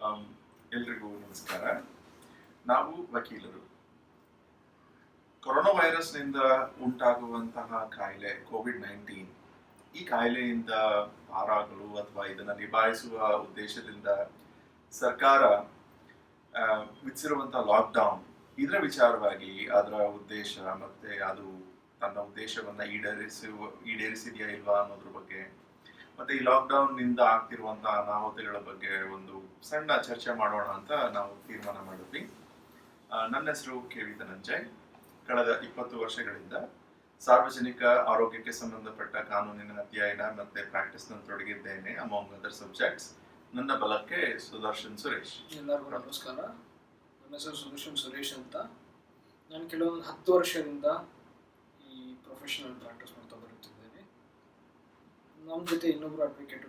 Am, ಎಲ್ರಿಗೂ ನಮಸ್ಕಾರ. ನಾವು ವಕೀಲರು. ಕೊರೋನಾ ವೈರಸ್ನಿಂದ ಉಂಟಾಗುವಂತಹ ಕಾಯಿಲೆ ಕೋವಿಡ್-19, ಈ ಕಾಯಿಲೆಯಿಂದ ಪಾರಾಗಲು ಅಥವಾ ಇದನ್ನು ನಿಭಾಯಿಸುವ ಉದ್ದೇಶದಿಂದ ಸರ್ಕಾರ ವಿಧಿಸಿರುವಂತಹ ಲಾಕ್ಡೌನ್, ಇದರ ವಿಚಾರವಾಗಿ ಅದರ ಉದ್ದೇಶ ಮತ್ತೆ ಅದು ತನ್ನ ಉದ್ದೇಶವನ್ನ ಈಡೇರಿಸಿದೆಯಾ ಇಲ್ವಾ ಅನ್ನೋದ್ರ ಬಗ್ಗೆ, ಮತ್ತೆ ಈ ಲಾಕ್ಡೌನ್ ನಿಂದ ಆಗ್ತಿರುವಂತಹ ಅನಾಹುತಗಳ ಬಗ್ಗೆ ಒಂದು ಸಣ್ಣ ಚರ್ಚೆ ಮಾಡೋಣ ಅಂತ ನಾವು ತೀರ್ಮಾನ ಮಾಡಿದ್ವಿ. ನನ್ನ ಹೆಸರು ಕೆ.ವಿ. ಧನಂಜಯ್. ಕಳೆದ 20 ವರ್ಷಗಳಿಂದ ಸಾರ್ವಜನಿಕ ಆರೋಗ್ಯಕ್ಕೆ ಸಂಬಂಧಪಟ್ಟ ಕಾನೂನಿನ ಅಧ್ಯಯನ ಮತ್ತೆ ಪ್ರಾಕ್ಟೀಸ್ ನಲ್ಲಿ ತೊಡಗಿದ್ದೇನೆ, ಅಮಾಂಗ್ ಅದರ್ ಸಬ್ಜೆಕ್ಟ್ಸ್. ನನ್ನ ಬಲಕ್ಕೆ ಸುದರ್ಶನ್ ಸುರೇಶ್. ಎಲ್ಲರಿಗೂ ನಮಸ್ಕಾರ. ನನ್ನ ಹೆಸರು ಸುದರ್ಶನ್ ಸುರೇಶ್ ಅಂತ. ನಾನು ಕೆಲವೊಂದು 10 ವರ್ಷದಿಂದ ಈ ಪ್ರೊಫೆಷನಲ್ ಪ್ರಾಕ್ಟೀಸ್ ಮಾಡ್ತಾ ಬರುತ್ತಿದ್ದೇನೆ. ನಮ್ಮ ಜೊತೆ ಇನ್ನೊಬ್ಬರು ಅಡ್ವೊಕೇಟ್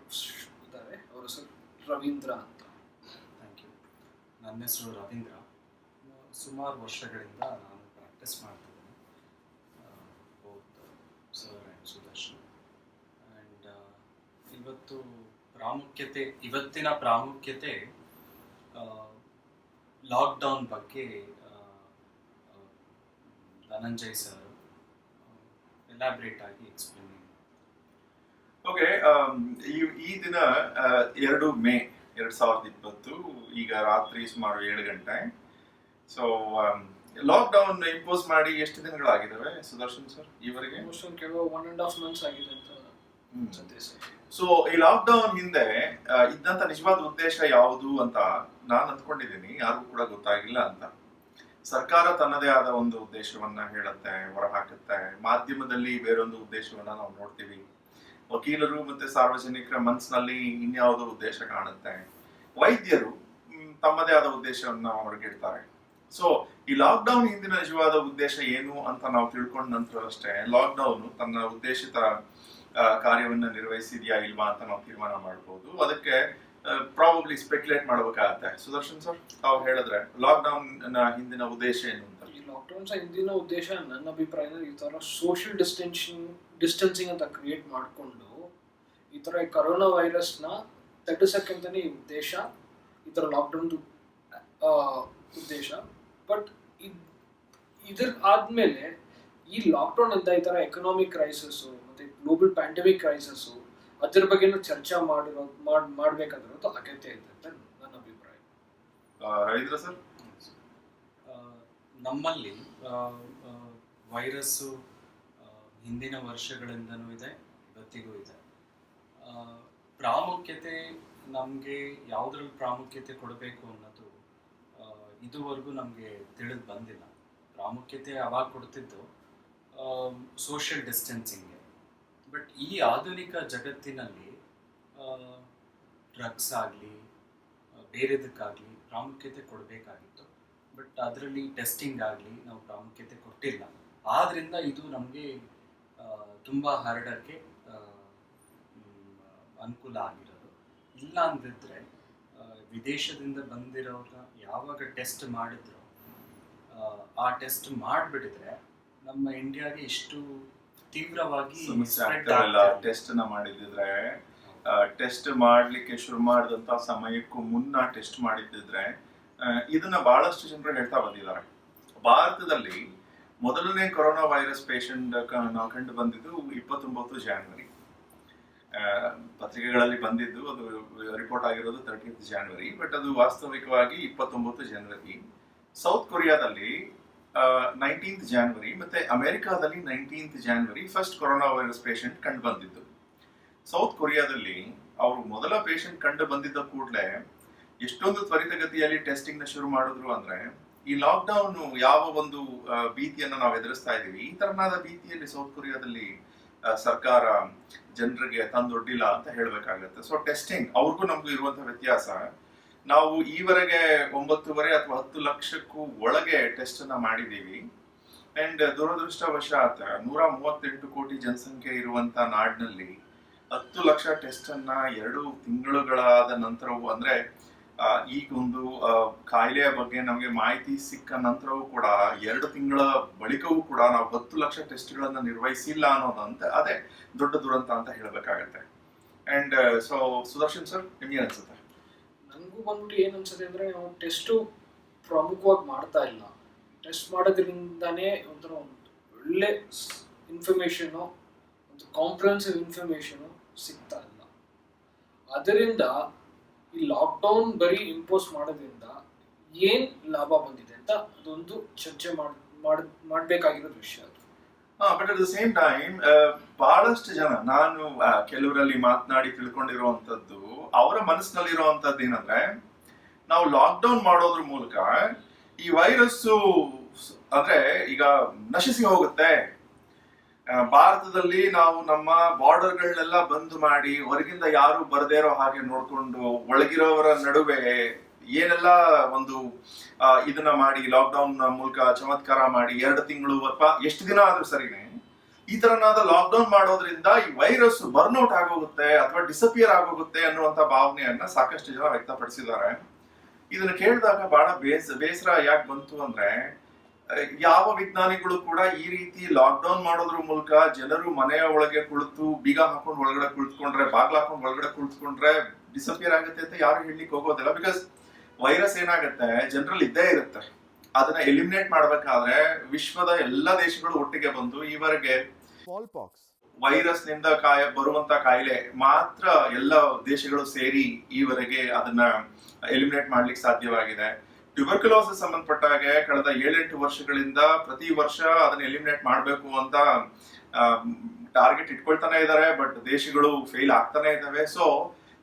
ಇದ್ದಾರೆ, ಅವರ ಹೆಸರು ರವೀಂದ್ರ ಅಂತ. Thank you. ನನ್ನ ಹೆಸರು ರವೀಂದ್ರ. ಸುಮಾರು ವರ್ಷಗಳಿಂದ ನಾನು ಪ್ರಾಕ್ಟೀಸ್ ಮಾಡ್ತಿದ್ದೇನೆ, both sir and Sudarshan. And ಇವತ್ತಿನ ಪ್ರಾಮುಖ್ಯತೆ ಲಾಕ್ಡೌನ್ ಬಗ್ಗೆ ಧನಂಜಯ್ ಸರ್ ಎಲಾಬ್ರೇಟ್ ಆಗಿ ಎಕ್ಸ್ಪ್ಲೇನ್. ಓಕೆ, ಈ ದಿನ 2 ಮೇ 2020, ಈಗ ರಾತ್ರಿ ಸುಮಾರು 7 ಗಂಟೆ. ಸೊ ಲಾಕ್ಡೌನ್ ಇಂಪೋಸ್ ಮಾಡಿ ಎಷ್ಟು ದಿನಗಳಾಗಿದ್ದಾವೆ ಸುದರ್ಶನ್ ಸರ್ ಈವರೆಗೆ? ಕೆಲವು 1.5 months ಆಗಿದೆ ಅಂತ ಅನ್ಸುತ್ತೆ ಸರ್. ಸೊ ಈ ಲಾಕ್ಡೌನ್ ಹಿಂದೆ ಇದ್ದಂತ ನಿಜವಾದ ಉದ್ದೇಶ ಯಾವುದು ಅಂತ ನಾನು ಅಂದ್ಕೊಂಡಿದ್ದೀನಿ, ಯಾರಿಗೂ ಕೂಡ ಗೊತ್ತಾಗಿಲ್ಲ ಅಂತ. ಸರ್ಕಾರ ತನ್ನದೇ ಆದ ಒಂದು ಉದ್ದೇಶವನ್ನ ಹೇಳುತ್ತೆ, ಹೊರಹಾಕುತ್ತೆ. ಮಾಧ್ಯಮದಲ್ಲಿ ಬೇರೊಂದು ಉದ್ದೇಶವನ್ನ ನಾವು ನೋಡ್ತೀವಿ. ವಕೀಲರು ಮತ್ತೆ ಸಾರ್ವಜನಿಕರ ಮನಸ್ಸಿನಲ್ಲಿ ಇನ್ಯಾವುದೋ ಉದ್ದೇಶ ಕಾಣುತ್ತೆ. ವೈದ್ಯರು ತಮ್ಮದೇ ಆದ ಉದ್ದೇಶವನ್ನ ಹೊರಗಿಡ್ತಾರೆ. ಸೊ ಈ ಲಾಕ್ಡೌನ್ ಹಿಂದಿನ ನಿಜವಾದ ಉದ್ದೇಶ ಏನು ಅಂತ ನಾವು ತಿಳ್ಕೊಂಡ ನಂತರ ಅಷ್ಟೇ ಲಾಕ್ಡೌನ್ ತನ್ನ ಉದ್ದೇಶಿತ ಕಾರ್ಯವನ್ನ ನಿರ್ವಹಿಸಿದ್ಯಾ ಇಲ್ವಾ ಅಂತ ನಾವು ತೀರ್ಮಾನ ಮಾಡಬಹುದು. ಅದಕ್ಕೆ ಪ್ರಾಬಬ್ಲಿ ಸ್ಪೆಕ್ಯುಲೇಟ್ ಮಾಡಬೇಕಾಗತ್ತೆ. ಸುದರ್ಶನ್ ಸರ್, ತಾವು ಹೇಳಿದ್ರೆ ಲಾಕ್ಡೌನ್ ಹಿಂದಿನ ಉದ್ದೇಶ ಏನು ಅಂತ? ಈ ಲಾಕ್ಡೌನ್ ಹಿಂದಿನ ಉದ್ದೇಶ ನನ್ನ ಅಭಿಪ್ರಾಯದಲ್ಲಿ ಈ ತರ ಸೋಷಿಯಲ್ ಡಿಸ್ಟೆನ್ಸಿಂಗ್ ಅಂತ ಕ್ರಿಯೇಟ್ ಮಾಡಿಕೊಂಡು ಈ ತರ ಕರೋನಾ ವೈರಸ್ನ ತಡೆಸಕ್ಕಂತಾನೆ ಈ ಉದ್ದೇಶ, ಈ ತರ ಲಾಕ್ಡೌನ್ ಉದ್ದೇಶ. ಬಟ್ ಇದ್ರ ಆದ್ಮೇಲೆ ಈ ಲಾಕ್ಡೌನ್ ಅಂತ ಈ ತರ ಎಕನಾಮಿಕ್ ಕ್ರೈಸಿಸ್ ಮತ್ತೆ ಗ್ಲೋಬಲ್ ಪ್ಯಾಂಡಮಿಕ್ ಕ್ರೈಸಿಸ್, ಅದ್ರ ಬಗ್ಗೆ ಚರ್ಚೆ ಮಾಡ್ಬೇಕಾಗಿರೋದು ಅಗತ್ಯ ಇದೆ ಅಂತ ನನ್ನ ಅಭಿಪ್ರಾಯ. ರವೀಂದ್ರ ಸರ್, ನಮ್ಮಲ್ಲಿ ವೈರಸ್ಸು ಹಿಂದಿನ ವರ್ಷಗಳಿಂದನೂ ಇದೆ, ಇವತ್ತಿಗೂ ಇದೆ. ಪ್ರಾಮುಖ್ಯತೆ ನಮಗೆ ಯಾವುದ್ರಲ್ಲಿ ಪ್ರಾಮುಖ್ಯತೆ ಕೊಡಬೇಕು ಅನ್ನೋದು ಇದುವರೆಗೂ ನಮಗೆ ತಿಳಿದು ಬಂದಿಲ್ಲ. ಪ್ರಾಮುಖ್ಯತೆ ಅವಾಗ ಕೊಡ್ತಿದ್ದು ಸೋಷಿಯಲ್ ಡಿಸ್ಟೆನ್ಸಿಂಗ್ಗೆ. ಬಟ್ ಈ ಆಧುನಿಕ ಜಗತ್ತಿನಲ್ಲಿ ಡ್ರಗ್ಸ್ ಆಗಲಿ ಬೇರೆದಕ್ಕಾಗಲಿ ಪ್ರಾಮುಖ್ಯತೆ ಕೊಡಬೇಕಾಗಿತ್ತು. ಬಟ್ ಅದರಲ್ಲಿ ಟೆಸ್ಟಿಂಗ್ ಆಗಲಿ ನಾವು ಪ್ರಾಮುಖ್ಯತೆ ಕೊಟ್ಟಿಲ್ಲ. ಆದ್ದರಿಂದ ಇದು ನಮಗೆ ತುಂಬ ಹರಡೋಕ್ಕೆ ಅನುಕೂಲ ಆಗಿರೋದು. ಇಲ್ಲ ಅಂದಿದ್ರೆ ವಿದೇಶದಿಂದ ಬಂದಿರೋರನ್ನ ಯಾವಾಗ ಟೆಸ್ಟ್ ಮಾಡಿದ್ರು ಆ ಟೆಸ್ಟ್ ಮಾಡಿಬಿಟ್ಟಿದ್ರೆ ನಮ್ಮ ಇಂಡಿಯಾಗೆ ಇಷ್ಟು ತೀವ್ರವಾಗಿ ಟೆಸ್ಟ್ ಮಾಡಿದ್ರೆ, ಟೆಸ್ಟ್ ಮಾಡ್ಲಿಕ್ಕೆ ಶುರು ಮಾಡಿದಂತ ಸಮಯಕ್ಕೂ ಮುನ್ನ ಟೆಸ್ಟ್ ಮಾಡಿದ್ರೆ ಇದನ್ನ ಬಹಳಷ್ಟು ಜನರು ಹೇಳ್ತಾ ಬಂದಿದ್ದಾರೆ. ಭಾರತದಲ್ಲಿ ಮೊದಲನೇ ಕೊರೋನಾ ವೈರಸ್ ಪೇಷಂಟ್ ಕಂಡು ಬಂದಿದ್ದು 29 ಜಾನ್ವರಿ. ಪತ್ರಿಕೆಗಳಲ್ಲಿ ಬಂದಿದ್ದು, ಅದು ರಿಪೋರ್ಟ್ ಆಗಿರೋದು 30th ಜಾನ್ವರಿ. ಬಟ್ ಅದು ವಾಸ್ತವಿಕವಾಗಿ 29 ಜನವರಿ. ಸೌತ್ ಕೊರಿಯಾದಲ್ಲಿ 19th ಜಾನ್ವರಿ ಮತ್ತೆ ಅಮೆರಿಕಾದಲ್ಲಿ 19th January first corona virus patient ಕಂಡು ಬಂದಿದ್ದು. ಸೌತ್ ಕೊರಿಯಾದಲ್ಲಿ ಅವರು ಮೊದಲ ಪೇಷಂಟ್ ಕಂಡು ಬಂದಿದ್ದ ಕೂಡಲೇ ಎಷ್ಟೊಂದು ತ್ವರಿತಗತಿಯಲ್ಲಿ ಟೆಸ್ಟಿಂಗ್ ನ ಶುರು ಮಾಡಿದ್ರು ಅಂದ್ರೆ, ಈ ಲಾಕ್ಡೌನ್ ಯಾವ ಒಂದು ಭೀತಿಯನ್ನ ನಾವು ಎದುರಿಸ್ತಾ ಇದೀವಿ, ಈ ತರನಾದ ಭೀತಿಯಲ್ಲಿ ಸೌತ್ ಕೊರಿಯಾದಲ್ಲಿ ಸರ್ಕಾರ ಜನರಿಗೆ ತಂದೊಡ್ಡಿಲ್ಲ ಅಂತ ಹೇಳ್ಬೇಕಾಗತ್ತೆ. ಸೊ ಟೆಸ್ಟಿಂಗ್ ಅವ್ರಿಗೂ ನಮಗೂ ಇರುವಂತಹ ವ್ಯತ್ಯಾಸ, ನಾವು ಈವರೆಗೆ 9.5 ಅಥವಾ 10 ಲಕ್ಷಕ್ಕೂ ಒಳಗೆ ಟೆಸ್ಟ್ ಅನ್ನ ಮಾಡಿದೀವಿ. ಅಂಡ್ ದುರದೃಷ್ಟವಶಾತ್ 138 ಕೋಟಿ ಜನಸಂಖ್ಯೆ ಇರುವಂತ ನಾಡಿನಲ್ಲಿ 10 ಲಕ್ಷ ಟೆಸ್ಟ್ ಅನ್ನ 2 ತಿಂಗಳುಗಳಾದ ನಂತರವೂ, ಅಂದ್ರೆ ಈಗ ಒಂದು ಕಾಯಿಲೆಯ ಬಗ್ಗೆ ನಮಗೆ ಮಾಹಿತಿ ಸಿಕ್ಕ ನಂತರವೂ ಕೂಡ 2 ತಿಂಗಳ ಬಳಿಕವೂ ಕೂಡ ನಾವು 10 ಲಕ್ಷ ಟೆಸ್ಟ್ಗಳನ್ನ ನಿರ್ವಹಿಸಿಲ್ಲ ಅನ್ನೋದಂತ ಅದೇ ದೊಡ್ಡ ದುರಂತ ಅಂತ ಹೇಳ್ಬೇಕಾಗತ್ತೆ. ಅಂಡ್ ಸೊ ಸುದರ್ಶನ್ ಸರ್, ನಿಮ್ಗೆ ಅನ್ಸುತ್ತೆ? ನನಗೂ ಬಂದ್ಬಿಟ್ಟು ಏನು ಅನ್ಸುತ್ತೆ ಅಂದರೆ ನಾವು ಟೆಸ್ಟು ಪ್ರಮುಖವಾಗಿ ಮಾಡ್ತಾ ಇಲ್ಲ. ಟೆಸ್ಟ್ ಮಾಡೋದ್ರಿಂದನೇ ಒಂಥರ ಒಂದು ಒಳ್ಳೆ ಇನ್ಫಾರ್ಮೇಷನು, ಒಂದು ಕಾಂಪ್ರಹೆನ್ಸಿವ್ ಇನ್ಫಾರ್ಮೇಷನು ಸಿಗ್ತಾ ಇಲ್ಲ. ಅದರಿಂದ ಈ ಲಾಕ್ಡೌನ್ ಬರೀ ಇಂಪೋಸ್ ಮಾಡೋದ್ರಿಂದ ಏನು ಲಾಭ ಬಂದಿದೆ ಅಂತ ಅದೊಂದು ಚರ್ಚೆ ಮಾಡಬೇಕಾಗಿರೋ ವಿಷಯ ಅದು. But at the same time ಬಹಳಷ್ಟು ಜನ ನಾನು ಕೆಲವರಲ್ಲಿ ಮಾತನಾಡಿ ತಿಳ್ಕೊಂಡಿರುವಂತದ್ದು, ಅವರ ಮನಸ್ಸಿನಲ್ಲಿರುವಂತದ್ದು ಏನಂದ್ರೆ, ನಾವು ಲಾಕ್ಡೌನ್ ಮಾಡೋದ್ರ ಮೂಲಕ ಈ ವೈರಸ್ಸು ಅಂದ್ರೆ ಈಗ ನಶಿಸಿ ಹೋಗುತ್ತೆ. ಭಾರತದಲ್ಲಿ ನಾವು ನಮ್ಮ ಬಾರ್ಡರ್ಗಳನ್ನೆಲ್ಲ ಬಂದ್ ಮಾಡಿ ಹೊರಗಿಂದ ಯಾರು ಬರದೇ ಇರೋ ಹಾಗೆ ನೋಡ್ಕೊಂಡು ಒಳಗಿರೋವರ ನಡುವೆ ಏನೆಲ್ಲ ಒಂದು ಇದನ್ನ ಮಾಡಿ ಲಾಕ್ಡೌನ್ ಮೂಲಕ ಚಮತ್ಕಾರ ಮಾಡಿ 2 ತಿಂಗಳು ಅಥವಾ ಎಷ್ಟು ದಿನ ಆದ್ರೂ ಸರಿನೇ ಈ ತರನಾದ ಲಾಕ್ಡೌನ್ ಮಾಡೋದ್ರಿಂದ ಈ ವೈರಸ್ ಬರ್ನ್ಔಟ್ ಆಗೋಗುತ್ತೆ ಅಥವಾ ಡಿಸಪಿಯರ್ ಆಗೋಗುತ್ತೆ ಅನ್ನುವಂತ ಭಾವನೆಯನ್ನ ಸಾಕಷ್ಟು ಜನ ವ್ಯಕ್ತಪಡಿಸಿದ್ದಾರೆ. ಇದನ್ನ ಕೇಳಿದಾಗ ಬಹಳ ಬೇಸರ ಯಾಕೆ ಬಂತು ಅಂದ್ರೆ, ಯಾವ ವಿಜ್ಞಾನಿಗಳು ಕೂಡ ಈ ರೀತಿ ಲಾಕ್ಡೌನ್ ಮಾಡೋದ್ರ ಮೂಲಕ ಜನರು ಮನೆಯ ಒಳಗೆ ಕುಳಿತು ಬೀಗ ಹಾಕೊಂಡು ಒಳಗಡೆ ಕುಳಿತುಕೊಂಡ್ರೆ, ಬಾಗ್ಲ ಹಾಕೊಂಡು ಒಳಗಡೆ ಕುಳಿತುಕೊಂಡ್ರೆ ಡಿಸಪಿಯರ್ ಆಗುತ್ತೆ ಅಂತ ಯಾರು ಹೇಳಲಿಕ್ಕೆ ಹೋಗೋದಿಲ್ಲ. ಬಿಕಾಸ್ ವೈರಸ್ ಏನಾಗುತ್ತೆ, ಜನರಲ್ಲಿ ಇದ್ದೇ ಇರುತ್ತೆ. ಅದನ್ನ ಎಲಿಮಿನೇಟ್ ಮಾಡ್ಬೇಕಾದ್ರೆ ವಿಶ್ವದ ಎಲ್ಲ ದೇಶಗಳು ಒಟ್ಟಿಗೆ ಬಂದು ಈವರೆಗೆ ವೈರಸ್ ನಿಂದ ಬರುವಂತ ಕಾಯಿಲೆ ಮಾತ್ರ ಎಲ್ಲ ದೇಶಗಳು ಸೇರಿ ಈವರೆಗೆ ಅದನ್ನ ಎಲಿಮಿನೇಟ್ ಮಾಡ್ಲಿಕ್ಕೆ ಸಾಧ್ಯವಾಗಿದೆ. ಟ್ಯೂಬರ್ಕ್ಯುಲೋಸಿಸ್ ಸಂಬಂಧಪಟ್ಟ ಹಾಗೆ ಕಳೆದ 7-8 ವರ್ಷಗಳಿಂದ ಪ್ರತಿ ವರ್ಷ ಅದನ್ನ ಎಲಿಮಿನೇಟ್ ಮಾಡಬೇಕು ಅಂತ ಟಾರ್ಗೆಟ್ ಇಟ್ಕೊಳ್ತಾನೆ ಇದ್ದಾರೆ. ಬಟ್ ದೇಶಗಳು ಫೇಲ್ ಆಗ್ತಾನೆ ಇದಾವೆ. ಸೊ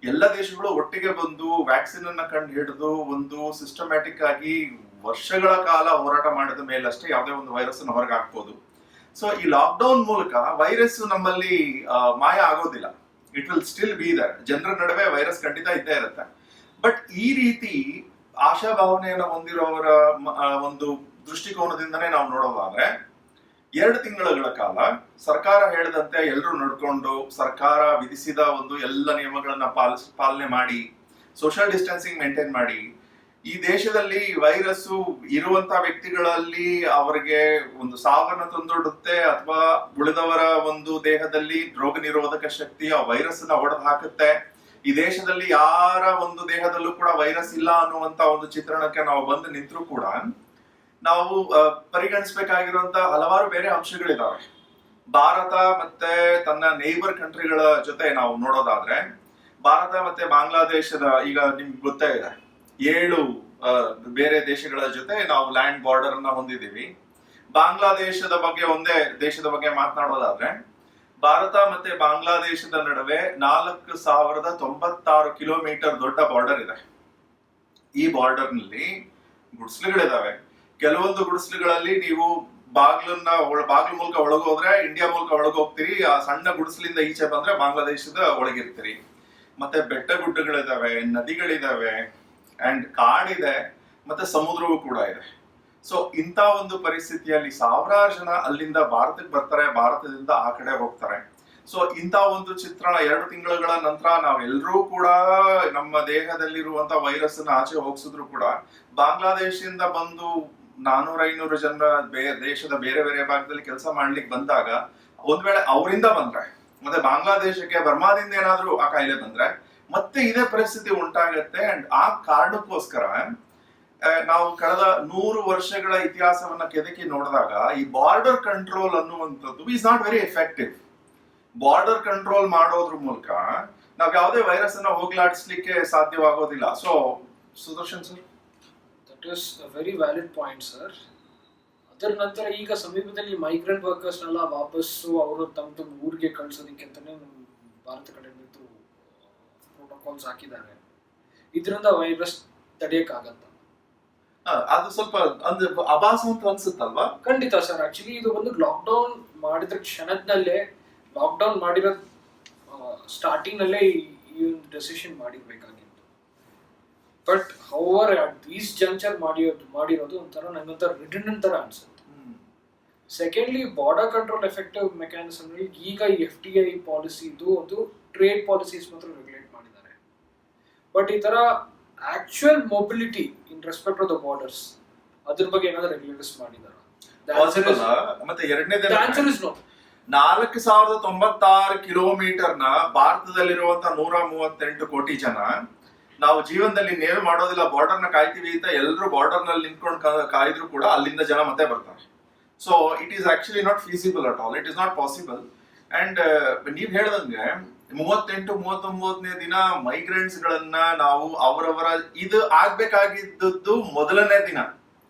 ಎಲ್ಲ ದೇಶಗಳು ಒಟ್ಟಿಗೆ ಬಂದು ವ್ಯಾಕ್ಸಿನ್ ಅನ್ನ ಕಂಡು ಹಿಡಿದು ಒಂದು ಸಿಸ್ಟಮ್ಯಾಟಿಕ್ ಆಗಿ ವರ್ಷಗಳ ಕಾಲ ಹೋರಾಟ ಮಾಡಿದ ಮೇಲಷ್ಟೇ ಯಾವುದೇ ಒಂದು ವೈರಸ್ ಅನ್ನು ಹೊರಗೆ ಹಾಕ್ಬೋದು. ಸೊ ಈ ಲಾಕ್ಡೌನ್ ಮೂಲಕ ವೈರಸ್ ನಮ್ಮಲ್ಲಿ ಮಾಯ ಆಗೋದಿಲ್ಲ. It will still be there. ಜನರ ನಡುವೆ ವೈರಸ್ ಖಂಡಿತ ಇದ್ದೇ ಇರುತ್ತೆ. ಬಟ್ ಈ ರೀತಿ ಆಶಾಭಾವನೆಯನ್ನು ಹೊಂದಿರೋವರ ಒಂದು ದೃಷ್ಟಿಕೋನದಿಂದನೇ ನಾವು ನೋಡೋದಾದ್ರೆ 2 ತಿಂಗಳ ಕಾಲ ಸರ್ಕಾರ ಹೇಳಿದಂತೆ ಎಲ್ಲರೂ ನಡ್ಕೊಂಡು, ಸರ್ಕಾರ ವಿಧಿಸಿದ ಒಂದು ಎಲ್ಲ ನಿಯಮಗಳನ್ನ ಪಾಲನೆ ಮಾಡಿ, ಸೋಷಿಯಲ್ ಡಿಸ್ಟೆನ್ಸಿಂಗ್ ಮೇಂಟೈನ್ ಮಾಡಿ, ಈ ದೇಶದಲ್ಲಿ ವೈರಸ್ ಇರುವಂತ ವ್ಯಕ್ತಿಗಳಲ್ಲಿ ಅವರಿಗೆ ಒಂದು ಸಾವನ್ನ ತಂದೊಡ್ಡುತ್ತೆ ಅಥವಾ ಉಳಿದವರ ಒಂದು ದೇಹದಲ್ಲಿ ರೋಗ ನಿರೋಧಕ ಶಕ್ತಿ ಆ ವೈರಸ್ ನ ಹೊಡೆದು ಹಾಕುತ್ತೆ. ಈ ದೇಶದಲ್ಲಿ ಯಾರ ಒಂದು ದೇಹದಲ್ಲೂ ಕೂಡ ವೈರಸ್ ಇಲ್ಲ ಅನ್ನುವಂತ ಒಂದು ಚಿತ್ರಣಕ್ಕೆ ನಾವು ಬಂದು ನಿಂತರೂ ಕೂಡ ನಾವು ಪರಿಗಣಿಸಬೇಕಾಗಿರುವಂತ ಹಲವಾರು ಬೇರೆ ಅಂಶಗಳಿದಾವೆ. ಭಾರತ ಮತ್ತೆ ತನ್ನ ನೇಬರ್ ಕಂಟ್ರಿಗಳ ಜೊತೆ ನಾವು ನೋಡೋದಾದ್ರೆ, ಭಾರತ ಮತ್ತೆ ಬಾಂಗ್ಲಾದೇಶದ, ಈಗ ನಿಮ್ಗೆ ಗೊತ್ತೇ ಇದೆ, 7 ಬೇರೆ ದೇಶಗಳ ಜೊತೆ ನಾವು ಲ್ಯಾಂಡ್ ಬಾರ್ಡರ್ ಅನ್ನ ಹೊಂದಿದ್ದೀವಿ. ಬಾಂಗ್ಲಾದೇಶದ ಬಗ್ಗೆ ಒಂದೇ ದೇಶದ ಬಗ್ಗೆ ಮಾತನಾಡೋದಾದ್ರೆ, ಭಾರತ ಮತ್ತೆ ಬಾಂಗ್ಲಾದೇಶದ ನಡುವೆ 4096 ಕಿಲೋಮೀಟರ್ ದೊಡ್ಡ ಬಾರ್ಡರ್ ಇದೆ. ಈ ಬಾರ್ಡರ್ ನಲ್ಲಿ ಗುಡಿಸಲುಗಳಿದಾವೆ. ಕೆಲವೊಂದು ಗುಡಿಸಲುಗಳಲ್ಲಿ ನೀವು ಬಾಗ್ಲು ಮೂಲಕ ಒಳಗೋದ್ರೆ ಇಂಡಿಯಾ ಮೂಲಕ ಒಳಗೋಗ್ತೀರಿ. ಆ ಸಣ್ಣ ಗುಡಿಸಲಿಂದ ಈಚೆ ಬಂದ್ರೆ ಬಾಂಗ್ಲಾದೇಶದ ಒಳಗಿರ್ತೀರಿ. ಮತ್ತೆ ಬೆಟ್ಟ ಗುಡ್ಡಗಳಿದಾವೆ, ನದಿಗಳಿದಾವೆ, ಅಂಡ್ ಕಾಡಿದೆ, ಮತ್ತೆ ಸಮುದ್ರವೂ ಕೂಡ ಇದೆ. ಸೊ ಇಂಥ ಒಂದು ಪರಿಸ್ಥಿತಿಯಲ್ಲಿ ಸಾವಿರಾರು ಜನ ಅಲ್ಲಿಂದ ಭಾರತಕ್ಕೆ ಬರ್ತಾರೆ, ಭಾರತದಿಂದ ಆ ಕಡೆ ಹೋಗ್ತಾರೆ. ಸೊ ಇಂಥ ಒಂದು ಚಿತ್ರಣ 2 ತಿಂಗಳ ನಂತರ ನಾವೆಲ್ಲರೂ ಕೂಡ ನಮ್ಮ ದೇಹದಲ್ಲಿರುವಂತ ವೈರಸ್ ಅನ್ನ ಆಚೆ ಹೋಗ್ಸಿದ್ರು ಕೂಡ ಬಾಂಗ್ಲಾದೇಶದಿಂದ ಬಂದು 400-500 ಜನ ದೇಶದ ಬೇರೆ ಬೇರೆ ಭಾಗದಲ್ಲಿ ಕೆಲಸ ಮಾಡ್ಲಿಕ್ಕೆ ಬಂದಾಗ, ಒಂದ್ ವೇಳೆ ಅವರಿಂದ ಬಂದ್ರೆ ಮತ್ತೆ ಬಾಂಗ್ಲಾದೇಶಕ್ಕೆ ಬರ್ಮಾದಿಂದ ಏನಾದ್ರೂ ಆ ಕಾಯಿಲೆ ಬಂದ್ರೆ ಮತ್ತೆ ಇದೇ ಪರಿಸ್ಥಿತಿ ಉಂಟಾಗತ್ತೆ. ಅಂಡ್ ಆ ಕಾರಣಕ್ಕೋಸ್ಕರ ನಾವು ಕಳೆದ 100 ವರ್ಷಗಳ ಇತಿಹಾಸವನ್ನ ಕೆದಕಿ ನೋಡಿದಾಗ ಈ ಬಾರ್ಡರ್ ಕಂಟ್ರೋಲ್ ಅನ್ನುವಂಥದ್ದು is not very effective. Border control ಮಾಡೋದ್ರ ಮೂಲಕ ನಾವ್ ಯಾವುದೇ ವೈರಸ್ ಅನ್ನ ಹೋಗ್ಲಾಡಿಸ್ಲಿಕ್ಕೆ ಸಾಧ್ಯವಾಗೋದಿಲ್ಲ. So Sudarshan sir, that is a very valid point sir. ಅದರ ನಂತರ ಈಗ ಸಮೀಪದಲ್ಲಿ ಮೈಗ್ರೆಂಟ್ ವರ್ಕರ್ಸ್ನೆಲ್ಲ ವಾಪಸ್ಸು ಅವರು ತಮ್ಮ ಊರಿಗೆ ಕಳ್ಸೋದಕ್ಕೆ ಅಂತಾನೆ ಭಾರತ ಕಡೆ ಪ್ರೋಟೋಕಾಲ್ಸ್ ಹಾಕಿದ್ದಾರೆ. ಇದರಿಂದ ವೈರಸ್ ತಡೆಯಕ್ಕಾಗತ್ತ? ಅದು ಸ್ವಲ್ಪ ಅಂದ್ರೆ ಅಭಾಸ ಅಂತ ಅನ್ಸುತ್ತಲ್ವಾ? ಖಂಡಿತ ಸರ್. ಆಕ್ಚುಲಿ ಇದು ಒಂದು ಲಾಕ್ಡೌನ್ ಮಾಡಿದ ಕ್ಷಣದಲ್ಲೇ, ಲಾಕ್ಡೌನ್ ಮಾಡಿರೋ ಸ್ಟಾರ್ಟಿಂಗ್ ನಲ್ಲೇ ಈ ಒಂದು ಡೆಸಿಷನ್ ಮಾಡಿರ್ಬೇಕಾಗಿತ್ತು. ಬಟ್ ಹೌವರ್ ದೀಸ್ ಜಂಕ್ಷನ್ ಮಾಡಿರೋದು ಒಂಥರ ನಂಗೊಂಥರ ರಿಡಂಡೆಂಟ್ ತರ ಅನ್ಸುತ್ತೆ. Secondly, border control effective mechanism ಈಗ FDI ಪಾಲಿಸಿ ಇದು ಒಂದು ಟ್ರೇಡ್ ಪಾಲಿಸೀಸ್ ಮಾತ್ರ ರೆಗ್ಯುಲೇಟ್ ಮಾಡಿದ್ದಾರೆ. ಬಟ್ ಈ ತರ actual mobility in respect of the borders ಅದ್ರ ಬಗ್ಗೆ ಏನಾದ್ರು ರೆಗ್ಯುಲೇಟರ್ಸ್ ಮಾಡಿದಾರ? ಮತ್ತೆ ಎರಡನೇದೇ, 4096 ಕಿಲೋಮೀಟರ್ ನ ಭಾರತದಲ್ಲಿರುವಂತ 138 ಕೋಟಿ ಜನ ನಾವು ಜೀವನದಲ್ಲಿ ಇನ್ನೇನು ಮಾಡೋದಿಲ್ಲ, ಬಾರ್ಡರ್ ನ ಕಾಯ್ತೀವಿ ಅಂತ ಎಲ್ಲರೂ ಬಾರ್ಡರ್ ನಲ್ಲಿ ನಿಂತ್ಕೊಂಡು ಕಾಯ್ದ್ರು ಕೂಡ ಅಲ್ಲಿಂದ ಜನ ಮತ್ತೆ ಬರ್ತಾರೆ. So it is actually not feasible at all, it is not possible. And ನೀವ್ ಹೇಳ್ದಂಗೆ 38-39ನೇ ದಿನ ಮೈಗ್ರೆಂಟ್ಸ್ ಗಳನ್ನ ನಾವು ಅವರವರ ಇದು ಆಗ್ಬೇಕಾಗಿದ್ದದ್ದು ಮೊದಲನೇ ದಿನ,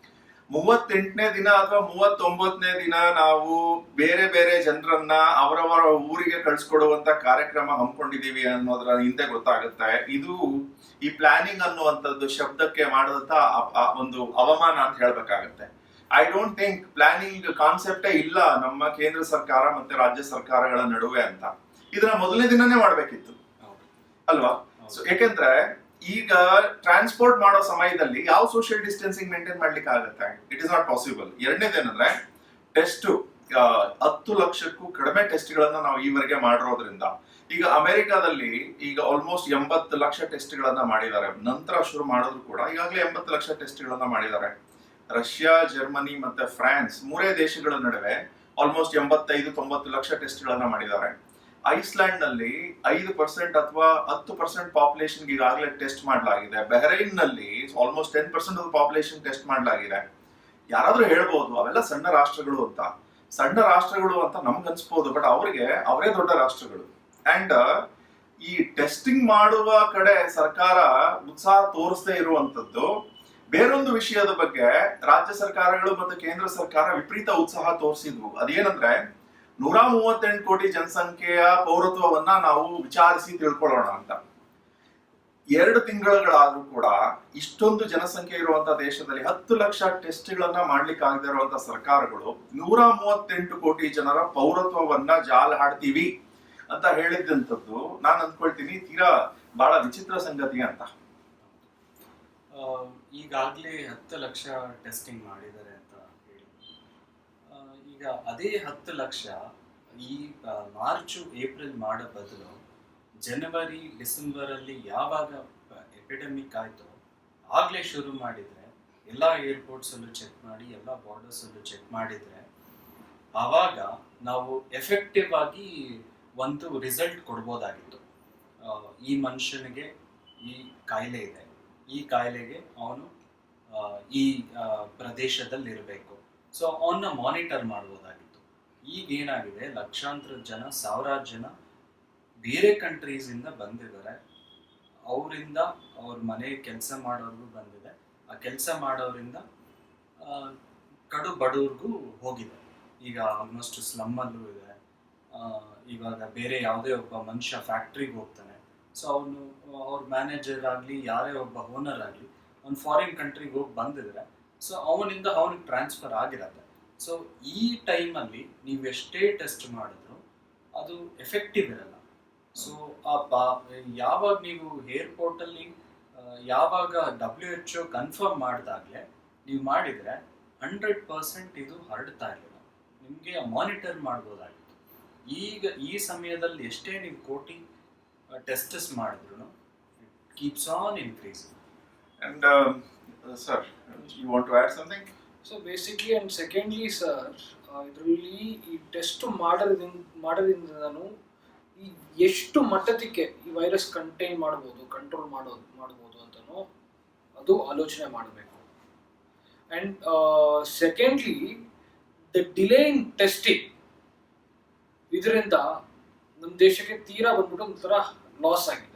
38ನೇ ದಿನ ಅಥವಾ 39ನೇ ದಿನ ನಾವು ಬೇರೆ ಬೇರೆ ಜನರನ್ನ ಅವರವರ ಊರಿಗೆ ಕಳ್ಸಿಕೊಡುವಂತ ಕಾರ್ಯಕ್ರಮ ಹಮ್ಮಿಕೊಂಡಿದೀವಿ ಅನ್ನೋದ್ರ ಹಿಂದೆ ಗೊತ್ತಾಗುತ್ತೆ. ಇದು ಈ ಪ್ಲಾನಿಂಗ್ ಅನ್ನುವಂಥದ್ದು ಶಬ್ದಕ್ಕೆ ಮಾಡಿದಂತ ಒಂದು ಅವಮಾನ ಅಂತ ಹೇಳ್ಬೇಕಾಗತ್ತೆ. ಐ ಡೋಂಟ್ ಥಿಂಕ್ ಪ್ಲಾನಿಂಗ್ ಕಾನ್ಸೆಪ್ಟೇ ಇಲ್ಲ ನಮ್ಮ ಕೇಂದ್ರ ಸರ್ಕಾರ ಮತ್ತೆ ರಾಜ್ಯ ಸರ್ಕಾರಗಳ ನಡುವೆ ಅಂತ. ಇದನ್ನ ಮೊದಲನೇ ದಿನನೇ ಮಾಡ್ಬೇಕಿತ್ತು ಅಲ್ವಾ? ಸೊ ಯಾಕೆಂದ್ರೆ ಈಗ ಟ್ರಾನ್ಸ್ಪೋರ್ಟ್ ಮಾಡೋ ಸಮಯದಲ್ಲಿ ಯಾವ ಸೋಷಿಯಲ್ ಡಿಸ್ಟೆನ್ಸಿಂಗ್ ಮೇಂಟೈನ್ ಮಾಡ್ಲಿಕ್ಕೆ ಆಗುತ್ತೆ? It is not possible. ಎರಡನೇದೇನಂದ್ರೆ ಟೆಸ್ಟ್ 10 ಲಕ್ಷಕ್ಕೂ ಕಡಿಮೆ ಟೆಸ್ಟ್ ಗಳನ್ನ ನಾವು ಈವರೆಗೆ ಮಾಡಿರೋದ್ರಿಂದ, ಈಗ ಅಮೆರಿಕಾದಲ್ಲಿ ಈಗ ಆಲ್ಮೋಸ್ಟ್ 80 ಲಕ್ಷ ಟೆಸ್ಟ್ ಗಳನ್ನ ಮಾಡಿದ್ದಾರೆ. ನಂತರ ಶುರು ಮಾಡಿದ್ರು ಕೂಡ ಈಗಾಗಲೇ 80 ಲಕ್ಷ ಟೆಸ್ಟ್ ಗಳನ್ನ ಮಾಡಿದ್ದಾರೆ. ರಷ್ಯಾ, ಜರ್ಮನಿ ಮತ್ತೆ ಫ್ರಾನ್ಸ್ ಮೂರೇ ದೇಶಗಳ ನಡುವೆ ಆಲ್ಮೋಸ್ಟ್ 85-90 ಲಕ್ಷ ಟೆಸ್ಟ್ ಗಳನ್ನ ಮಾಡಿದ್ದಾರೆ. ಐಸ್ಲ್ಯಾಂಡ್ ನಲ್ಲಿ 5% ಅಥವಾ 10% ಪಾಪ್ಯುಲೇಷನ್ ಈಗಾಗಲೇ ಟೆಸ್ಟ್ ಮಾಡಲಾಗಿದೆ. ಬಹರೈನ್ ನಲ್ಲಿ ಆಲ್ಮೋಸ್ಟ್ 10% ಆಫ್ ಪಾಪ್ಯುಲೇಷನ್ ಟೆಸ್ಟ್ ಮಾಡಲಾಗಿದೆ. ಯಾರಾದ್ರೂ ಹೇಳ್ಬೋದು ಅವೆಲ್ಲ ಸಣ್ಣ ರಾಷ್ಟ್ರಗಳು ಅಂತ. ಸಣ್ಣ ರಾಷ್ಟ್ರಗಳು ಅಂತ ನಮ್ಗೆ ಅನ್ಸ್ಬೋದು, ಬಟ್ ಅವರಿಗೆ ಅವರೇ ದೊಡ್ಡ ರಾಷ್ಟ್ರಗಳು. ಅಂಡ್ ಈ ಟೆಸ್ಟಿಂಗ್ ಮಾಡುವ ಕಡೆ ಸರ್ಕಾರ ಉತ್ಸಾಹ ತೋರಿಸದೇ ಇರುವಂತದ್ದು. ಬೇರೊಂದು ವಿಷಯದ ಬಗ್ಗೆ ರಾಜ್ಯ ಸರ್ಕಾರಗಳು ಮತ್ತು ಕೇಂದ್ರ ಸರ್ಕಾರ ವಿಪರೀತ ಉತ್ಸಾಹ ತೋರಿಸಿದ್ವು. ಅದೇನಂದ್ರೆ 138 ಕೋಟಿ ಜನಸಂಖ್ಯೆಯ ಪೌರತ್ವವನ್ನ ನಾವು ವಿಚಾರಿಸಿ ತಿಳ್ಕೊಳ್ಳೋಣ ಅಂತ. 2 ತಿಂಗಳುಗಳಾದ್ರೂ ಕೂಡ ಇಷ್ಟೊಂದು ಜನಸಂಖ್ಯೆ ಇರುವಂತಹ ದೇಶದಲ್ಲಿ 10 ಲಕ್ಷ ಟೆಸ್ಟ್ ಗಳನ್ನ ಮಾಡ್ಲಿಕ್ಕೆ ಆಗದೆ ಇರುವಂತಹ ಸರ್ಕಾರಗಳು 138 ಕೋಟಿ ಜನರ ಪೌರತ್ವವನ್ನ ಜಾಲ ಹಾಡ್ತೀವಿ ಅಂತ ಹೇಳಿದ್ದಂಥದ್ದು ನಾನು ಅಂದ್ಕೊಳ್ತೀನಿ ತೀರಾ ಬಹಳ ವಿಚಿತ್ರ ಸಂಗತಿ ಅಂತ. ಈಗಾಗಲೇ 10 ಲಕ್ಷ ಟೆಸ್ಟಿಂಗ್ ಮಾಡಿದ್ದಾರೆ ಅಂತ ಹೇಳಿ, ಈಗ ಅದೇ 10 ಲಕ್ಷ ಈ ಮಾರ್ಚು ಏಪ್ರಿಲ್ ಮಾಡೋ ಬದಲು ಜನವರಿ ಡಿಸೆಂಬರ್ ಅಲ್ಲಿ ಯಾವಾಗ ಎಪಿಡೆಮಿಕ್ ಆಯ್ತೋ ಆಗ್ಲೇ ಶುರು ಮಾಡಿದ್ರೆ, ಎಲ್ಲ ಏರ್ಪೋರ್ಟ್ಸ್ ಅಲ್ಲೂ ಚೆಕ್ ಮಾಡಿ, ಎಲ್ಲ ಬಾರ್ಡರ್ಸ್ ಅಲ್ಲೂ ಚೆಕ್ ಮಾಡಿದ್ರೆ ಆವಾಗ ನಾವು ಎಫೆಕ್ಟಿವ್ ಆಗಿ ಒಂದು ರಿಸಲ್ಟ್ ಕೊಡ್ಬೋದಾಗಿತ್ತು. ಈ ಮನುಷ್ಯನಿಗೆ ಈ ಕಾಯಿಲೆ ಇದೆ, ಈ ಕಾಯಿಲೆಗೆ ಅವನು ಈ ಪ್ರದೇಶದಲ್ಲಿ ಇರಬೇಕು, ಸೊ ಅವನ್ನ ಮಾನಿಟರ್ ಮಾಡ್ಬೋದಾಗಿತ್ತು. ಈಗ ಏನಾಗಿದೆ, ಲಕ್ಷಾಂತರ ಜನ, ಸಾವಿರಾರು ಜನ ಬೇರೆ ಕಂಟ್ರೀಸ್ ಇಂದ ಬಂದಿದ್ದಾರೆ. ಅವರಿಂದ ಅವ್ರ ಮನೆ ಕೆಲಸ ಮಾಡೋರ್ಗೂ ಬಂದಿದೆ, ಆ ಕೆಲಸ ಮಾಡೋರಿಂದ ಕಡು ಬಡವ್ರಿಗೂ ಹೋಗಿದೆ. ಈಗ ಆಲ್ಮೋಸ್ಟ್ ಸ್ಲಮ್ಮಲ್ಲೂ ಇದೆ. ಇವಾಗ ಬೇರೆ ಯಾವುದೇ ಒಬ್ಬ ಮನುಷ್ಯ ಫ್ಯಾಕ್ಟ್ರಿಗೆ ಹೋಗ್ತಾನೆ, ಸೊ ಅವನು ಅವ್ರ ಮ್ಯಾನೇಜರ್ ಆಗಲಿ ಯಾರೇ ಒಬ್ಬ ಓನರ್ ಆಗಲಿ ಅವ್ನು ಫಾರಿನ್ ಕಂಟ್ರಿಗೆ ಹೋಗಿ ಬಂದಿದ್ರೆ, ಸೊ ಅವನಿಂದ ಅವನಿಗೆ ಟ್ರಾನ್ಸ್ಫರ್ ಆಗಿರತ್ತೆ. ಸೊ ಈ ಟೈಮಲ್ಲಿ ನೀವು ಎಷ್ಟೇ ಟೆಸ್ಟ್ ಮಾಡಿದ್ರು ಅದು ಎಫೆಕ್ಟಿವ್ ಇರಲ್ಲ. ಸೊ ಯಾವಾಗ ನೀವು ಏರ್ಪೋರ್ಟಲ್ಲಿ ಯಾವಾಗ WHO ಕನ್ಫರ್ಮ್ ಮಾಡಿದಾಗಲೇ ನೀವು ಮಾಡಿದರೆ 100% ಇದು ಹರಡ್ತಾ ಇರಲಿಲ್ಲ. ನಿಮಗೆ ಮಾನಿಟರ್ ಮಾಡ್ಬೋದಾಗಿತ್ತು. ಈಗ ಈ ಸಮಯದಲ್ಲಿ ಎಷ್ಟೇ ನೀವು ಕೋಟಿ ಟೆಸ್ಟಸ್ ಮಾಡಿದ್ರು it keeps on increasing. And sir, you want to add something? So basically and secondly sir, ಇದರಲ್ಲಿ ಈ ಟೆಸ್ಟ್ ಮಾಡೋದ್ರಿಂದನೂ ಈ ಎಷ್ಟು ಮಟ್ಟಕ್ಕೆ ಈ ವೈರಸ್ ಕಂಟೈನ್ ಮಾಡ್ಬೋದು, ಕಂಟ್ರೋಲ್ ಮಾಡ್ಬೋದು ಅಂತನೂ ಅದು ಆಲೋಚನೆ ಮಾಡಬೇಕು. And secondly the delay in testing, ಇದರಿಂದ ನಮ್ಮ ದೇಶಕ್ಕೆ ತೀರಾ ಬಂದ್ಬಿಟ್ಟು ಒಂಥರ ಲಾಸ್ ಆಗಿದೆ.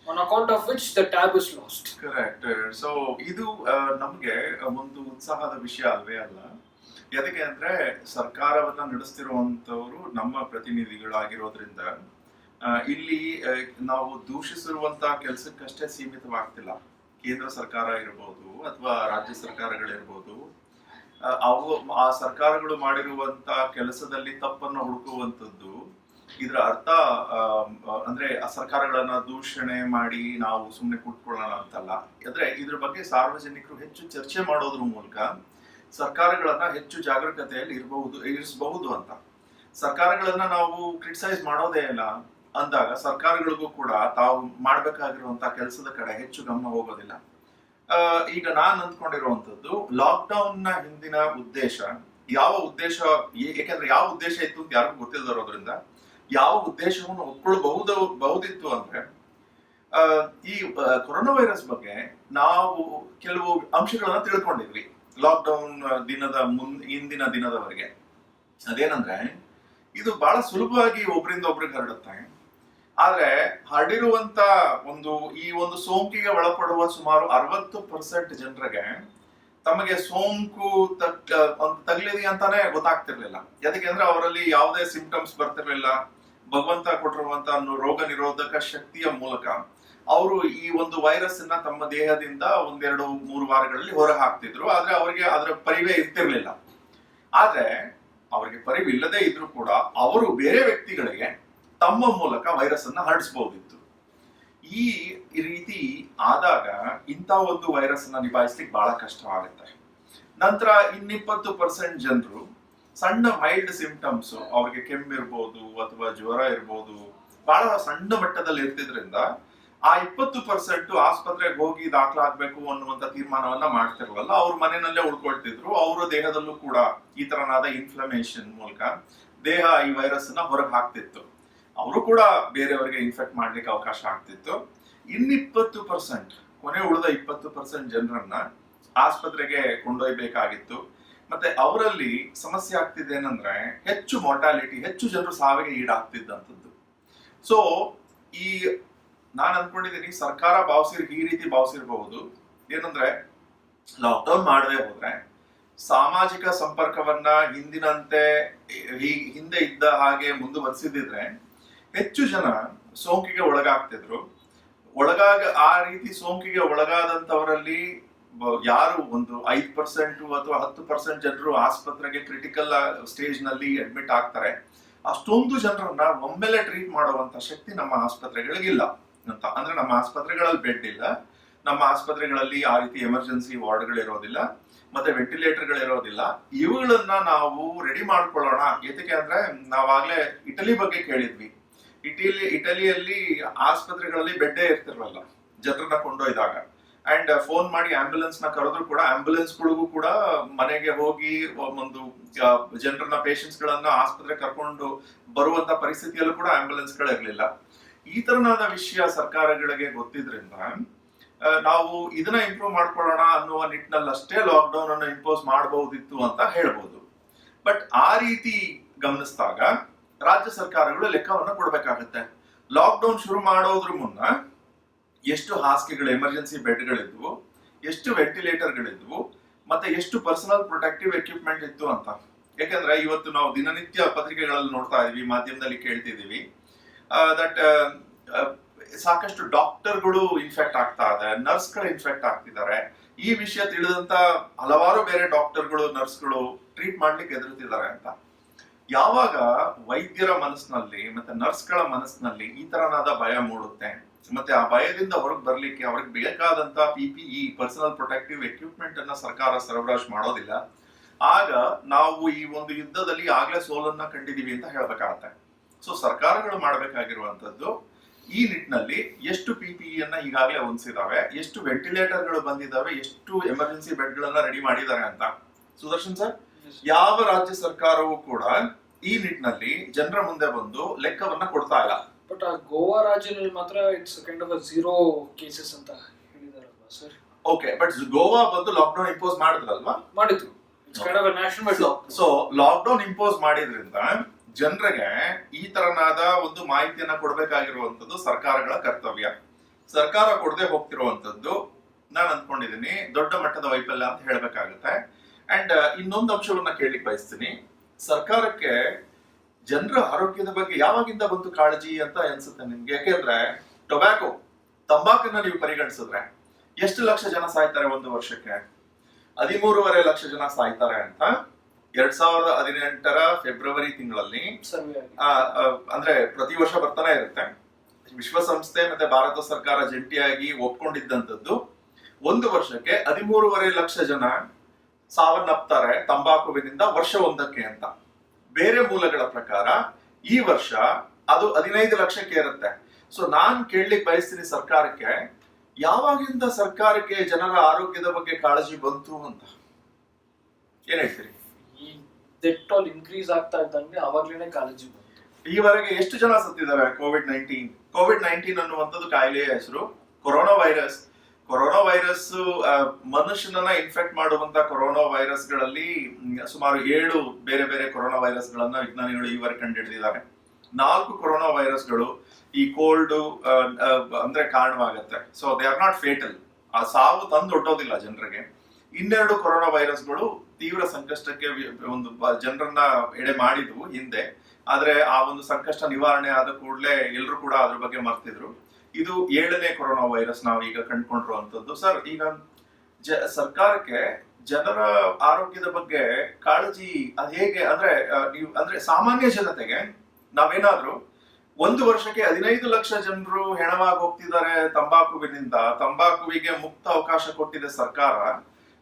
On account of which the tab is lost. Correct. So ಇದು ನಮಗೆ ಒಂದು ಉತ್ಸಾಹದ ವಿಷಯ ಅಲ್ವೇ ಅಲ್ಲ. ಯಾಕೆ ಅಂದ್ರೆ ಸರ್ಕಾರವನ್ನ ನಡೆಸ್ತಿರುವಂತವರು ನಮ್ಮ ಪ್ರತಿನಿಧಿಗಳಾಗಿರೋದ್ರಿಂದ ಇಲ್ಲಿ ನಾವು ದೂಷಿಸಿರುವಂತಹ ಕೆಲಸಕ್ಕಷ್ಟೇ ಸೀಮಿತವಾಗ್ತಿಲ್ಲ. ಕೇಂದ್ರ ಸರ್ಕಾರ ಇರಬಹುದು ಅಥವಾ ರಾಜ್ಯ ಸರ್ಕಾರಗಳಿರ್ಬೋದು, ಅವು ಆ ಸರ್ಕಾರಗಳು ಮಾಡಿರುವಂತ ಕೆಲಸದಲ್ಲಿ ತಪ್ಪನ್ನು ಹುಡುಕುವಂಥದ್ದು. ಇದರ ಅರ್ಥ ಅಂದ್ರೆ ಆ ಸರ್ಕಾರಗಳನ್ನ ದೂಷಣೆ ಮಾಡಿ ನಾವು ಸುಮ್ಮನೆ ಕೂತ್ಕೊಳ್ಳೋಣ ಅಂತಲ್ಲ. ಅಂದ್ರೆ ಇದ್ರ ಬಗ್ಗೆ ಸಾರ್ವಜನಿಕರು ಹೆಚ್ಚು ಚರ್ಚೆ ಮಾಡೋದ್ರ ಮೂಲಕ ಸರ್ಕಾರಗಳನ್ನ ಹೆಚ್ಚು ಜಾಗರೂಕತೆಯಲ್ಲಿ ಇರಿಸಬಹುದು ಅಂತ. ಸರ್ಕಾರಗಳನ್ನ ನಾವು ಕ್ರಿಟಿಸೈಸ್ ಮಾಡೋದೇ ಇಲ್ಲ ಅಂದಾಗ ಸರ್ಕಾರಗಳಿಗೂ ಕೂಡ ತಾವು ಮಾಡ್ಬೇಕಾಗಿರುವಂತಹ ಕೆಲಸದ ಕಡೆ ಹೆಚ್ಚು ಗಮನ ಹೋಗೋದಿಲ್ಲ. ಈಗ ನಾನ್ ಅಂದ್ಕೊಂಡಿರುವಂತದ್ದು, ಲಾಕ್ಡೌನ್ ನ ಹಿಂದಿನ ಉದ್ದೇಶ ಯಾಕೆಂದ್ರೆ ಯಾವ ಉದ್ದೇಶ ಇತ್ತು ಅಂತ ಯಾರಿಗೂ ಗೊತ್ತಿಲ್ಲದಿರೋದ್ರಿಂದ ಯಾವ ಉದ್ದೇಶವನ್ನು ಒಪ್ಕೊಳ್ಬಹುದಿತ್ತು ಅಂದ್ರೆ ಆ, ಈ ಕೊರೋನಾ ವೈರಸ್ ಬಗ್ಗೆ ನಾವು ಕೆಲವು ಅಂಶಗಳನ್ನ ತಿಳ್ಕೊಂಡಿದ್ವಿ ಲಾಕ್ಡೌನ್ ದಿನದ ಹಿಂದಿನ ದಿನದವರೆಗೆ. ಅದೇನಂದ್ರೆ ಇದು ಬಹಳ ಸುಲಭವಾಗಿ ಒಬ್ಬರಿಂದ ಒಬ್ರಿಗೆ ಹರಡುತ್ತೆ. ಆದ್ರೆ ಹರಡಿರುವಂತ ಈ ಒಂದು ಸೋಂಕಿಗೆ ಒಳಪಡುವ ಸುಮಾರು 60% ಜನರಿಗೆ ತಮಗೆ ಸೋಂಕು ತಗಲಿದೆ ಅಂತಾನೆ ಗೊತ್ತಾಗ್ತಿರ್ಲಿಲ್ಲ. ಯಾಕೆ ಅಂದ್ರೆ ಅವರಲ್ಲಿ ಯಾವುದೇ ಸಿಂಪ್ಟಮ್ಸ್ ಬರ್ತಿರ್ಲಿಲ್ಲ. ಭಗವಂತ ಕೊಟ್ಟಿರುವಂತ ರೋಗ ನಿರೋಧಕ ಶಕ್ತಿಯ ಮೂಲಕ ಅವರು ಈ ಒಂದು ವೈರಸ್ ಅನ್ನ ತಮ್ಮ ದೇಹದಿಂದ 1-2-3 ವಾರಗಳಲ್ಲಿ ಹೊರ ಹಾಕ್ತಿದ್ರು. ಆದ್ರೆ ಅವರಿಗೆ ಅದರ ಪರಿವೇ ಇರ್ತಿರ್ಲಿಲ್ಲ. ಆದ್ರೆ ಅವರಿಗೆ ಪರಿವಿಲ್ಲದೆ ಇದ್ರೂ ಕೂಡ ಅವರು ಬೇರೆ ವ್ಯಕ್ತಿಗಳಿಗೆ ತಮ್ಮ ಮೂಲಕ ವೈರಸ್ ಅನ್ನ ಹರಡಿಸಬಹುದಿತ್ತು. ಈ ರೀತಿ ಆದಾಗ ಇಂಥ ಒಂದು ವೈರಸ್ ಅನ್ನ ನಿಭಾಯಿಸ್ಲಿಕ್ಕೆ ಬಹಳ ಕಷ್ಟವಾಗುತ್ತೆ. ನಂತರ 20% ಜನರು ಸಣ್ಣ ಮೈಲ್ಡ್ ಸಿಂಪ್ಟಮ್ಸ್, ಅವ್ರಿಗೆ ಕೆಮ್ಮಿರ್ಬೋದು ಅಥವಾ ಜ್ವರ ಇರ್ಬೋದು, ಬಹಳ ಸಣ್ಣ ಮಟ್ಟದಲ್ಲಿ ಇರ್ತಿದ್ರಿಂದ ಆ 20% ಆಸ್ಪತ್ರೆಗೆ ಹೋಗಿ ದಾಖಲಾಗಬೇಕು ಅನ್ನುವಂತ ತೀರ್ಮಾನವನ್ನ ಮಾಡ್ತಿರ್ವಲ್ಲ, ಅವ್ರ ಮನೆಯಲ್ಲೇ ಉಳ್ಕೊಳ್ತಿದ್ರು. ಅವರ ದೇಹದಲ್ಲೂ ಕೂಡ ಈ ತರನಾದ ಇನ್ಫ್ಲಮೇಷನ್ ಮೂಲಕ ದೇಹ ಈ ವೈರಸ್ ಅನ್ನ ಹೊರಗೆ ಹಾಕ್ತಿತ್ತು. ಅವರು ಕೂಡ ಬೇರೆಯವರಿಗೆ ಇನ್ಫೆಕ್ಟ್ ಮಾಡ್ಲಿಕ್ಕೆ ಅವಕಾಶ ಆಗ್ತಿತ್ತು. 20% ಕೊನೆ ಉಳಿದ 20% ಜನರನ್ನ ಆಸ್ಪತ್ರೆಗೆ ಕೊಂಡೊಯ್ಬೇಕಾಗಿತ್ತು. ಮತ್ತೆ ಅವರಲ್ಲಿ ಸಮಸ್ಯೆ ಆಗ್ತಿದೆ ಏನಂದ್ರೆ ಹೆಚ್ಚು ಮಾರ್ಟಾಲಿಟಿ, ಹೆಚ್ಚು ಜನರು ಸಾವಿಗೆ ಈಡಾಗ್ತಿದ್ದಂಥದ್ದು. ಸೊ ಈ ನಾನು ಅನ್ಕೊಂಡಿದ್ದೀನಿ ಸರ್ಕಾರ ಈ ರೀತಿ ಭಾವಿಸಿರಬಹುದು ಏನಂದ್ರೆ ಲಾಕ್ಡೌನ್ ಮಾಡದೆ ಹೋದ್ರೆ ಸಾಮಾಜಿಕ ಸಂಪರ್ಕವನ್ನ ಹಿಂದಿನಂತೆ ಹಿಂದೆ ಇದ್ದ ಹಾಗೆ ಮುಂದುವರಿಸಿದ್ರೆ ಹೆಚ್ಚು ಜನ ಸೋಂಕಿಗೆ ಒಳಗಾಗ್ತಿದ್ರು. ಆ ರೀತಿ ಸೋಂಕಿಗೆ ಒಳಗಾದಂತವರಲ್ಲಿ ಯಾರು 5% ಅಥವಾ 10% ಜನರು ಆಸ್ಪತ್ರೆಗೆ ಕ್ರಿಟಿಕಲ್ ಸ್ಟೇಜ್ ನಲ್ಲಿ ಅಡ್ಮಿಟ್ ಆಗ್ತಾರೆ, ಅಷ್ಟೊಂದು ಜನರನ್ನ ಒಮ್ಮೆಲೆ ಟ್ರೀಟ್ ಮಾಡುವಂತ ಶಕ್ತಿ ನಮ್ಮ ಆಸ್ಪತ್ರೆಗಳಿಗಿಲ್ಲ ಅಂತ. ಅಂದ್ರೆ ನಮ್ಮ ಆಸ್ಪತ್ರೆಗಳಲ್ಲಿ ಬೆಡ್ ಇಲ್ಲ, ನಮ್ಮ ಆಸ್ಪತ್ರೆಗಳಲ್ಲಿ ಆ ರೀತಿ ಎಮರ್ಜೆನ್ಸಿ ವಾರ್ಡ್ಗಳಿರೋದಿಲ್ಲ, ಮತ್ತೆ ವೆಂಟಿಲೇಟರ್ಗಳಿರೋದಿಲ್ಲ. ಇವುಗಳನ್ನ ನಾವು ರೆಡಿ ಮಾಡ್ಕೊಳ್ಳೋಣ. ಯಾಕೆ ಅಂದ್ರೆ ನಾವಾಗ್ಲೇ ಇಟಲಿ ಬಗ್ಗೆ ಕೇಳಿದ್ವಿ. ಇಟಲಿಯಲ್ಲಿ ಆಸ್ಪತ್ರೆಗಳಲ್ಲಿ ಬೆಡ್ಡೇ ಇರ್ತಿರಲ್ಲ ಜನರನ್ನ ಕೊಂಡೊಯ್ದಾಗ. ಅಂಡ್ ಫೋನ್ ಮಾಡಿ ಆಂಬ್ಯುಲೆನ್ಸ್ ನ ಕರೆದ್ರು ಕೂಡ ಆಂಬ್ಯುಲೆನ್ಸ್ಗಳಿಗೂ ಕೂಡ ಮನೆಗೆ ಹೋಗಿ ಒಂದು ಜನರನ್ನ ಪೇಷಂಟ್ಸ್ ಗಳನ್ನ ಆಸ್ಪತ್ರೆ ಕರ್ಕೊಂಡು ಬರುವಂತ ಪರಿಸ್ಥಿತಿಯಲ್ಲೂ ಕೂಡ ಆಂಬ್ಯುಲೆನ್ಸ್ ಗಳಿರ್ಲಿಲ್ಲ. ಈ ತರನಾದ ವಿಷಯ ಸರ್ಕಾರಗಳಿಗೆ ಗೊತ್ತಿದ್ರಿಂದ ನಾವು ಇದನ್ನ ಇಂಪ್ರೂವ್ ಮಾಡ್ಕೊಳ್ಳೋಣ ಅನ್ನುವ ನಿಟ್ಟಿನಲ್ಲಿ ಅಷ್ಟೇ ಲಾಕ್ಡೌನ್ ಅನ್ನು ಇಂಪೋಸ್ ಮಾಡಬಹುದಿತ್ತು ಅಂತ ಹೇಳ್ಬೋದು. ಬಟ್ ಆ ರೀತಿ ಗಮನಿಸಿದಾಗ ರಾಜ್ಯ ಸರ್ಕಾರಗಳು ಲೆಕ್ಕವನ್ನ ಕೊಡ್ಬೇಕಾಗತ್ತೆ. ಲಾಕ್ಡೌನ್ ಶುರು ಮಾಡೋದ್ರ ಮುನ್ನ ಎಷ್ಟು ಹಾಸಿಗೆಗಳು, ಎಮರ್ಜೆನ್ಸಿ ಬೆಡ್ಗಳಿದ್ವು, ಎಷ್ಟು ವೆಂಟಿಲೇಟರ್ಗಳಿದ್ವು, ಮತ್ತೆ ಎಷ್ಟು ಪರ್ಸನಲ್ ಪ್ರೊಟೆಕ್ಟಿವ್ ಎಕ್ವಿಪ್ಮೆಂಟ್ ಇತ್ತು ಅಂತ. ಯಾಕಂದ್ರೆ ಇವತ್ತು ನಾವು ದಿನನಿತ್ಯ ಪತ್ರಿಕೆಗಳಲ್ಲಿ ನೋಡ್ತಾ ಇದೀವಿ, ಮಾಧ್ಯಮದಲ್ಲಿ ಕೇಳ್ತಿದೀವಿ ದಟ್ ಸಾಕಷ್ಟು ಡಾಕ್ಟರ್ಗಳು ಇನ್ಫೆಕ್ಟ್ ಆಗ್ತಾ ಇದೆ, ನರ್ಸ್ಗಳು ಇನ್ಫೆಕ್ಟ್ ಆಗ್ತಿದ್ದಾರೆ. ಈ ವಿಷಯ ತಿಳಿದಂತ ಹಲವಾರು ಬೇರೆ ಡಾಕ್ಟರ್ಗಳು, ನರ್ಸ್ಗಳು ಟ್ರೀಟ್ ಮಾಡ್ಲಿಕ್ಕೆ ಎದುರುತ್ತಿದ್ದಾರೆ ಅಂತ. ಯಾವಾಗ ವೈದ್ಯರ ಮನಸ್ಸಿನಲ್ಲಿ ಮತ್ತೆ ನರ್ಸ್ಗಳ ಮನಸ್ಸಿನಲ್ಲಿ ಈ ತರನಾದ ಭಯ ಮೂಡುತ್ತೆ, ಮತ್ತೆ ಆ ಭಯದಿಂದ ಹೊರಗೆ ಬರ್ಲಿಕ್ಕೆ ಅವ್ರಿಗೆ ಬೇಕಾದಂತ PPE ಪರ್ಸನಲ್ ಪ್ರೊಟೆಕ್ಟಿವ್ ಎಕ್ವಿಪ್ಮೆಂಟ್ ಅನ್ನ ಸರ್ಕಾರ ಸರಬರಾಜು ಮಾಡೋದಿಲ್ಲ, ಆಗ ನಾವು ಈ ಒಂದು ಯುದ್ಧದಲ್ಲಿ ಆಗ್ಲೇ ಸೋಲನ್ನ ಕಂಡಿದೀವಿ ಅಂತ ಹೇಳ್ಬೇಕಾಗತ್ತೆ. ಸೊ ಸರ್ಕಾರಗಳು ಮಾಡಬೇಕಾಗಿರುವಂತದ್ದು ಈ ನಿಟ್ಟಿನಲ್ಲಿ ಎಷ್ಟು PPE ಅನ್ನ ಈಗಾಗಲೇ ಹೊಂದಿಸಿದಾವೆ, ಎಷ್ಟು ವೆಂಟಿಲೇಟರ್ಗಳು ಬಂದಿದ್ದಾವೆ, ಎಷ್ಟು ಎಮರ್ಜೆನ್ಸಿ ಬೆಡ್ಗಳನ್ನ ರೆಡಿ ಮಾಡಿದ್ದಾರೆ ಅಂತ. ಸುದರ್ಶನ್ ಸರ್, ಯಾವ ರಾಜ್ಯ ಸರ್ಕಾರವೂ ಕೂಡ ಈ ನಿಟ್ಟಿನಲ್ಲಿ ಜನರ ಮುಂದೆ ಬಂದು ಲೆಕ್ಕವನ್ನ ಕೊಡ್ತಾ ಇಲ್ಲ. ಬಟ್ ಆ ಗೋವಾ ರಾಜ್ಯದಲ್ಲಿ ಮಾತ್ರ ಇಟ್ಸ್ ಕೈಂಡ್ ಆಫ್ 0 ಕೇಸಸ್ ಅಂತ ಹೇಳಿದಾರಲ್ವಾ ಸರ್? ಓಕೆ, ಬಟ್ ಗೋವಾ ಬಂದು ಲಾಕ್ಡೌನ್ ಇಂಪೋಸ್ ಮಾಡಿದ್ರಲ್ವಾ? ಮಾಡಿದ್ರು. It's kind of national lock. So lockdown impose ಮಾಡಿದ್ರಿಂದ ಜನರಿಗೆ ಈ ತರನಾದ ಒಂದು ಮಾಹಿತಿಯನ್ನ ಕೊಡ್ಬೇಕಾಗಿರುವಂತದ್ದು ಸರ್ಕಾರಗಳ ಕರ್ತವ್ಯ. ಸರ್ಕಾರ ಕೊಡದೆ ಹೋಗ್ತಿರುವಂತದ್ದು ನಾನು ಅಂದ್ಕೊಂಡಿದ್ದೀನಿ ದೊಡ್ಡ ಮಟ್ಟದ ವೈಫಲ್ಯ ಅಂತ ಹೇಳ್ಬೇಕಾಗುತ್ತೆ. ಅಂಡ್ ಇನ್ನೊಂದು ಅಂಶವನ್ನ ಕೇಳಲಿಕ್ಕೆ ಬಯಸ್ತೀನಿ. ಸರ್ಕಾರಕ್ಕೆ ಜನರ ಆರೋಗ್ಯದ ಬಗ್ಗೆ ಯಾವಾಗಿಂದ ಬಂತು ಕಾಳಜಿ ಅಂತ ಅನ್ಸುತ್ತೆ ನಿಮ್ಗೆ? ಯಾಕೆಂದ್ರೆ ಟೊಬ್ಯಾಕೋ, ತಂಬಾಕನ್ನ ನೀವು ಪರಿಗಣಿಸಿದ್ರೆ ಎಷ್ಟು ಲಕ್ಷ ಜನ ಸಾಯ್ತಾರೆ ಒಂದು ವರ್ಷಕ್ಕೆ? 13.5 ಲಕ್ಷ ಜನ ಸಾಯ್ತಾರೆ ಅಂತ 2018 ಫೆಬ್ರವರಿ ತಿಂಗಳಲ್ಲಿ ಅಂದ್ರೆ ಪ್ರತಿ ವರ್ಷ ಬರ್ತಾನೆ ಇರುತ್ತೆ. ವಿಶ್ವಸಂಸ್ಥೆ ಮತ್ತೆ ಭಾರತ ಸರ್ಕಾರ ಜಂಟಿಯಾಗಿ ಒಪ್ಕೊಂಡಿದ್ದಂಥದ್ದು ಒಂದು ವರ್ಷಕ್ಕೆ 13.5 ಲಕ್ಷ ಜನ ಸಾವನ್ನಪ್ತಾರೆ ತಂಬಾಕುವಿನಿಂದ ವರ್ಷವೊಂದಕ್ಕೆ ಅಂತ. ಬೇರೆ ಮೂಲಗಳ ಪ್ರಕಾರ ಈ ವರ್ಷ ಅದು 15 ಲಕ್ಷಕ್ಕೆ ಇರುತ್ತೆ. ಸೊ ನಾನ್ ಕೇಳಲಿಕ್ಕೆ ಬಯಸ್ತೀನಿ ಸರ್ಕಾರಕ್ಕೆ, ಯಾವಾಗಿಂದ ಸರ್ಕಾರಕ್ಕೆ ಜನರ ಆರೋಗ್ಯದ ಬಗ್ಗೆ ಕಾಳಜಿ ಬಂತು ಅಂತ ಏನ್ ಹೇಳ್ತೀರಿ? ಈ ಡೆತ್ ಟೋಲ್ ಇನ್ಕ್ರೀಸ್ ಆಗ್ತಾ ಇದ್ದಂಗೆ ಅವಾಗ್ಲೇನೆ ಕಾಳಜಿ ಬಂತು. ಈವರೆಗೆ ಎಷ್ಟು ಜನ ಸತ್ತಿದ್ದಾರೆ ಕೋವಿಡ್-19 ಕೋವಿಡ್-19 ಅನ್ನುವಂಥದ್ದು ಕಾಯಿಲೆಯ ಹೆಸರು. ಕೊರೋನಾ ವೈರಸ್ ಮನುಷ್ಯನನ್ನ ಇನ್ಫೆಕ್ಟ್ ಮಾಡುವಂತ ಕೊರೋನಾ ವೈರಸ್ಗಳಲ್ಲಿ ಸುಮಾರು 7 ಬೇರೆ ಬೇರೆ ಕೊರೋನಾ ವೈರಸ್ಗಳನ್ನ ವಿಜ್ಞಾನಿಗಳು ಈವರೆಗೆ ಕಂಡುಹಿಡಿದಿದ್ದಾರೆ. 4 ಕೊರೋನಾ ವೈರಸ್ಗಳು ಈ ಕೋಲ್ಡ್ ಅಂದ್ರೆ ಕಾರಣವಾಗುತ್ತೆ. So they are not fatal, ಆ ಸಾವು ತಂದು ಒಟ್ಟೋದಿಲ್ಲ ಜನರಿಗೆ. 12 ಕೊರೋನಾ ವೈರಸ್ಗಳು ತೀವ್ರ ಸಂಕಷ್ಟಕ್ಕೆ ಒಂದು ಜನರನ್ನ ಎಡೆ ಮಾಡಿದ್ವು ಹಿಂದೆ. ಆದ್ರೆ ಆ ಒಂದು ಸಂಕಷ್ಟ ನಿವಾರಣೆ ಆದ ಕೂಡಲೇ ಎಲ್ಲರೂ ಕೂಡ ಅದ್ರ ಬಗ್ಗೆ ಮರ್ತಿದ್ರು. ಇದು 7ನೇ ಕೊರೋನಾ ವೈರಸ್ ನಾವು ಈಗ ಕಂಡುಕೊಂಡಿರುವಂತದ್ದು. ಸರ್, ಈಗ ಸರ್ಕಾರಕ್ಕೆ ಜನರ ಆರೋಗ್ಯದ ಬಗ್ಗೆ ಕಾಳಜಿ ಅದು ಹೇಗೆ ಅಂದ್ರೆ ನೀವು ಅಂದ್ರೆ ಸಾಮಾನ್ಯ ಜನತೆಗೆ ನಾವೇನಾದ್ರೂ 1 ವರ್ಷಕ್ಕೆ 15 ಲಕ್ಷ ಜನರು ಹೆಣವಾಗಿ ಹೋಗ್ತಿದ್ದಾರೆ ತಂಬಾಕುವಿನಿಂದ. ತಂಬಾಕುವಿಗೆ ಮುಕ್ತ ಅವಕಾಶ ಕೊಟ್ಟಿದೆ ಸರ್ಕಾರ.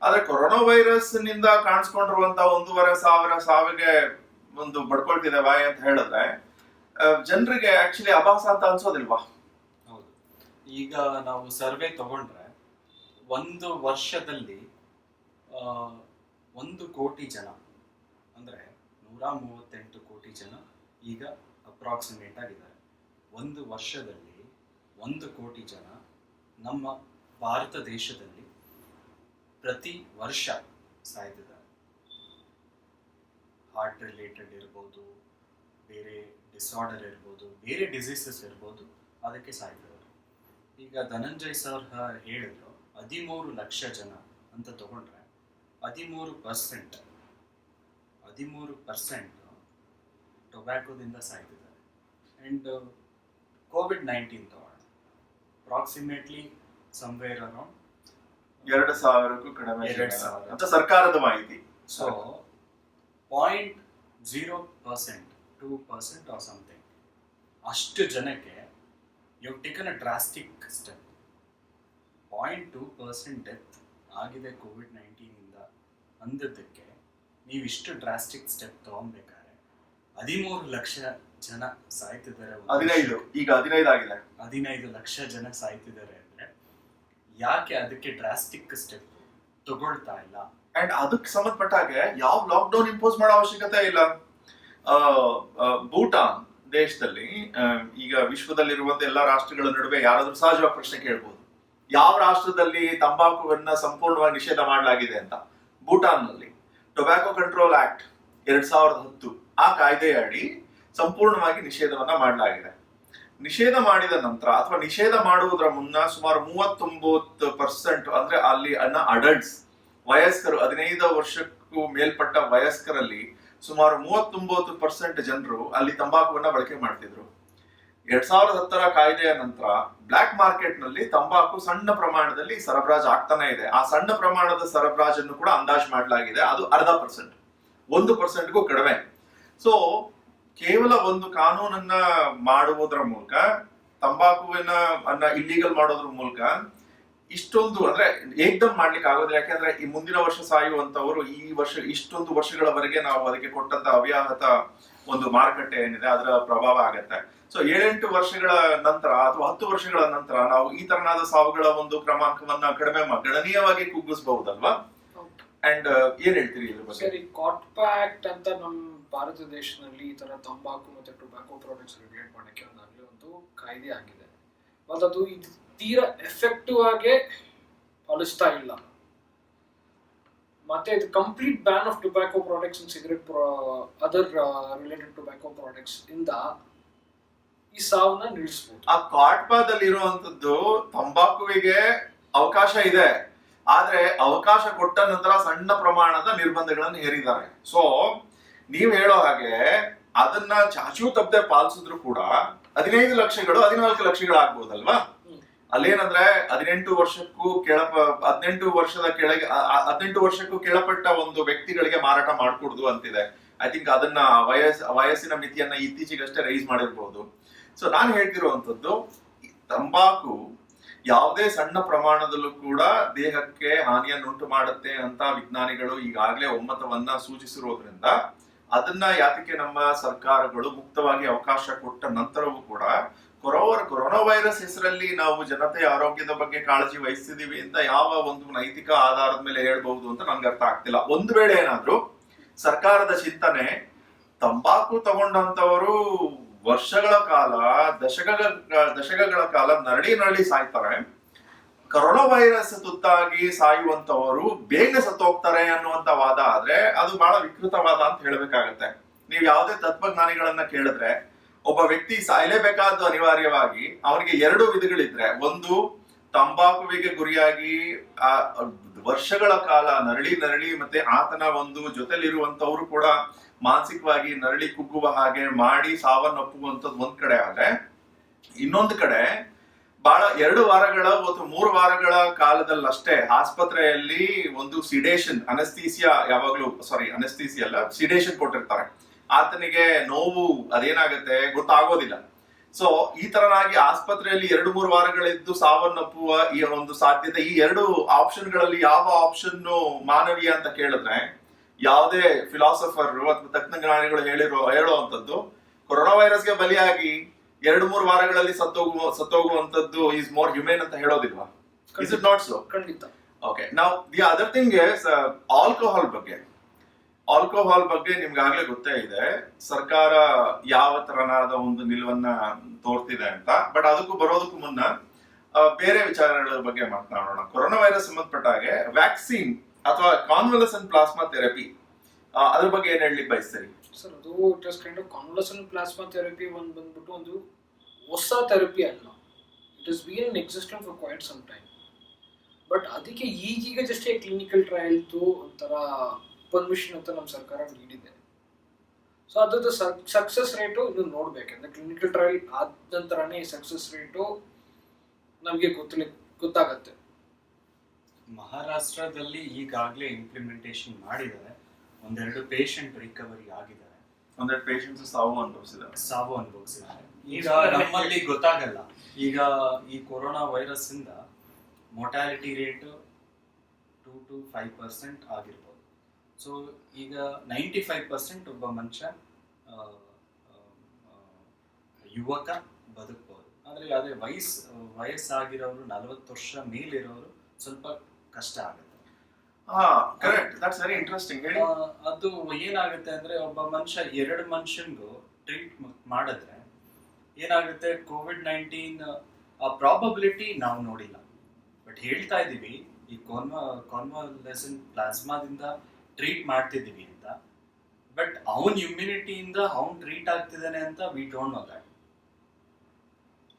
ಆದ್ರೆ ಕೊರೋನಾ ವೈರಸ್ ನಿಂದ ಕಾಣಿಸ್ಕೊಂಡಿರುವಂತ 1,500 ಸಾವಿಗೆ ಒಂದು ಬಡ್ಕೊಳ್ತಿದೆ ಬಾಯಿ ಅಂತ ಹೇಳಿದ್ರೆ ಜನರಿಗೆ ಆಕ್ಚುಲಿ ಅಭಾಸ ಅಂತ ಅನ್ಸೋದಿಲ್ವಾ? ಹೌದು. ಈಗ ನಾವು ಸರ್ವೆ ತಗೊಂಡ್ರೆ 1 ವರ್ಷದಲ್ಲಿ 1 ಕೋಟಿ ಜನ ಅಂದ್ರೆ 138 ಕೋಟಿ ಜನ ಈಗ ಅಪ್ರಾಕ್ಸಿಮೇಟ್ ಆಗಿದ್ದಾರೆ. 1 ವರ್ಷದಲ್ಲಿ 1 ಕೋಟಿ ಜನ ನಮ್ಮ ಭಾರತ ದೇಶದಲ್ಲಿ ಪ್ರತಿ ವರ್ಷ ಸಾಯ್ತಿದ್ದಾರೆ. ಹಾರ್ಟ್ ರಿಲೇಟೆಡ್ ಇರ್ಬೋದು, ಬೇರೆ ಡಿಸಾರ್ಡರ್ ಇರ್ಬೋದು, ಬೇರೆ ಡಿಸೀಸಸ್ ಇರ್ಬೋದು, ಅದಕ್ಕೆ ಸಾಯ್ತಿದ್ದಾರೆ. ಈಗ ಧನಂಜಯ್ ಸರ್ ಹೇಳಿದ್ರು 13 ಲಕ್ಷ ಜನ ಅಂತ ತಗೊಂಡ್ರೆ 13% ಟೊಬ್ಯಾಕೋದಿಂದ ಸಾಯ್ತಿದ್ದಾರೆ. ಆ್ಯಂಡ್ ಕೋವಿಡ್-19 ತಗೊಂಡು ಅಪ್ರಾಕ್ಸಿಮೇಟ್ಲಿ ಸಮ್ವೇರ್ ಅರೌಂಡ್ 2,000ಕ್ಕೂ ಕಡಿಮೆ 2,000 ಅಂತ ಸರ್ಕಾರದ ಮಾಹಿತಿ. ಸೊ 0.0%, 2% or something, ಅಷ್ಟು ಜನಕ್ಕೆ you taken a drastic step. 0.2% death ಆಗಿದೆ ಕೋವಿಡ್-19 ಇಂದ ಅಂದದ್ದಕ್ಕೆ ನೀವು ಇಷ್ಟು ಡ್ರಾಸ್ಟಿಕ್ ಸ್ಟೆಪ್ ತಗೊಬೇಕಾದ್ರೆ 13 ಲಕ್ಷ ಜನ ಸಾಯ್ತಿದ್ದಾರೆ. 15 ಈಗ 15 ಆಗಿದೆ. 15 ಲಕ್ಷ ಜನ ಸಾಯ್ತಿದ್ದಾರೆ ಅಂದ್ರೆ ಯಾಕೆ ಅದಕ್ಕೆ ಡ್ರಾಸ್ಟಿಕ್ ಸ್ಟೆಪ್ ತಗೊಳ್ತಾ ಇಲ್ಲ? ಅಂಡ್ ಅದಕ್ಕೆ ಸಂಬಂಧಪಟ್ಟ ಹಾಗೆ ಯಾವ ಲಾಕ್ಡೌನ್ ಇಂಪೋಸ್ ಮಾಡೋ ಅವಶ್ಯಕತೆ ಇಲ್ಲ. ಭೂಟಾನ್ ದೇಶದಲ್ಲಿ ಈಗ ವಿಶ್ವದಲ್ಲಿರುವಂತ ಎಲ್ಲಾ ರಾಷ್ಟ್ರಗಳ ನಡುವೆ ಯಾರಾದ್ರೂ ಸಹಜವಾಗಿ ಪ್ರಶ್ನೆ ಕೇಳ್ಬೋದು, ಯಾವ ರಾಷ್ಟ್ರದಲ್ಲಿ ತಂಬಾಕುವನ್ನ ಸಂಪೂರ್ಣವಾಗಿ ನಿಷೇಧ ಮಾಡಲಾಗಿದೆ ಅಂತ. ಭೂಟಾನ್ ನಲ್ಲಿ ಟೊಬ್ಯಾಕೊ ಕಂಟ್ರೋಲ್ ಆಕ್ಟ್ 2010 ಆ ಕಾಯ್ದೆಯ ಅಡಿ ಸಂಪೂರ್ಣವಾಗಿ ನಿಷೇಧವನ್ನ ಮಾಡಲಾಗಿದೆ. ನಿಷೇಧ ಮಾಡಿದ ನಂತರ ಅಥವಾ ನಿಷೇಧ ಮಾಡುವುದರ ಮುನ್ನ ಸುಮಾರು 39% ಅಂದ್ರೆ ಅಲ್ಲಿ ಅಡಲ್ಟ್ಸ್ ವಯಸ್ಕರು 15 ವರ್ಷಕ್ಕೂ ಮೇಲ್ಪಟ್ಟ ವಯಸ್ಕರಲ್ಲಿ ಸುಮಾರು 39% ಜನರು ಅಲ್ಲಿ ತಂಬಾಕುವನ್ನ ಬಳಕೆ ಮಾಡ್ತಿದ್ರು. 2010 ಕಾಯ್ದೆಯ ನಂತರ ಬ್ಲಾಕ್ ಮಾರ್ಕೆಟ್ ನಲ್ಲಿ ತಂಬಾಕು ಸಣ್ಣ ಪ್ರಮಾಣದಲ್ಲಿ ಸರಬರಾಜು ಆಗ್ತಾನೆ ಇದೆ. ಆ ಸಣ್ಣ ಪ್ರಮಾಣದ ಸರಬರಾಜನ್ನು ಕೂಡ ಅಂದಾಜು ಮಾಡಲಾಗಿದೆ, ಅದು 0.5%, 1%ಗೂ ಕಡಿಮೆ. ಸೊ ಕೇವಲ ಒಂದು ಕಾನೂನನ್ನ ಮಾಡುವುದರ ಮೂಲಕ, ತಂಬಾಕುವಿನ ಇಲ್ಲೀಗಲ್ ಮಾಡೋದ್ರ ಮೂಲಕ ಇಷ್ಟೊಂದು ಅಂದ್ರೆ ಏಕ್ದಮ್ ಮಾಡ್ಲಿಕ್ಕೆ ಆಗೋದಿಲ್ಲ. ಯಾಕೆಂದ್ರೆ ಈ ಮುಂದಿನ ವರ್ಷ ಸಾಯುವಂತವರು ಈ ವರ್ಷ ಇಷ್ಟೊಂದು ವರ್ಷಗಳವರೆಗೆ ನಾವು ಅದಕ್ಕೆ ಕೊಟ್ಟಂತ ಅವ್ಯಾಹತ ಒಂದು ಮಾರುಕಟ್ಟೆ ಏನಿದೆ ಅದರ ಪ್ರಭಾವ ಆಗತ್ತೆ. ಸೊ 7-8 ವರ್ಷಗಳ ನಂತರ ಅಥವಾ 10 ವರ್ಷಗಳ ನಂತರ ನಾವು ಈ ತರನಾದ ಸಾವುಗಳ ಒಂದು ಕ್ರಮಾಂಕವನ್ನ ಗಣನೀಯವಾಗಿ ಕುಗ್ಗಿಸಬಹುದಲ್ವಾ? ಅಂಡ್ ಏನ್ ಹೇಳ್ತೀರಿ ಇದ್ರ ಬಗ್ಗೆ? ಸರಿ, ಕಾಟ್ಪ್ಯಾಕ್ಟ್ ಅಂತ ನಮ್ಮ ಭಾರತ ದೇಶದಲ್ಲಿ ಈ ತರ ತಂಬಾಕು ಮತ್ತೆ ಟೊಬ್ಯಾಕೊ ಪ್ರಾಡಕ್ಟ್ಸ್ ರೆಗ್ಯುಲೇಟ್ ಮಾಡಕ್ಕೆ ಒಂದು ಕಾಯ್ದೆ ಆಗಿದೆ. ಮತ್ತು ಅದು ತೀರಾ ಎಫೆಕ್ಟಿವ್ ಆಗಿ ಪಾಲಿಸ್ತಾ ಇಲ್ಲ. ಮತ್ತೆ ಇದು complete ban of tobacco products and cigarette other related tobacco products ಇಂದ ಈ ಸಾವನ್ನ ನಿಲ್ಲಿಸಬಹುದು. ಆ ಕಾಟ್ಪಾದಲ್ಲಿ ಇರುವಂತದ್ದು ತಂಬಾಕುವಿಗೆ ಅವಕಾಶ ಇದೆ, ಆದ್ರೆ ಅವಕಾಶ ಕೊಟ್ಟ ನಂತರ ಸಣ್ಣ ಪ್ರಮಾಣದ ನಿರ್ಬಂಧಗಳನ್ನು ಹೇರಿದ್ದಾರೆ. ಸೊ ನೀವ್ ಹೇಳೋ ಹಾಗೆ ಅದನ್ನ ಚಾಚೂ ತಪ್ಪದೆ ಪಾಲಿಸಿದ್ರು ಕೂಡ 15 ಲಕ್ಷಗಳು 14 ಲಕ್ಷಗಳು ಆಗ್ಬೋದಲ್ವಾ? ಅಲ್ಲೇನಂದ್ರೆ 18 ವರ್ಷಕ್ಕೂ ಕೆಳಪಟ್ಟ ಒಂದು ವ್ಯಕ್ತಿಗಳಿಗೆ ಮಾರಾಟ ಮಾಡ್ಕೊಡುದು ಅಂತಿದೆ. ಐ ಥಿಂಕ್ ಅದನ್ನ ವಯಸ್ಸಿನ ಮಿತಿಯನ್ನ ಇತ್ತೀಚೆಗಷ್ಟೇ ರೈಸ್ ಮಾಡಿರ್ಬೋದು. ಸೊ ನಾನು ಹೇಳ್ತಿರುವಂತದ್ದು, ತಂಬಾಕು ಯಾವುದೇ ಸಣ್ಣ ಪ್ರಮಾಣದಲ್ಲೂ ಕೂಡ ದೇಹಕ್ಕೆ ಹಾನಿಯನ್ನುಂಟು ಮಾಡುತ್ತೆ ಅಂತ ವಿಜ್ಞಾನಿಗಳು ಈಗಾಗಲೇ ಒಮ್ಮತವನ್ನ ಸೂಚಿಸಿರೋದ್ರಿಂದ ಅದನ್ನ ಯಾತಕ್ಕೆ ನಮ್ಮ ಸರ್ಕಾರಗಳು ಮುಕ್ತವಾಗಿ ಅವಕಾಶ ಕೊಟ್ಟ ನಂತರವೂ ಕೂಡ ಕೊರೋನಾ ವೈರಸ್ ಹೆಸರಲ್ಲಿ ನಾವು ಜನತೆಯ ಆರೋಗ್ಯದ ಬಗ್ಗೆ ಕಾಳಜಿ ವಹಿಸ್ತಿದೀವಿ ಅಂತ ಯಾವ ಒಂದು ನೈತಿಕ ಆಧಾರದ ಮೇಲೆ ಹೇಳ್ಬಹುದು ಅಂತ ನನ್ಗೆ ಅರ್ಥ ಆಗ್ತಿಲ್ಲ. ಒಂದು ವೇಳೆ ಏನಾದ್ರೂ ಸರ್ಕಾರದ ಚಿಂತನೆ ತಂಬಾಕು ತಗೊಂಡಂತವರು ವರ್ಷಗಳ ಕಾಲ, ದಶಕಗಳ ಕಾಲ ನರಳಿ ಸಾಯ್ತಾರೆ. ಕೊರೋನಾ ವೈರಸ್ ತುತ್ತಾಗಿ ಸಾಯುವಂತವರು ಬೇಗನೆ ಸತ್ತೋಗ್ತಾರೆ ಅನ್ನುವಂತ ವಾದ ಆದ್ರೆ ಅದು ಬಹಳ ವಿಕೃತವಾದ ಅಂತ ಹೇಳ್ಬೇಕಾಗತ್ತೆ. ನೀವು ಯಾವುದೇ ತತ್ವಜ್ಞಾನಿಗಳನ್ನ ಕೇಳಿದ್ರೆ ಒಬ್ಬ ವ್ಯಕ್ತಿ ಸಾಯಲೇಬೇಕಾದ ಅನಿವಾರ್ಯವಾಗಿ ಅವನಿಗೆ ಎರಡು ವಿಧಗಳಿದ್ರೆ, ಒಂದು ತಂಬಾಕುವಿಗೆ ಗುರಿಯಾಗಿ ವರ್ಷಗಳ ಕಾಲ ನರಳಿ ಮತ್ತೆ ಆತನ ಒಂದು ಜೊತೆಲಿರುವಂತವ್ರು ಕೂಡ ಮಾನಸಿಕವಾಗಿ ನರಳಿ ಕುಗ್ಗುವ ಹಾಗೆ ಮಾಡಿ ಸಾವನ್ನಪ್ಪುವಂಥದ್ದು ಒಂದ್ ಕಡೆ ಆದ್ರೆ, ಇನ್ನೊಂದು ಕಡೆ ಬಹಳ 2 ವಾರಗಳ ಅಥವಾ 3 ವಾರಗಳ ಕಾಲದಲ್ಲಷ್ಟೇ ಆಸ್ಪತ್ರೆಯಲ್ಲಿ ಒಂದು ಸಿಡೇಷನ್, ಅನಸ್ಥೀಸಿಯಾ, ಅನಸ್ಥೀಸಿಯಾ ಅಲ್ಲ, ಸಿಡೇಷನ್ ಕೊಟ್ಟಿರ್ತಾರೆ. ಆತನಿಗೆ ನೋವು ಅದೇನಾಗತ್ತೆ ಗೊತ್ತಾಗೋದಿಲ್ಲ. ಸೊ ಈ ತರನಾಗಿ ಆಸ್ಪತ್ರೆಯಲ್ಲಿ 2-3 ವಾರಗಳಿದ್ದು ಸಾವನ್ನಪ್ಪುವ ಈ ಒಂದು ಸಾಧ್ಯತೆ, ಈ 2 ಆಪ್ಷನ್ಗಳಲ್ಲಿ ಯಾವ ಆಪ್ಷನ್ ಮಾನವೀಯ ಅಂತ ಕೇಳಿದ್ರೆ, ಯಾವುದೇ ಫಿಲಾಸಫರ್ ಅಥವಾ ತಜ್ಞಜ್ಞಾನಿಗಳು ಹೇಳುವಂತದ್ದು ಕೊರೋನಾ ವೈರಸ್ಗೆ ಬಲಿಯಾಗಿ 2-3 ವಾರಗಳಲ್ಲಿ ಸತ್ತೋಗುವಂತದ್ದು ಈಸ್ ಮೋರ್ ಹ್ಯೂಮೇನ್ ಅಂತ ಹೇಳೋದಿಲ್ವಾ? Is it not so? ಖಂಡಿತ. ಓಕೆ, ನಾವು the other thing is alcohol ಬಗ್ಗೆ ನಿಮ್ಗಾಗ್ಲೇ ಗೊತ್ತೇ ಇದೆ ಸರ್ಕಾರ ಯಾವ ತರನಾದ ಒಂದು ನಿಲುವನ್ನ ತೋರ್ತಿದೆ ಅಂತ. ಬಟ್ ಅದಕ್ಕೂ ಬರೋದಕ್ಕೂ ಮುನ್ನ ಬೇರೆ ವಿಚಾರಗಳ ಬಗ್ಗೆ ಮಾತನಾಡೋಣ. ಕೊರೋನಾ ವೈರಸ್ ಸಂಬಂಧಪಟ್ಟ ಹಾಗೆ ವ್ಯಾಕ್ಸಿನ್ ಅಥವಾ ಕಾನ್ವಲಸೆಂಟ್ ಪ್ಲಾಸ್ಮಾ ಥೆರಪಿ, ಅದ್ರ ಬಗ್ಗೆ ಏನ್ ಹೇಳಲಿಕ್ಕೆ ಬಯಸ್ತೀರಿ ಸರ್? ಅದು it is kind of convalescent plasma therapy ಬಂದ್ಬಿಟ್ಟು ಒಂದು ಹೊಸ ಥೆರಪಿ ಅಲ್ಲ. It is been in existent for quite some time. But ಅದಕ್ಕೆ ಈಗೀಗ ಜಸ್ಟ್ ಕ್ಲಿನಿಕಲ್ ಟ್ರಯಲ್ದು ಒಂಥರ ಪರ್ಮಿಷನ್ ಅಂತ ನಮ್ಮ ಸರ್ಕಾರ ನೀಡಿದೆ. ಸೊ ಅದ್ರದ್ದು ಸಕ್ಸಸ್ ರೇಟು ಇದು ನೋಡ್ಬೇಕಂದ್ರೆ ಕ್ಲಿನಿಕಲ್ ಟ್ರಯಲ್ ಆದ ನಂತರನೇ ಸಕ್ಸಸ್ ರೇಟು ನಮಗೆ ಗೊತ್ತಾಗತ್ತೆ. ಮಹಾರಾಷ್ಟ್ರದಲ್ಲಿ ಈಗಾಗಲೇ ಇಂಪ್ಲಿಮೆಂಟೇಷನ್ ಮಾಡಿದ್ದಾರೆ. 1-2 ಪೇಷಂಟ್ ರಿಕವರಿ ಆಗಿದ್ದಾರೆ, 1-2 ಪೇಷಂಟ್ಸ್ ಸಾವು ಅನುಭವಿಸಿದ್ದಾರೆ. ಈಗ ನಮ್ಮಲ್ಲಿ ಗೊತ್ತಾಗಲ್ಲ. ಈಗ ಈ ಕೊರೋನಾ ವೈರಸ್ ಇಂದ ಮೊರ್ಟಾಲಿಟಿ ರೇಟ್ 2-5% ಆಗಿರ್ಬೋದು. ಸೊ ಈಗ 95% ಒಬ್ಬ ಮನುಷ್ಯ ಯುವಕ ಬದುಕಬಹುದು. ಆದರೆ ಅದೇ ವಯಸ್ಸಾಗಿರೋರು 40 ವರ್ಷ ಮೇಲಿರೋರು ಸ್ವಲ್ಪ ಕಷ್ಟ ಆಗುತ್ತೆ. Correct, that's very interesting. ಹೇಳಿ. ಅದು ಏನಾಗುತ್ತೆ ಅಂದ್ರೆ, ಒಬ್ಬ ಮನುಷ್ಯ 2 ಮನುಷ್ಯನ್ಗೂ ಟ್ರೀಟ್ ಮಾಡಿದ್ರೆ ಏನಾಗುತ್ತೆ, COVID-19 ಆ ಪ್ರಾಬಬಿಲಿಟಿ ನಾವು ನೋಡಿಲ್ಲ. ಬಟ್ ಹೇಳ್ತಾ ಇದೀವಿ ಈ ಕಾನ್ವಾಲೆಸೆಂಟ್ ಪ್ಲಾಸ್ಮಾದಿಂದ ಟ್ರೀಟ್ ಮಾಡ್ತಿದೀವಿ ಅಂತ. ಬಟ್ ಅವನ್ ಇಮ್ಯುನಿಟಿಯಿಂದ ಅವನ್ ಟ್ರೀಟ್ ಆಗ್ತಿದ್ದಾನೆ ಅಂತ ವಿ ಡೋಂಟ್ ನೋ ದಟ್.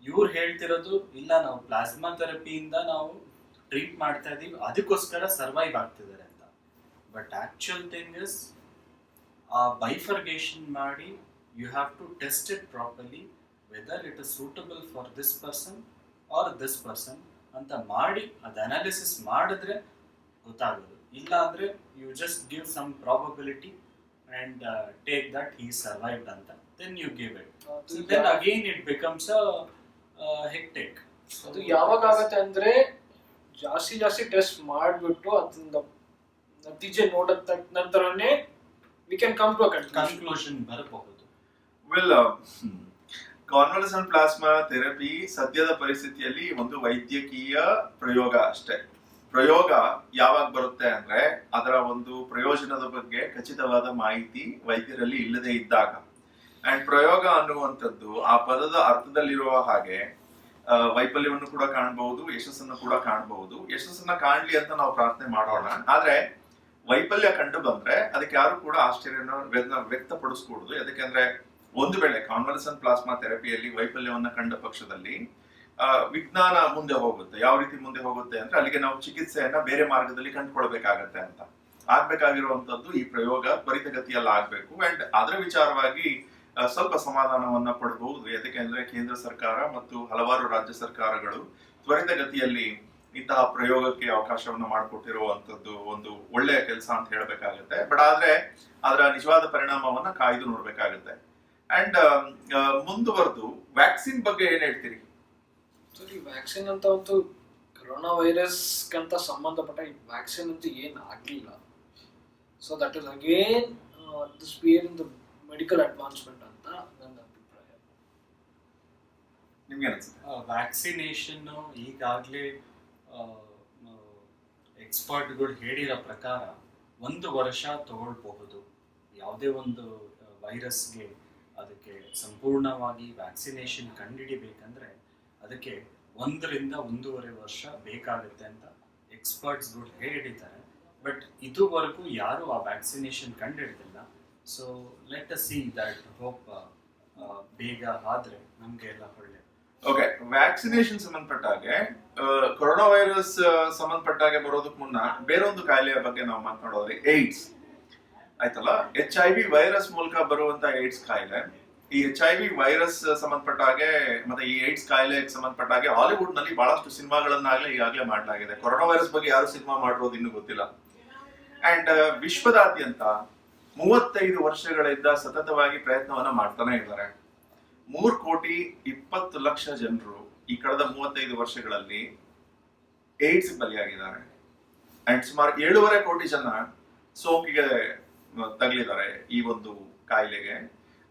ಇವ್ರು ಹೇಳ್ತಿರೋದು ಇಲ್ಲ, ನಾವು ಪ್ಲಾಸ್ಮಾ ಥೆರಪಿಯಿಂದ ನಾವು ಟ್ರೀಟ್ ಮಾಡ್ತಾ ಇದೀವಿ, ಅದಕ್ಕೋಸ್ಕರ ಸರ್ವೈವ್ ಆಗ್ತಿದ್ದಾರೆ ಅಂತ. ಬಟ್ ಆಕ್ಚುಯಲ್ ಥಿಂಗ್ ಇಸ್, ಆ ಬೈಫರ್ಗೇಷನ್ ಮಾಡಿ you have to test it properly whether it is suitable for this person or this person ಅಂತ ಮಾಡಿ ಅದು ಅನಾಲಿಸಿಸ್ ಮಾಡಿದ್ರೆ ಗೊತ್ತಾಗೋದು. ಇಲ್ಲ ಅಂದ್ರೆ you just give some probability and take that he survived ಅಂತ, then you give it. Then again it becomes hectic. ಅದು ಯಾವಾಗ ಆಗತ್ತೆ ಅಂದ್ರೆ ಜಾಸ್ತಿ ಟೆಸ್ಟ್ ಮಾಡಿಬಿಟ್ಟು ಅದರಿಂದ ನತೀಜೆ ನೋಡಿದ ನಂತರನೇ we can come to a conclusion ಬರಬಹುದು. ವೆಲ್, ಕಾನ್ವಲಸೆಂಟ್ ಪ್ಲಾಸ್ಮಾ ಥೆರಪಿ ಸದ್ಯದ ಪರಿಸ್ಥಿತಿಯಲ್ಲಿ ಒಂದು ವೈದ್ಯಕೀಯ ಪ್ರಯೋಗ ಅಷ್ಟೇ. ಪ್ರಯೋಗ ಯಾವಾಗ ಬರುತ್ತೆ ಅಂದ್ರೆ, ಅದರ ಒಂದು ಪ್ರಯೋಜನದ ಬಗ್ಗೆ ಖಚಿತವಾದ ಮಾಹಿತಿ ವೈದ್ಯರಲ್ಲಿ ಇಲ್ಲದೆ ಇದ್ದಾಗ. ಅಂಡ್ ಪ್ರಯೋಗ ಅನ್ನುವಂಥದ್ದು ಆ ಪದದ ಅರ್ಥದಲ್ಲಿರುವ ಹಾಗೆ ವೈಫಲ್ಯವನ್ನು ಕೂಡ ಕಾಣಬಹುದು, ಯಶಸ್ಸನ್ನು ಕೂಡ ಕಾಣಬಹುದು. ಯಶಸ್ಸನ್ನ ಕಾಣ್ಲಿ ಅಂತ ನಾವು ಪ್ರಾರ್ಥನೆ ಮಾಡೋಣ. ಆದ್ರೆ ವೈಫಲ್ಯ ಕಂಡು ಬಂದ್ರೆ ಅದಕ್ಕೆ ಯಾರು ಕೂಡ ಆಶ್ಚರ್ಯನ ವ್ಯಕ್ತಪಡಿಸ್ಕೂಡುದು. ಯಾಕಂದ್ರೆ ಒಂದು ವೇಳೆ ಕಾನ್ವಲಸೆಂಟ್ ಪ್ಲಾಸ್ಮಾ ಥೆರಪಿಯಲ್ಲಿ ವೈಫಲ್ಯವನ್ನ ಕಂಡ ಪಕ್ಷದಲ್ಲಿ ವಿಜ್ಞಾನ ಮುಂದೆ ಹೋಗುತ್ತೆ. ಯಾವ ರೀತಿ ಮುಂದೆ ಹೋಗುತ್ತೆ ಅಂದ್ರೆ, ಅಲ್ಲಿಗೆ ನಾವು ಚಿಕಿತ್ಸೆಯನ್ನ ಬೇರೆ ಮಾರ್ಗದಲ್ಲಿ ಕಂಡುಕೊಳ್ಬೇಕಾಗತ್ತೆ ಅಂತ. ಆಗ್ಬೇಕಾಗಿರುವಂತದ್ದು ಈ ಪ್ರಯೋಗ ತ್ವರಿತಗತಿಯಲ್ಲಿ ಆಗ್ಬೇಕು. ಅಂಡ್ ಅದರ ವಿಚಾರವಾಗಿ ಸ್ವಲ್ಪ ಸಮಾಧಾನವನ್ನ ಪಡಬಹುದು. ಯಾಕೆಂದ್ರೆ ಕೇಂದ್ರ ಸರ್ಕಾರ ಮತ್ತು ಹಲವಾರು ರಾಜ್ಯ ಸರ್ಕಾರಗಳು ತ್ವರಿತಗತಿಯಲ್ಲಿ ಇಂತಹ ಪ್ರಯೋಗಕ್ಕೆ ಅವಕಾಶವನ್ನು ಮಾಡಿಕೊಟ್ಟಿರುವಂತದ್ದು ಒಂದು ಒಳ್ಳೆಯ ಕೆಲಸ ಅಂತ ಹೇಳ್ಬೇಕಾಗತ್ತೆ. ಬಟ್ ಆದ್ರೆ ಅದರ ನಿಜವಾದ ಪರಿಣಾಮವನ್ನ ಕಾಯ್ದು ನೋಡ್ಬೇಕಾಗತ್ತೆ. ಅಂಡ್ ಮುಂದುವರೆದು ವ್ಯಾಕ್ಸಿನ್ ಬಗ್ಗೆ ಏನ್ ಹೇಳ್ತೀರಿ? ವ್ಯಾಕ್ಸಿನ್ ಅಂತ ಒಂದು ಕೊರೋನಾ ವೈರಸ್ ಅಂತ ಸಂಬಂಧಪಟ್ಟ ವ್ಯಾಕ್ಸಿನ್ ಅಂತ ಏನ್ ಆಗ್ಲಿಲ್ಲ. So that is again this beer in the medical advancement ಅಂತ ನನ್ನ ಅಭಿಪ್ರಾಯ. ನಿಮ್ಗೆ ಅನ್ಸುತ್ತೆ? ವ್ಯಾಕ್ಸಿನೇಷನ್ ಈಗಾಗಲೇ ಎಕ್ಸ್ಪರ್ಟ್ಗಳು ಹೇಳಿರೋ ಪ್ರಕಾರ 1 ವರ್ಷ ತಗೊಳ್ಬಹುದು ಯಾವುದೇ ಒಂದು ವೈರಸ್ಗೆ ಅದಕ್ಕೆ ಸಂಪೂರ್ಣವಾಗಿ ವ್ಯಾಕ್ಸಿನೇಷನ್ ಕಂಡುಹಿಡಿಬೇಕಂದ್ರೆ ಅದಕ್ಕೆ 1 ರಿಂದ 1.5 ವರ್ಷ ಬೇಕಾಗುತ್ತೆ ಅಂತ ಎಕ್ಸ್ಪರ್ಟ್ಸ್ಗಳು ಹೇಳಿದ್ದಾರೆ. ಬಟ್ ಇದುವರೆಗೂ ಯಾರು ಆ ವ್ಯಾಕ್ಸಿನೇಷನ್ ಕಂಡುಹಿಡಿದಿಲ್ಲ. So let us see that hope ಬೇಗ ಆದ್ರೆ ನಮ್ಗೆ ಎಲ್ಲ ಒಳ್ಳೆ. ಓಕೆ, ವ್ಯಾಕ್ಸಿನೇಷನ್ ಸಂಬಂಧಪಟ್ಟ ಹಾಗೆ ಕೊರೋನಾ ವೈರಸ್ ಸಂಬಂಧಪಟ್ಟ ಹಾಗೆ ಬರೋದಕ್ಕೆ ಮುನ್ನ ಬೇರೊಂದು ಕಾಯಿಲೆಯ ಬಗ್ಗೆ ನಾವು ಮಾತನಾಡೋದ್ರೆ ಏಡ್ಸ್ ಆಯ್ತಲ್ಲ. HIV ವೈರಸ್ ಮೂಲಕ ಬರುವಂತ ಏಡ್ಸ್ ಕಾಯಿಲೆ. ಈ HIV ವೈರಸ್ ಸಂಬಂಧಪಟ್ಟ ಹಾಗೆ ಮತ್ತೆ ಈ ಏಡ್ಸ್ ಕಾಯಿಲೆಗೆ ಸಂಬಂಧಪಟ್ಟ ಹಾಗೆ ಹಾಲಿವುಡ್ ನಲ್ಲಿ ಬಹಳಷ್ಟು ಸಿನಿಮಾಗಳನ್ನಾಗಲೇ ಈಗಾಗಲೇ ಮಾಡಲಾಗಿದೆ. ಕೊರೋನಾ ವೈರಸ್ ಬಗ್ಗೆ ಯಾರು ಸಿನಿಮಾ ಮಾಡಿರೋದು ಇನ್ನೂ ಗೊತ್ತಿಲ್ಲ. ಅಂಡ್ ವಿಶ್ವದಾದ್ಯಂತ 35 ವರ್ಷಗಳಿಂದ ಸತತವಾಗಿ ಪ್ರಯತ್ನವನ್ನ ಮಾಡ್ತಾನೆ ಇದ್ದಾರೆ. 3,20,00,000 ಜನರು ಈ ಕಳೆದ 35 ವರ್ಷಗಳಲ್ಲಿ ಏಡ್ಸ್ ಬಲಿಯಾಗಿದ್ದಾರೆ. ಅಂಡ್ ಸುಮಾರು 7.5 ಕೋಟಿ ಜನ ಸೋಂಕಿಗೆ ತಗಲಿದ್ದಾರೆ ಈ ಒಂದು ಕಾಯಿಲೆಗೆ.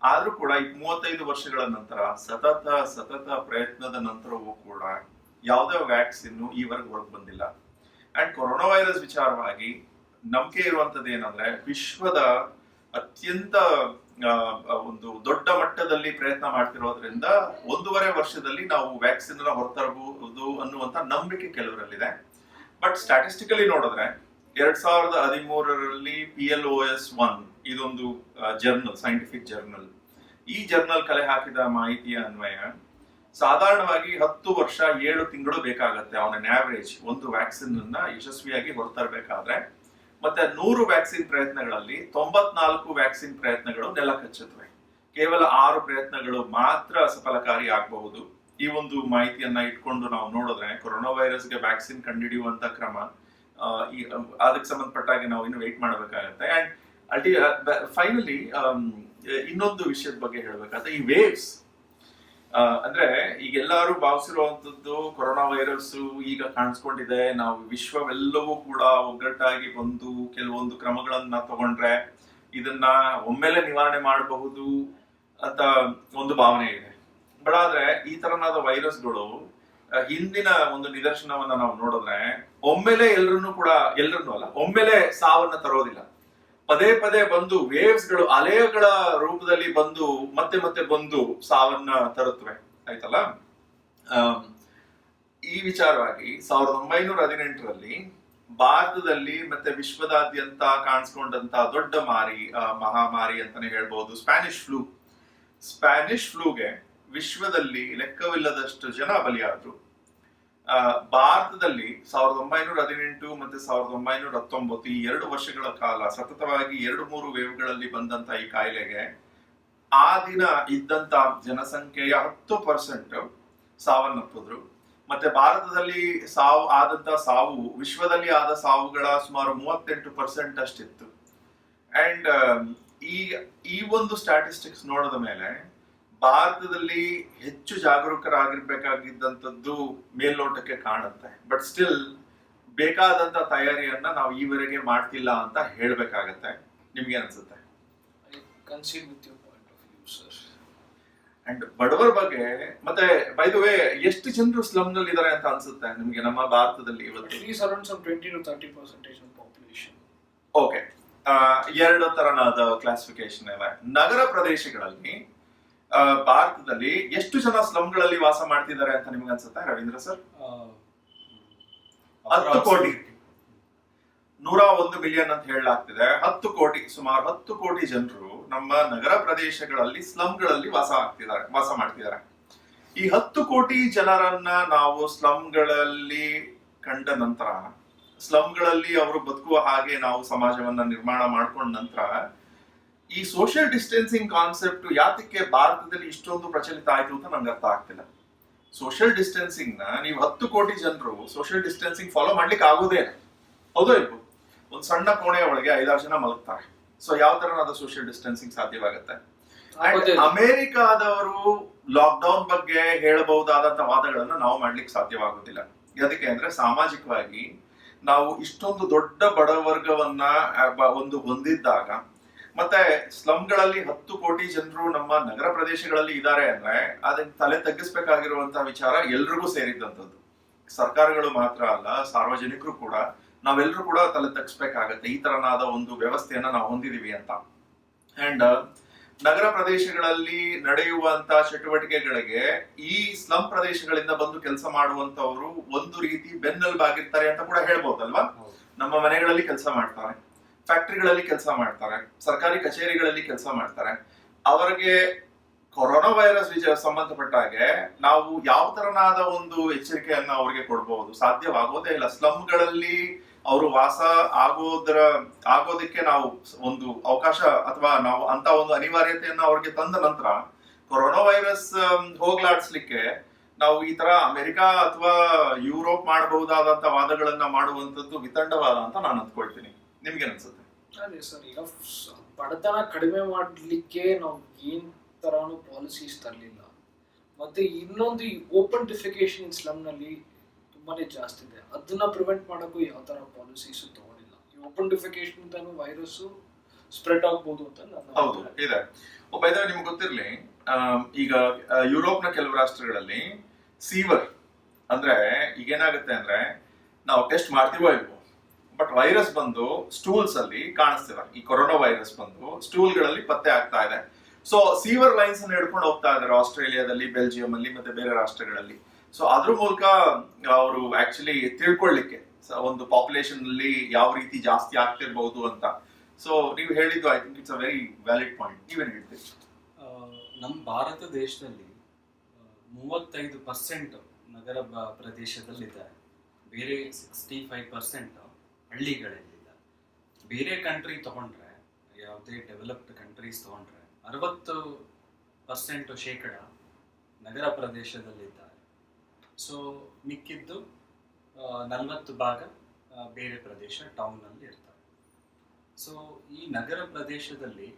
ಆದ್ರೂ ಕೂಡ ಈ 35 ವರ್ಷಗಳ ನಂತರ ಸತತ ಪ್ರಯತ್ನದ ನಂತರವೂ ಕೂಡ ಯಾವುದೇ ವ್ಯಾಕ್ಸಿನ್ ಈವರೆಗೆ ಹೊರಗೆ ಬಂದಿಲ್ಲ. ಅಂಡ್ ಕೊರೋನಾ ವೈರಸ್ ವಿಚಾರವಾಗಿ ನಂಬಿಕೆ ಇರುವಂತದ್ದು ಏನಂದ್ರೆ ವಿಶ್ವದ ಅತ್ಯಂತ ಒಂದು ದೊಡ್ಡ ಮಟ್ಟದಲ್ಲಿ ಪ್ರಯತ್ನ ಮಾಡ್ತಿರೋದ್ರಿಂದ 1.5 ವರ್ಷದಲ್ಲಿ ನಾವು ವ್ಯಾಕ್ಸಿನ್ ಹೊರತರಬಹುದು ಅನ್ನುವಂತ ನಂಬಿಕೆ ಕೆಲವರಲ್ಲಿದೆ. ಬಟ್ ಸ್ಟ್ಯಾಟಿಸ್ಟಿಕಲಿ ನೋಡಿದ್ರೆ 2013ರಲ್ಲಿ PLOS 1 ಇದೊಂದು ಜರ್ನಲ್, ಸೈಂಟಿಫಿಕ್ ಜರ್ನಲ್, ಈ ಜರ್ನಲ್ ಕಲೆ ಹಾಕಿದ ಮಾಹಿತಿಯ ಅನ್ವಯ ಸಾಧಾರಣವಾಗಿ 10 ವರ್ಷ 7 ತಿಂಗಳು ಬೇಕಾಗತ್ತೆ ಅವನ ಆವರೇಜ್ ಒಂದು ವ್ಯಾಕ್ಸಿನ್ ಅನ್ನ ಯಶಸ್ವಿಯಾಗಿ ಹೊರತರಬೇಕಾದ್ರೆ. ಮತ್ತೆ 100 ವ್ಯಾಕ್ಸಿನ್ ಪ್ರಯತ್ನಗಳಲ್ಲಿ 94 ವ್ಯಾಕ್ಸಿನ್ ಪ್ರಯತ್ನಗಳು ನೆಲ ಕಚ್ಚುತ್ತವೆ. ಕೇವಲ 6 ಪ್ರಯತ್ನಗಳು ಮಾತ್ರ ಸಫಲಕಾರಿ ಆಗಬಹುದು. ಈ ಒಂದು ಮಾಹಿತಿಯನ್ನ ಇಟ್ಕೊಂಡು ನಾವು ನೋಡಿದ್ರೆ ಕೊರೋನಾ ವೈರಸ್ಗೆ ವ್ಯಾಕ್ಸಿನ್ ಕಂಡುಹಿಡಿಯುವಂತ ಕ್ರಮ ಅದಕ್ಕೆ ಸಂಬಂಧಪಟ್ಟಾಗಿ ನಾವು ಇನ್ನು ವೇಟ್ ಮಾಡಬೇಕಾಗತ್ತೆ. ಅಂಡ್ ಫೈನಲಿ ಇನ್ನೊಂದು ವಿಷಯದ ಬಗ್ಗೆ ಹೇಳ್ಬೇಕಾದ್ರೆ ಈ ವೇವ್ಸ್ ಅಂದ್ರೆ ಈಗೆಲ್ಲರೂ ಭಾವಿಸಿರುವಂತದ್ದು ಕೊರೋನಾ ವೈರಸ್ ಈಗ ಕಾಣಿಸ್ಕೊಂಡಿದೆ, ನಾವು ವಿಶ್ವವೆಲ್ಲವೂ ಕೂಡ ಒಗ್ಗಟ್ಟಾಗಿ ಬಂದು ಕೆಲವೊಂದು ಕ್ರಮಗಳನ್ನ ತಗೊಂಡ್ರೆ ಇದನ್ನ ಒಮ್ಮೆಲೆ ನಿವಾರಣೆ ಮಾಡಬಹುದು ಅಂತ ಒಂದು ಭಾವನೆ ಇದೆ. ಬಟ್ ಆದ್ರೆ ಈ ತರನಾದ ವೈರಸ್ಗಳು ಹಿಂದಿನ ಒಂದು ನಿದರ್ಶನವನ್ನ ನಾವು ನೋಡಿದ್ರೆ ಒಮ್ಮೆಲೆ ಒಮ್ಮೆಲೆ ಸಾವನ್ನ ತರೋದಿಲ್ಲ. ಪದೇ ಬಂದು ವೇವ್ಸ್ ಗಳು ಅಲೆಗಳ ರೂಪದಲ್ಲಿ ಬಂದು ಮತ್ತೆ ಬಂದು ಸಾವನ್ನ ತರುತ್ತವೆ ಆಯ್ತಲ್ಲ. ಈ ವಿಚಾರವಾಗಿ 1918ರಲ್ಲಿ ಭಾರತದಲ್ಲಿ ಮತ್ತೆ ವಿಶ್ವದಾದ್ಯಂತ ಕಾಣಿಸ್ಕೊಂಡಂತ ದೊಡ್ಡ ಮಹಾಮಾರಿ ಅಂತಾನೆ ಹೇಳ್ಬಹುದು ಸ್ಪ್ಯಾನಿಷ್ ಫ್ಲೂಗೆ ವಿಶ್ವದಲ್ಲಿ ಲೆಕ್ಕವಿಲ್ಲದಷ್ಟು ಜನ ಬಲಿಯಾದ್ರು. ಭಾರತದಲ್ಲಿ 1918 ಮತ್ತೆ 1919 ಈ 2 ವರ್ಷಗಳ ಕಾಲ ಸತತವಾಗಿ 2-3 ವೇವ್ಗಳಲ್ಲಿ ಬಂದಂತ ಈ ಕಾಯಿಲೆಗೆ ಆ ದಿನ ಇದ್ದಂತ ಜನಸಂಖ್ಯೆಯ 10% ಸಾವನ್ನಪ್ಪಿದ್ರು. ಮತ್ತೆ ಭಾರತದಲ್ಲಿ ಸಾವು ವಿಶ್ವದಲ್ಲಿ ಆದ ಸಾವುಗಳ ಸುಮಾರು 38% ಅಷ್ಟಿತ್ತು. ಅಂಡ್ ಈ ಒಂದು ಸ್ಟ್ಯಾಟಿಸ್ಟಿಕ್ಸ್ ನೋಡಿದ ಮೇಲೆ ಭಾರತದಲ್ಲಿ ಹೆಚ್ಚು ಜಾಗರೂಕರಾಗಿರ್ಬೇಕಾಗಿದ್ದಂಥದ್ದು ಮೇಲ್ನೋಟಕ್ಕೆ ಕಾಣುತ್ತೆ. ಬಟ್ ಸ್ಟಿಲ್ ಬೇಕಾದಂತ ತಯಾರಿಯನ್ನ ನಾವು ಈವರೆಗೆ ಮಾಡ್ತಿಲ್ಲ ಅಂತ ಹೇಳ್ಬೇಕಾಗತ್ತೆ. ನಿಮ್ಗೆ ಅನ್ಸುತ್ತೆ? ಅಂಡ್ ಬಡವರ ಬಗ್ಗೆ ಮತ್ತೆ ಬೈ ದ ವೇ ಎಷ್ಟು ಜನರು ಸ್ಲಮ್ ನಲ್ಲಿ ಇದಾರೆ ಅಂತ ಅನ್ಸುತ್ತೆ ನಿಮ್ಗೆ ನಮ್ಮ ಭಾರತದಲ್ಲಿ ಇವತ್ತು? ಓಕೆ, 2 ತರನಾದ ಕ್ಲಾಸಿಫಿಕೇಶನ್ ಇವೆ. ನಗರ ಪ್ರದೇಶಗಳಲ್ಲಿ ಭಾರತದಲ್ಲಿ ಎಷ್ಟು ಜನ ಸ್ಲಮ್ಗಳಲ್ಲಿ ವಾಸ ಮಾಡ್ತಿದ್ದಾರೆ ಅಂತ ನಿಮ್ಗೆ ಅನ್ಸುತ್ತೆ ರವೀಂದ್ರ ಸರ್? 10 ಕೋಟಿ, 101 ಮಿಲಿಯನ್ ಅಂತ ಹೇಳಲಾಗ್ತಿದೆ. 10 ಕೋಟಿ, ಸುಮಾರು 10 ಕೋಟಿ ಜನರು ನಮ್ಮ ನಗರ ಪ್ರದೇಶಗಳಲ್ಲಿ ಸ್ಲಮ್ಗಳಲ್ಲಿ ವಾಸ ಮಾಡ್ತಿದ್ದಾರೆ. ಈ 10 ಕೋಟಿ ಜನರನ್ನ ನಾವು ಸ್ಲಮ್ಗಳಲ್ಲಿ ಕಂಡ ನಂತರ, ಸ್ಲಮ್ಗಳಲ್ಲಿ ಅವರು ಬದುಕುವ ಹಾಗೆ ನಾವು ಸಮಾಜವನ್ನ ನಿರ್ಮಾಣ ಮಾಡ್ಕೊಂಡ ನಂತರ ಈ ಸೋಷಿಯಲ್ ಡಿಸ್ಟೆನ್ಸಿಂಗ್ ಕಾನ್ಸೆಪ್ಟ್ ಯಾತಕ್ಕೆ ಭಾರತದಲ್ಲಿ ಇಷ್ಟೊಂದು ಪ್ರಚಲಿತ ಆಯ್ತು ಅಂತ ನಂಗೆ ಅರ್ಥ ಆಗ್ತಿಲ್ಲ. ಸೋಷಿಯಲ್ ಡಿಸ್ಟೆನ್ಸಿಂಗ್ ನ ನೀವು 10 ಕೋಟಿ ಜನರು ಸೋಷಿಯಲ್ ಡಿಸ್ಟೆನ್ಸಿಂಗ್ ಫಾಲೋ ಮಾಡ್ಲಿಕ್ಕೆ ಆಗೋದೇ? ಹೌದೋ ಇಲ್ವೋ? ಒಂದು ಸಣ್ಣ ಕೋಣೆಯ ಒಳಗೆ 5-6 ಜನ ಮಲಗ್ತಾರೆ. ಸೊ ಯಾವ ತರನಾದ ಸೋಷಿಯಲ್ ಡಿಸ್ಟೆನ್ಸಿಂಗ್ ಸಾಧ್ಯವಾಗುತ್ತೆ? ಅಮೆರಿಕಾದವರು ಲಾಕ್ಡೌನ್ ಬಗ್ಗೆ ಹೇಳಬಹುದಾದಂತ ವಾದಗಳನ್ನ ನಾವು ಮಾಡ್ಲಿಕ್ಕೆ ಸಾಧ್ಯವಾಗುತ್ತಿಲ್ಲ. ಅದಕ್ಕೆ ಅಂದ್ರೆ ಸಾಮಾಜಿಕವಾಗಿ ನಾವು ಇಷ್ಟೊಂದು ದೊಡ್ಡ ಬಡವರ್ಗವನ್ನ ಒಂದು ಹೊಂದಿದ್ದಾಗ ಮತ್ತೆ ಸ್ಲಮ್ಗಳಲ್ಲಿ 10 ಕೋಟಿ ಜನರು ನಮ್ಮ ನಗರ ಪ್ರದೇಶಗಳಲ್ಲಿ ಇದ್ದಾರೆ ಅಂದ್ರೆ ಅದಕ್ಕೆ ತಲೆ ತಗ್ಗಿಸ್ಬೇಕಾಗಿರುವಂತಹ ವಿಚಾರ ಎಲ್ರಿಗೂ ಸೇರಿದ್ದಂಥದ್ದು. ಸರ್ಕಾರಗಳು ಮಾತ್ರ ಅಲ್ಲ, ಸಾರ್ವಜನಿಕರು ಕೂಡ, ನಾವೆಲ್ಲರೂ ಕೂಡ ತಲೆ ತಗ್ಗಿಸ್ಬೇಕಾಗತ್ತೆ ಈ ತರನಾದ ಒಂದು ವ್ಯವಸ್ಥೆಯನ್ನ ನಾವು ಹೊಂದಿದೀವಿ ಅಂತ. ಅಂಡ್ ನಗರ ಪ್ರದೇಶಗಳಲ್ಲಿ ನಡೆಯುವಂತ ಚಟುವಟಿಕೆಗಳಿಗೆ ಈ ಸ್ಲಂ ಪ್ರದೇಶಗಳಿಂದ ಬಂದು ಕೆಲಸ ಮಾಡುವಂತವರು ಒಂದು ರೀತಿ ಬೆನ್ನೆಲುಬಾಗಿರ್ತಾರೆ ಅಂತ ಕೂಡ ಹೇಳ್ಬೋದಲ್ವಾ. ಹೌದು. ನಮ್ಮ ಮನೆಗಳಲ್ಲಿ ಕೆಲಸ ಮಾಡ್ತಾರೆ, ಫ್ಯಾಕ್ಟರಿಗಳಲ್ಲಿ ಕೆಲಸ ಮಾಡ್ತಾರೆ, ಸರ್ಕಾರಿ ಕಚೇರಿಗಳಲ್ಲಿ ಕೆಲಸ ಮಾಡ್ತಾರೆ. ಅವರಿಗೆ ಕೊರೋನಾ ವೈರಸ್ ಸಂಬಂಧಪಟ್ಟ ಹಾಗೆ ನಾವು ಯಾವ ತರನಾದ ಒಂದು ಎಚ್ಚರಿಕೆಯನ್ನ ಅವರಿಗೆ ಕೊಡಬಹುದು? ಸಾಧ್ಯವಾಗೋದೇ ಇಲ್ಲ. ಸ್ಲಮ್ಗಳಲ್ಲಿ ಅವರು ವಾಸ ಆಗೋದಕ್ಕೆ ನಾವು ಒಂದು ಅವಕಾಶ ಅಥವಾ ನಾವು ಅಂತ ಒಂದು ಅನಿವಾರ್ಯತೆಯನ್ನ ಅವ್ರಿಗೆ ತಂದ ನಂತರ ಕೊರೋನಾ ವೈರಸ್ ಹೋಗ್ಲಾಡಿಸ್ಲಿಕ್ಕೆ ನಾವು ಈ ತರ ಅಮೆರಿಕ ಅಥವಾ ಯುರೋಪ್ ಮಾಡಬಹುದಾದಂತ ವಾದಗಳನ್ನ ಮಾಡುವಂತದ್ದು ವಿತಂಡವಾದ ಅಂತ ನಾನು ಅಂದ್ಕೊಳ್ತೀನಿ. ನಿಮ್ಗೆ ಅನ್ಸುತ್ತೆ? ಅದೇ ಸರ್, ಈಗ ಬಡತನ ಕಡಿಮೆ ಮಾಡಲಿಕ್ಕೆ ನಾವು ಏನ್ ತರಾನು ಪಾಲಿಸೀಸ್ ತರಲಿಲ್ಲ. ಮತ್ತೆ ಇನ್ನೊಂದು ಓಪನ್ ಡಿಫಿಕೇಶನ್ ಸ್ಲಮ್ನಲ್ಲಿ ತುಂಬಾನೇ ಜಾಸ್ತಿ ಇದೆ. ಅದನ್ನ ಪ್ರಿವೆಂಟ್ ಮಾಡೋಕ್ಕೂ ಯಾವ ತರ ಪಾಲಿಸೀಸ್ ತಗೊಂಡಿಲ್ಲ. ಈ ಓಪನ್ ಡಿಫಿಕೇಶನ್ ಇಂದಾನು ವೈರಸ್ ಸ್ಪ್ರೆಡ್ ಆಗ್ಬೋದು ಅಂತ ಹೌದು ಇದೆ. ನಿಮ್ಗೆ ಗೊತ್ತಿರ್ಲಿ, ಈಗ ಯುರೋಪ್ನ ಕೆಲವು ರಾಷ್ಟ್ರಗಳಲ್ಲಿ ಸೀವರ್ ಅಂದ್ರೆ ಈಗೇನಾಗುತ್ತೆ ಅಂದ್ರೆ ನಾವು ಟೆಸ್ಟ್ ಮಾಡ್ತೀವೋ ಇಲ್ವೋ, ಬಟ್ ವೈರಸ್ ಬಂದು ಸ್ಟೂಲ್ಸ್ ಅಲ್ಲಿ ಕಾಣಿಸ್ತಿದೆ. ಈ ಕೊರೋನಾ ವೈರಸ್ ಬಂದು ಸ್ಟೂಲ್ಗಳಲ್ಲಿ ಪತ್ತೆ ಆಗ್ತಾ ಇದೆ. ಸೊ ಸೀವರ್ ಲೈನ್ಸ್ ಅನ್ನು ಹಿಡ್ಕೊಂಡು ಹೋಗ್ತಾ ಇದ್ದಾರೆ ಆಸ್ಟ್ರೇಲಿಯಾದಲ್ಲಿ, ಬೆಲ್ಜಿಯಂ ಅಲ್ಲಿ ಮತ್ತೆ ಬೇರೆ ರಾಷ್ಟ್ರಗಳಲ್ಲಿ. ಸೊ ಅದ್ರ ಮೂಲಕ ಅವರು ಆಕ್ಚುಲಿ ತಿಳ್ಕೊಳ್ಳಿಕ್ಕೆ ಒಂದು ಪಾಪ್ಯುಲೇಷನ್ ಅಲ್ಲಿ ಯಾವ ರೀತಿ ಜಾಸ್ತಿ ಆಗ್ತಿರ್ಬಹುದು ಅಂತ. ಸೊ ನೀವು ಹೇಳಿದ್ದು I think it's a very valid point. ನೀವೇನು ಹೇಳ್ತೀರಿ? ನಮ್ಮ ಭಾರತ ದೇಶದಲ್ಲಿ 35% ನಗರ ಪ್ರದೇಶದಲ್ಲಿದ್ದಾರೆ, ಬೇರೆ 65% ಹಳ್ಳಿಗಳಲ್ಲಿದ್ದಾರೆ. ಬೇರೆ ಕಂಟ್ರಿ ತಗೊಂಡ್ರೆ, ಯಾವುದೇ ಡೆವಲಪ್ಡ್ ಕಂಟ್ರೀಸ್ ತಗೊಂಡ್ರೆ 60% ಶೇಕಡ ನಗರ ಪ್ರದೇಶದಲ್ಲಿದ್ದಾರೆ. ಸೊ ಮಿಕ್ಕಿದ್ದು 40 ಭಾಗ ಬೇರೆ ಪ್ರದೇಶ ಟೌನಲ್ಲಿ ಇರ್ತಾರೆ. ಸೊ ಈ ನಗರ ಪ್ರದೇಶದಲ್ಲಿ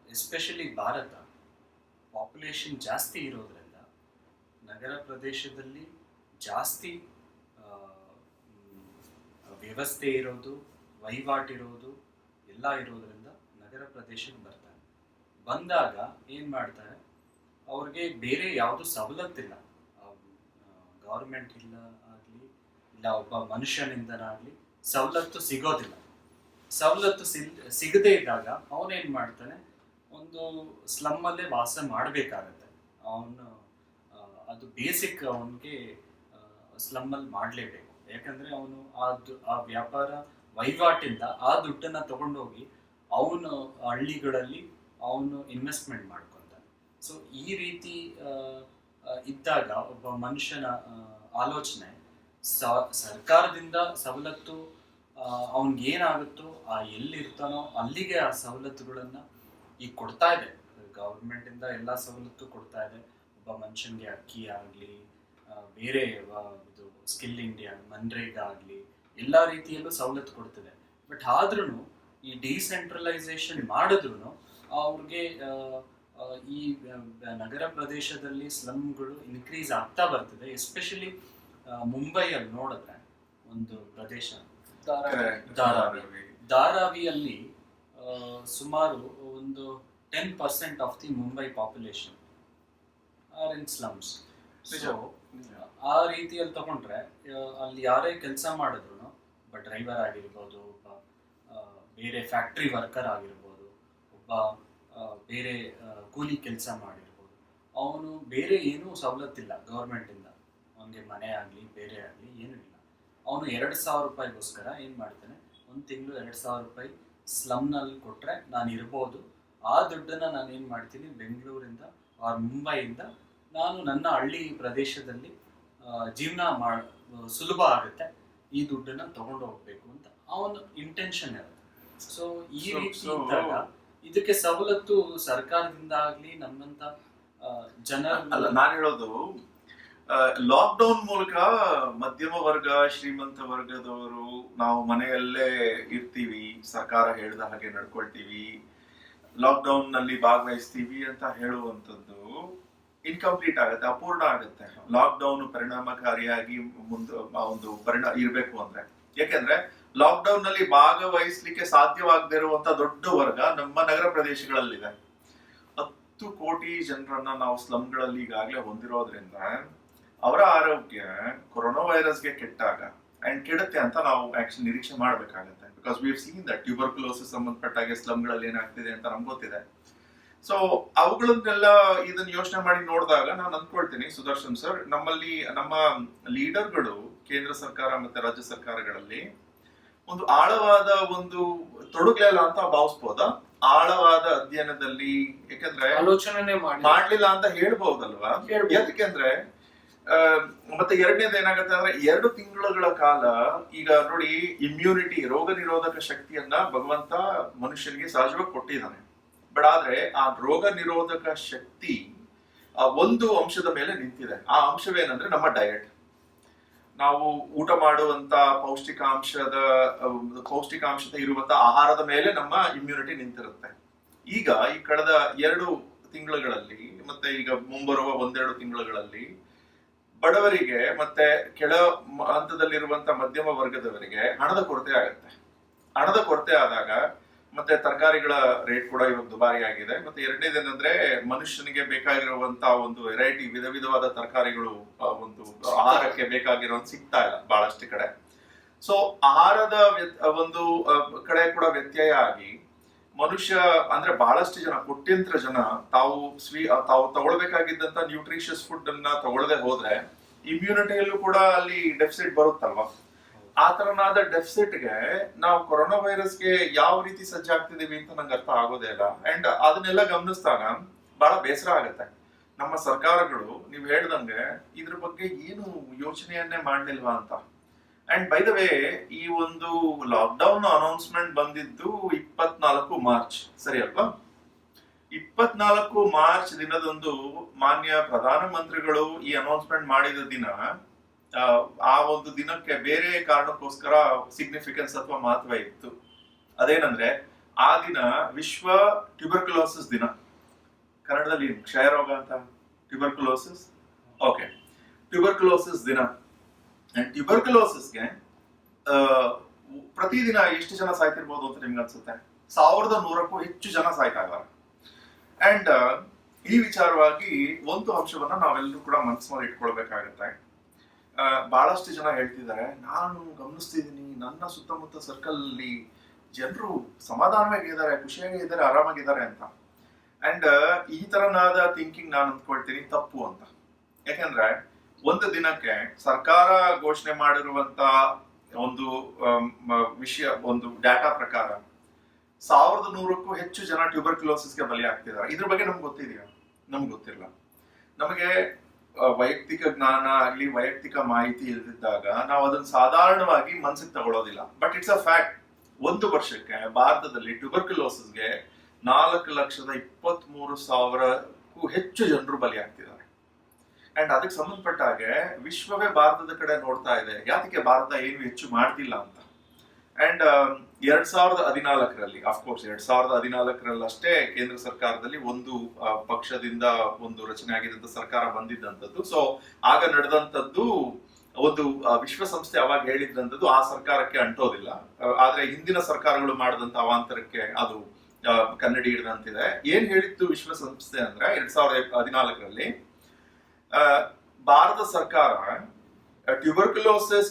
ಎಸ್ಪೆಷಲಿ ಭಾರತ ಪಾಪ್ಯುಲೇಷನ್ ಜಾಸ್ತಿ ಇರೋದ್ರಿಂದ ನಗರ ಪ್ರದೇಶದಲ್ಲಿ ಜಾಸ್ತಿ ವ್ಯವಸ್ಥೆ ಇರೋದು, ವಹಿವಾಟಿರೋದು ಎಲ್ಲ ಇರೋದ್ರಿಂದ ನಗರ ಪ್ರದೇಶಕ್ಕೆ ಬರ್ತಾರೆ. ಬಂದಾಗ ಏನು ಮಾಡ್ತಾರೆ, ಅವ್ರಿಗೆ ಬೇರೆ ಯಾವುದು ಸವಲತ್ತಿಲ್ಲ, ಗೌರ್ಮೆಂಟ್ ಇಲ್ಲ ಆಗಲಿ ಇಲ್ಲ ಒಬ್ಬ ಮನುಷ್ಯನಿಂದನಾಗಲಿ ಸವಲತ್ತು ಸಿಗೋದಿಲ್ಲ. ಸವಲತ್ತು ಸಿಗದೇ ಇದ್ದಾಗ ಅವನೇನು ಮಾಡ್ತಾನೆ, ಒಂದು ಸ್ಲಮ್ಮಲ್ಲೇ ವಾಸ ಮಾಡಬೇಕಾಗತ್ತೆ. ಅವನು ಅದು ಬೇಸಿಕ್ ಅವನಿಗೆ ಸ್ಲಮ್ಮಲ್ಲಿ ಮಾಡಲೇಬೇಕು. ಯಾಕಂದರೆ ಅವನು ಆ ವ್ಯಾಪಾರ ವಹಿವಾಟಿಂದ ಆ ದುಡ್ಡನ್ನು ತಗೊಂಡೋಗಿ ಅವನು ಹಳ್ಳಿಗಳಲ್ಲಿ ಅವನು ಇನ್ವೆಸ್ಟ್ಮೆಂಟ್ ಮಾಡ್ಕೊತಾನೆ. ಸೊ ಈ ರೀತಿ ಇದ್ದಾಗ ಒಬ್ಬ ಮನುಷ್ಯನ ಆಲೋಚನೆ ಸರ್ಕಾರದಿಂದ ಸವಲತ್ತು ಅವನಿಗೇನಾಗುತ್ತೋ ಎಲ್ಲಿರ್ತಾನೋ ಅಲ್ಲಿಗೆ ಆ ಸವಲತ್ತುಗಳನ್ನು ಈಗ ಕೊಡ್ತಾ ಇದೆ. ಗೌರ್ಮೆಂಟಿಂದ ಎಲ್ಲ ಸವಲತ್ತು ಕೊಡ್ತಾ ಇದೆ. ಒಬ್ಬ ಮನುಷ್ಯನಿಗೆ ಅಕ್ಕಿ ಆಗಲಿ, ಬೇರೆ ಇದು ಸ್ಕಿಲ್ ಇಂಡಿಯಾ, ಮನ್ರೇಗಾ ಆಗಲಿ, ಎಲ್ಲ ರೀತಿಯಲ್ಲೂ ಸವಲತ್ತು ಕೊಡ್ತಿದೆ. ಬಟ್ ಆದ್ರೂ ಈ ಡಿಸೆಂಟ್ರಲೈಸೇಷನ್ ಮಾಡಿದ್ರು ಅವ್ರಿಗೆ ಈ ನಗರ ಪ್ರದೇಶದಲ್ಲಿ ಸ್ಲಮ್ಗಳು ಇನ್ಕ್ರೀಸ್ ಆಗ್ತಾ ಬರ್ತಿದೆ. ಎಸ್ಪೆಷಲಿ ಮುಂಬೈಯಲ್ಲಿ ನೋಡಿದ್ರೆ ಒಂದು ಪ್ರದೇಶ ಧಾರಾವಿಯಲ್ಲಿ ಸುಮಾರು ಒಂದು 10% of the Mumbai population are in slums. So ಆ ರೀತಿಯಲ್ಲಿ ತಗೊಂಡ್ರೆ ಅಲ್ಲಿ ಯಾರೇ ಕೆಲಸ ಮಾಡಿದ್ರು, ಒಬ್ಬ ಡ್ರೈವರ್ ಆಗಿರ್ಬೋದು, ಒಬ್ಬ ಬೇರೆ ಫ್ಯಾಕ್ಟ್ರಿ ವರ್ಕರ್ ಆಗಿರ್ಬೋದು, ಒಬ್ಬ ಬೇರೆ ಕೂಲಿ ಕೆಲಸ ಮಾಡಿರ್ಬೋದು, ಅವನು ಬೇರೆ ಏನೂ ಸವಲತ್ತಿಲ್ಲ ಗೌರ್ಮೆಂಟಿಂದ. ಅವನಿಗೆ ಮನೆ ಆಗಲಿ ಬೇರೆ ಆಗಲಿ ಏನೂ ಇಲ್ಲ. ಅವನು 2,000 ರೂಪಾಯಿಗೋಸ್ಕರ ಏನು ಮಾಡ್ತಾನೆ, ಒಂದು ತಿಂಗಳು 2,000 ರೂಪಾಯಿ ಸ್ಲಮ್ನಲ್ಲಿ ಕೊಟ್ಟರೆ ನಾನು ಇರ್ಬೋದು. ಆ ದುಡ್ಡನ್ನು ನಾನು ಏನು ಮಾಡ್ತೀನಿ, ಬೆಂಗಳೂರಿಂದ ಆರ್ ಮುಂಬೈಯಿಂದ ನಾನು ನನ್ನ ಹಳ್ಳಿ ಪ್ರದೇಶದಲ್ಲಿ ಜೀವನ ಸುಲಭ ಆಗುತ್ತೆ, ಈ ದುಡ್ಡನ್ನು ತಗೊಂಡು ಹೋಗ್ಬೇಕು ಅಂತ ಅವನ ಇಂಟೆನ್ಷನ್ ಇರುತ್ತೆ. ಸೊ ಈ ರೀತಿ ಇದ್ದಾಗ ಇದಕ್ಕೆ ಸವಲತ್ತು ಸರ್ಕಾರದಿಂದ ಆಗಲಿ ನಮ್ಮಂತ ಜನ ಅಲ್ಲ, ನಾನು ಹೇಳೋದು ಲಾಕ್ಡೌನ್ ಮೂಲಕ ಮಧ್ಯಮ ವರ್ಗ, ಶ್ರೀಮಂತ ವರ್ಗದವರು ನಾವು ಮನೆಯಲ್ಲೇ ಇರ್ತೀವಿ, ಸರ್ಕಾರ ಹೇಳಿದ ಹಾಗೆ ನಡ್ಕೊಳ್ತೀವಿ, ಲಾಕ್ಡೌನ್ ನಲ್ಲಿ ಭಾಗವಹಿಸ್ತೀವಿ ಅಂತ ಹೇಳುವಂಥದ್ದು ಇನ್ಕಂಪ್ಲೀಟ್ ಆಗುತ್ತೆ, ಅಪೂರ್ಣ ಆಗುತ್ತೆ. ಲಾಕ್ಡೌನ್ ಪರಿಣಾಮಕಾರಿಯಾಗಿ ಒಂದು ಇರಬೇಕು ಅಂದ್ರೆ, ಯಾಕೆಂದ್ರೆ ಲಾಕ್ಡೌನ್ ನಲ್ಲಿ ಭಾಗವಹಿಸ್ಲಿಕ್ಕೆ ಸಾಧ್ಯವಾಗದೇ ಇರುವಂತ ದೊಡ್ಡ ವರ್ಗ ನಮ್ಮ ನಗರ ಪ್ರದೇಶಗಳಲ್ಲಿದೆ. 10 ಕೋಟಿ ಜನರನ್ನ ನಾವು ಸ್ಲಮ್ಗಳಲ್ಲಿ ಈಗಾಗಲೇ ಹೊಂದಿರೋದ್ರಿಂದ ಅವರ ಆರೋಗ್ಯ ಕೊರೋನಾ ವೈರಸ್ಗೆ ಕೆಟ್ಟಾಗ ಅಂಡ್ ಕೆಡುತ್ತೆ ಅಂತ ನಾವು ಆಕ್ಚುಲಿ ನಿರೀಕ್ಷೆ ಮಾಡ್ಬೇಕಾಗತ್ತೆ. Because we have seen that tuberculosis ಸಂಬಂಧಪಟ್ಟಾಗೆ ಸ್ಲಮ್ಗಳಲ್ಲಿ ಏನಾಗ್ತಿದೆ ಅಂತ ನಮ್ಗೆ ಗೊತ್ತಿದೆ. ಸೊ ಅವುಗಳನ್ನೆಲ್ಲ ಇದನ್ನ ಯೋಚನೆ ಮಾಡಿ ನೋಡಿದಾಗ ನಾನು ಅಂದ್ಕೊಳ್ತೀನಿ ಸುದರ್ಶನ್ ಸರ್, ನಮ್ಮಲ್ಲಿ ನಮ್ಮ ಲೀಡರ್ಗಳು ಕೇಂದ್ರ ಸರ್ಕಾರ ಮತ್ತೆ ರಾಜ್ಯ ಸರ್ಕಾರಗಳಲ್ಲಿ ಒಂದು ಆಳವಾದ ಒಂದು ತೊಡಗಲಿಲ್ಲ ಅಂತ ಭಾವಿಸ್ಬೋದಾ? ಆಳವಾದ ಅಧ್ಯಯನದಲ್ಲಿ, ಯಾಕಂದ್ರೆ ಆಲೋಚನೆ ಮಾಡ್ಲಿಲ್ಲ ಅಂತ ಹೇಳ್ಬಹುದಲ್ವಾ? ಯಾಕೆಂದ್ರೆ ಮತ್ತೆ ಎರಡನೇದು ಏನಾಗುತ್ತೆ ಅಂದ್ರೆ 2 ತಿಂಗಳುಗಳ ಕಾಲ ಈಗ ನೋಡಿ, ಇಮ್ಯುನಿಟಿ, ರೋಗ ನಿರೋಧಕ ಶಕ್ತಿಯನ್ನ ಭಗವಂತ ಮನುಷ್ಯನಿಗೆ ಸಹಜವಾಗಿ ಕೊಟ್ಟಿದ್ದಾನೆ. ಬಟ್ ಆದ್ರೆ ಆ ರೋಗ ನಿರೋಧಕ ಶಕ್ತಿ ಒಂದು ಅಂಶದ ಮೇಲೆ ನಿಂತಿದೆ. ಆ ಅಂಶವೇನಂದ್ರೆ ನಮ್ಮ ಡಯಟ್. ನಾವು ಊಟ ಮಾಡುವಂತ ಪೌಷ್ಟಿಕಾಂಶತೆ ಇರುವಂತ ಆಹಾರದ ಮೇಲೆ ನಮ್ಮ ಇಮ್ಯುನಿಟಿ ನಿಂತಿರುತ್ತೆ. ಈಗ ಈ ಕಳೆದ 2 ತಿಂಗಳುಗಳಲ್ಲಿ ಮತ್ತೆ ಈಗ ಮುಂಬರುವ 1-2 ತಿಂಗಳುಗಳಲ್ಲಿ ಬಡವರಿಗೆ ಮತ್ತೆ ಕೆಳ ಹಂತದಲ್ಲಿರುವಂತ ಮಧ್ಯಮ ವರ್ಗದವರಿಗೆ ಹಣದ ಕೊರತೆ ಆಗುತ್ತೆ. ಹಣದ ಕೊರತೆ ಆದಾಗ ಮತ್ತೆ ತರಕಾರಿಗಳ ರೇಟ್ ಕೂಡ ಇವಾಗ ದುಬಾರಿ ಆಗಿದೆ. ಮತ್ತೆ ಎರಡನೇದೇನಂದ್ರೆ ಮನುಷ್ಯನಿಗೆ ಬೇಕಾಗಿರುವಂತ ಒಂದು ವೆರೈಟಿ, ವಿಧ ವಿಧವಾದ ತರಕಾರಿಗಳು ಒಂದು ಆಹಾರಕ್ಕೆ ಬೇಕಾಗಿರೋದು ಸಿಗ್ತಾ ಇಲ್ಲ ಬಹಳಷ್ಟು ಕಡೆ. ಸೊ ಆಹಾರದ ಒಂದು ಕಡೆ ಕೂಡ ವ್ಯತ್ಯಯ ಆಗಿ ಮನುಷ್ಯ ಅಂದ್ರೆ ಬಹಳಷ್ಟು ಜನ, ಕೋಟ್ಯಂತರ ಜನ ತಾವು ತಗೊಳ್ಬೇಕಾಗಿದ್ದಂತ ನ್ಯೂಟ್ರಿಷಿಯಸ್ ಫುಡ್ ಅನ್ನ ತಗೊಳ್ಳದೆ ಹೋದ್ರೆ ಇಮ್ಯುನಿಟಿಯಲ್ಲೂ ಕೂಡ ಅಲ್ಲಿ ಡೆಫಿಸಿಟ್ ಬರುತ್ತಲ್ವಾ? ಆ ತರನಾದ ಡೆಫಿಸಿಟ್ಗೆ ನಾವು ಕೊರೋನಾ ವೈರಸ್ಗೆ ಯಾವ ರೀತಿ ಸಜ್ಜಾಗ್ತಿದೀವಿ ಅಂತ ನಂಗೆ ಅರ್ಥ ಆಗೋದೇ ಇಲ್ಲ. ಅಂಡ್ ಅದನ್ನೆಲ್ಲ ಗಮನಿಸಿದಾಗ ಬಹಳ ಬೇಸರ ಆಗತ್ತೆ. ನಮ್ಮ ಸರ್ಕಾರಗಳು ನೀವು ಹೇಳ್ದಂಗೆ ಇದ್ರ ಬಗ್ಗೆ ಏನು ಯೋಚನೆಯನ್ನೇ ಮಾಡ್ಲಿಲ್ವಾ ಅಂತ. ಅಂಡ್ ಬೈ ದ ವೇ, ಈ ಒಂದು ಲಾಕ್ಡೌನ್ ಅನೌನ್ಸ್ಮೆಂಟ್ ಬಂದಿದ್ದು 24 ಮಾರ್ಚ್, ಸರಿ ಅಲ್ವಾ? 24 ಮಾರ್ಚ್ ದಿನದಂದು ಮಾನ್ಯ ಪ್ರಧಾನಮಂತ್ರಿಗಳು ಈ ಅನೌನ್ಸ್ಮೆಂಟ್ ಮಾಡಿದ ದಿನ, ಆ ಒಂದು ದಿನಕ್ಕೆ ಬೇರೆ ಕಾರಣಕ್ಕೋಸ್ಕರ ಸಿಗ್ನಿಫಿಕೆನ್ಸ್ ಅಥವಾ ಮಹತ್ವ ಇತ್ತು. ಅದೇನಂದ್ರೆ ಆ ದಿನ ವಿಶ್ವ ಟ್ಯೂಬರ್ಕ್ಯುಲೋಸಿಸ್ ದಿನ. ಕನ್ನಡದಲ್ಲಿ ಕ್ಷಯರೋಗ ಅಂತ, ಟ್ಯೂಬರ್ಕ್ಯುಲೋಸಿಸ್. ಓಕೆ, ಟ್ಯೂಬರ್ಕ್ಯುಲೋಸಿಸ್ ದಿನ. ಟ್ಯೂಬರ್ಕ್ಯುಲೋಸಿಸ್ಗೆ ಪ್ರತಿದಿನ ಎಷ್ಟು ಜನ ಸಾಯ್ತಿರ್ಬೋದು ಅಂತ ನಿಮ್ಗೆ ಅನ್ಸುತ್ತೆ? 1100ಕ್ಕೂ ಹೆಚ್ಚು ಜನ ಸಾಯ್ತಾ ಇದ್ದಾರೆ. ಅಂಡ್ ಈ ವಿಚಾರವಾಗಿ ಒಂದು ಅಂಶವನ್ನ ನಾವೆಲ್ಲರೂ ಕೂಡ ಮನಸ್ಸಿನಲ್ಲಿ ಇಟ್ಕೊಳ್ಬೇಕಾಗತ್ತೆ. ಬಹಳಷ್ಟು ಜನ ಹೇಳ್ತಿದ್ದಾರೆ, ನಾನು ಗಮನಿಸ್ತಿದ್ದೀನಿ ನನ್ನ ಸುತ್ತಮುತ್ತ ಸರ್ಕಲ್ ಅಲ್ಲಿ ಜನರು ಸಮಾಧಾನವಾಗಿದ್ದಾರೆ, ಖುಷಿಯಾಗಿದ್ದಾರೆ, ಆರಾಮಾಗಿದ್ದಾರೆ ಅಂತ. ಅಂಡ್ ಈ ತರನಾದ ಥಿಂಕಿಂಗ್ ನಾನು ಅಂದ್ಕೊಳ್ತೀನಿ ತಪ್ಪು ಅಂತ. ಯಾಕಂದ್ರೆ ಒಂದು ದಿನಕ್ಕೆ ಸರ್ಕಾರ ಘೋಷಣೆ ಮಾಡಿರುವಂತ ಒಂದು ವಿಷಯ, ಒಂದು ಡಾಟಾ ಪ್ರಕಾರ 1100ಕ್ಕೂ ಹೆಚ್ಚು ಜನ ಟ್ಯೂಬರ್ಕ್ಯುಲೋಸಿಸ್ಗೆ ಬಲಿ ಆಗ್ತಿದ್ದಾರೆ. ಇದ್ರ ಬಗ್ಗೆ ನಮ್ಗೆ ಗೊತ್ತಿದೆಯಾ? ನಮ್ಗೆ ಗೊತ್ತಿಲ್ಲ. ನಮಗೆ ವೈಯಕ್ತಿಕ ಜ್ಞಾನ ಆಗ್ಲಿ, ವೈಯಕ್ತಿಕ ಮಾಹಿತಿ ಇಲ್ದಿದ್ದಾಗ ನಾವು ಅದನ್ನ ಸಾಧಾರಣವಾಗಿ ಮನ್ಸಿಗೆ ತಗೊಳ್ಳೋದಿಲ್ಲ. But it's a fact. ಒಂದು ವರ್ಷಕ್ಕೆ ಭಾರತದಲ್ಲಿ ಟ್ಯೂಬರ್ಕ್ಯುಲೋಸಿಸ್ಗೆ 4,23,000ಕ್ಕೂ ಹೆಚ್ಚು ಜನರು ಬಲಿ ಆಗ್ತಿದ್ದಾರೆ. ಅಂಡ್ ಅದಕ್ಕೆ ಸಂಬಂಧಪಟ್ಟ ಹಾಗೆ ವಿಶ್ವವೇ ಭಾರತದ ಕಡೆ ನೋಡ್ತಾ ಇದೆ, ಯಾಕೆ ಭಾರತ ಏನು ಹೆಚ್ಚು ಮಾಡ್ತಿಲ್ಲ ಅಂತ. ಅಂಡ್ 2014ರಲ್ಲಿ, ಅಫ್ಕೋರ್ಸ್ 2014ರಲ್ಲಿ ಅಷ್ಟೇ ಕೇಂದ್ರ ಸರ್ಕಾರದಲ್ಲಿ ಒಂದು ಪಕ್ಷದಿಂದ ಒಂದು ರಚನೆ ಆಗಿದ್ದಂತ ಸರ್ಕಾರ ಬಂದಿದ್ದಂಥದ್ದು. ಸೊ ಆಗ ನಡೆದಂಥದ್ದು ಒಂದು ವಿಶ್ವಸಂಸ್ಥೆ ಅವಾಗ ಹೇಳಿದ್ದಂಥದ್ದು ಆ ಸರ್ಕಾರಕ್ಕೆ ಅಂಟೋದಿಲ್ಲ. ಆದ್ರೆ ಹಿಂದಿನ ಸರ್ಕಾರಗಳು ಮಾಡಿದಂತ ಅವಾಂತರಕ್ಕೆ ಅದು ಕನ್ನಡಿ ಹಿಡಿದಂತಿದೆ. ಏನ್ ಹೇಳಿತ್ತು ವಿಶ್ವಸಂಸ್ಥೆ ಅಂದ್ರೆ 2014ರಲ್ಲಿ ಭಾರತ ಸರ್ಕಾರ ಟ್ಯೂಬರ್ಕ್ಯುಲೋಸಿಸ್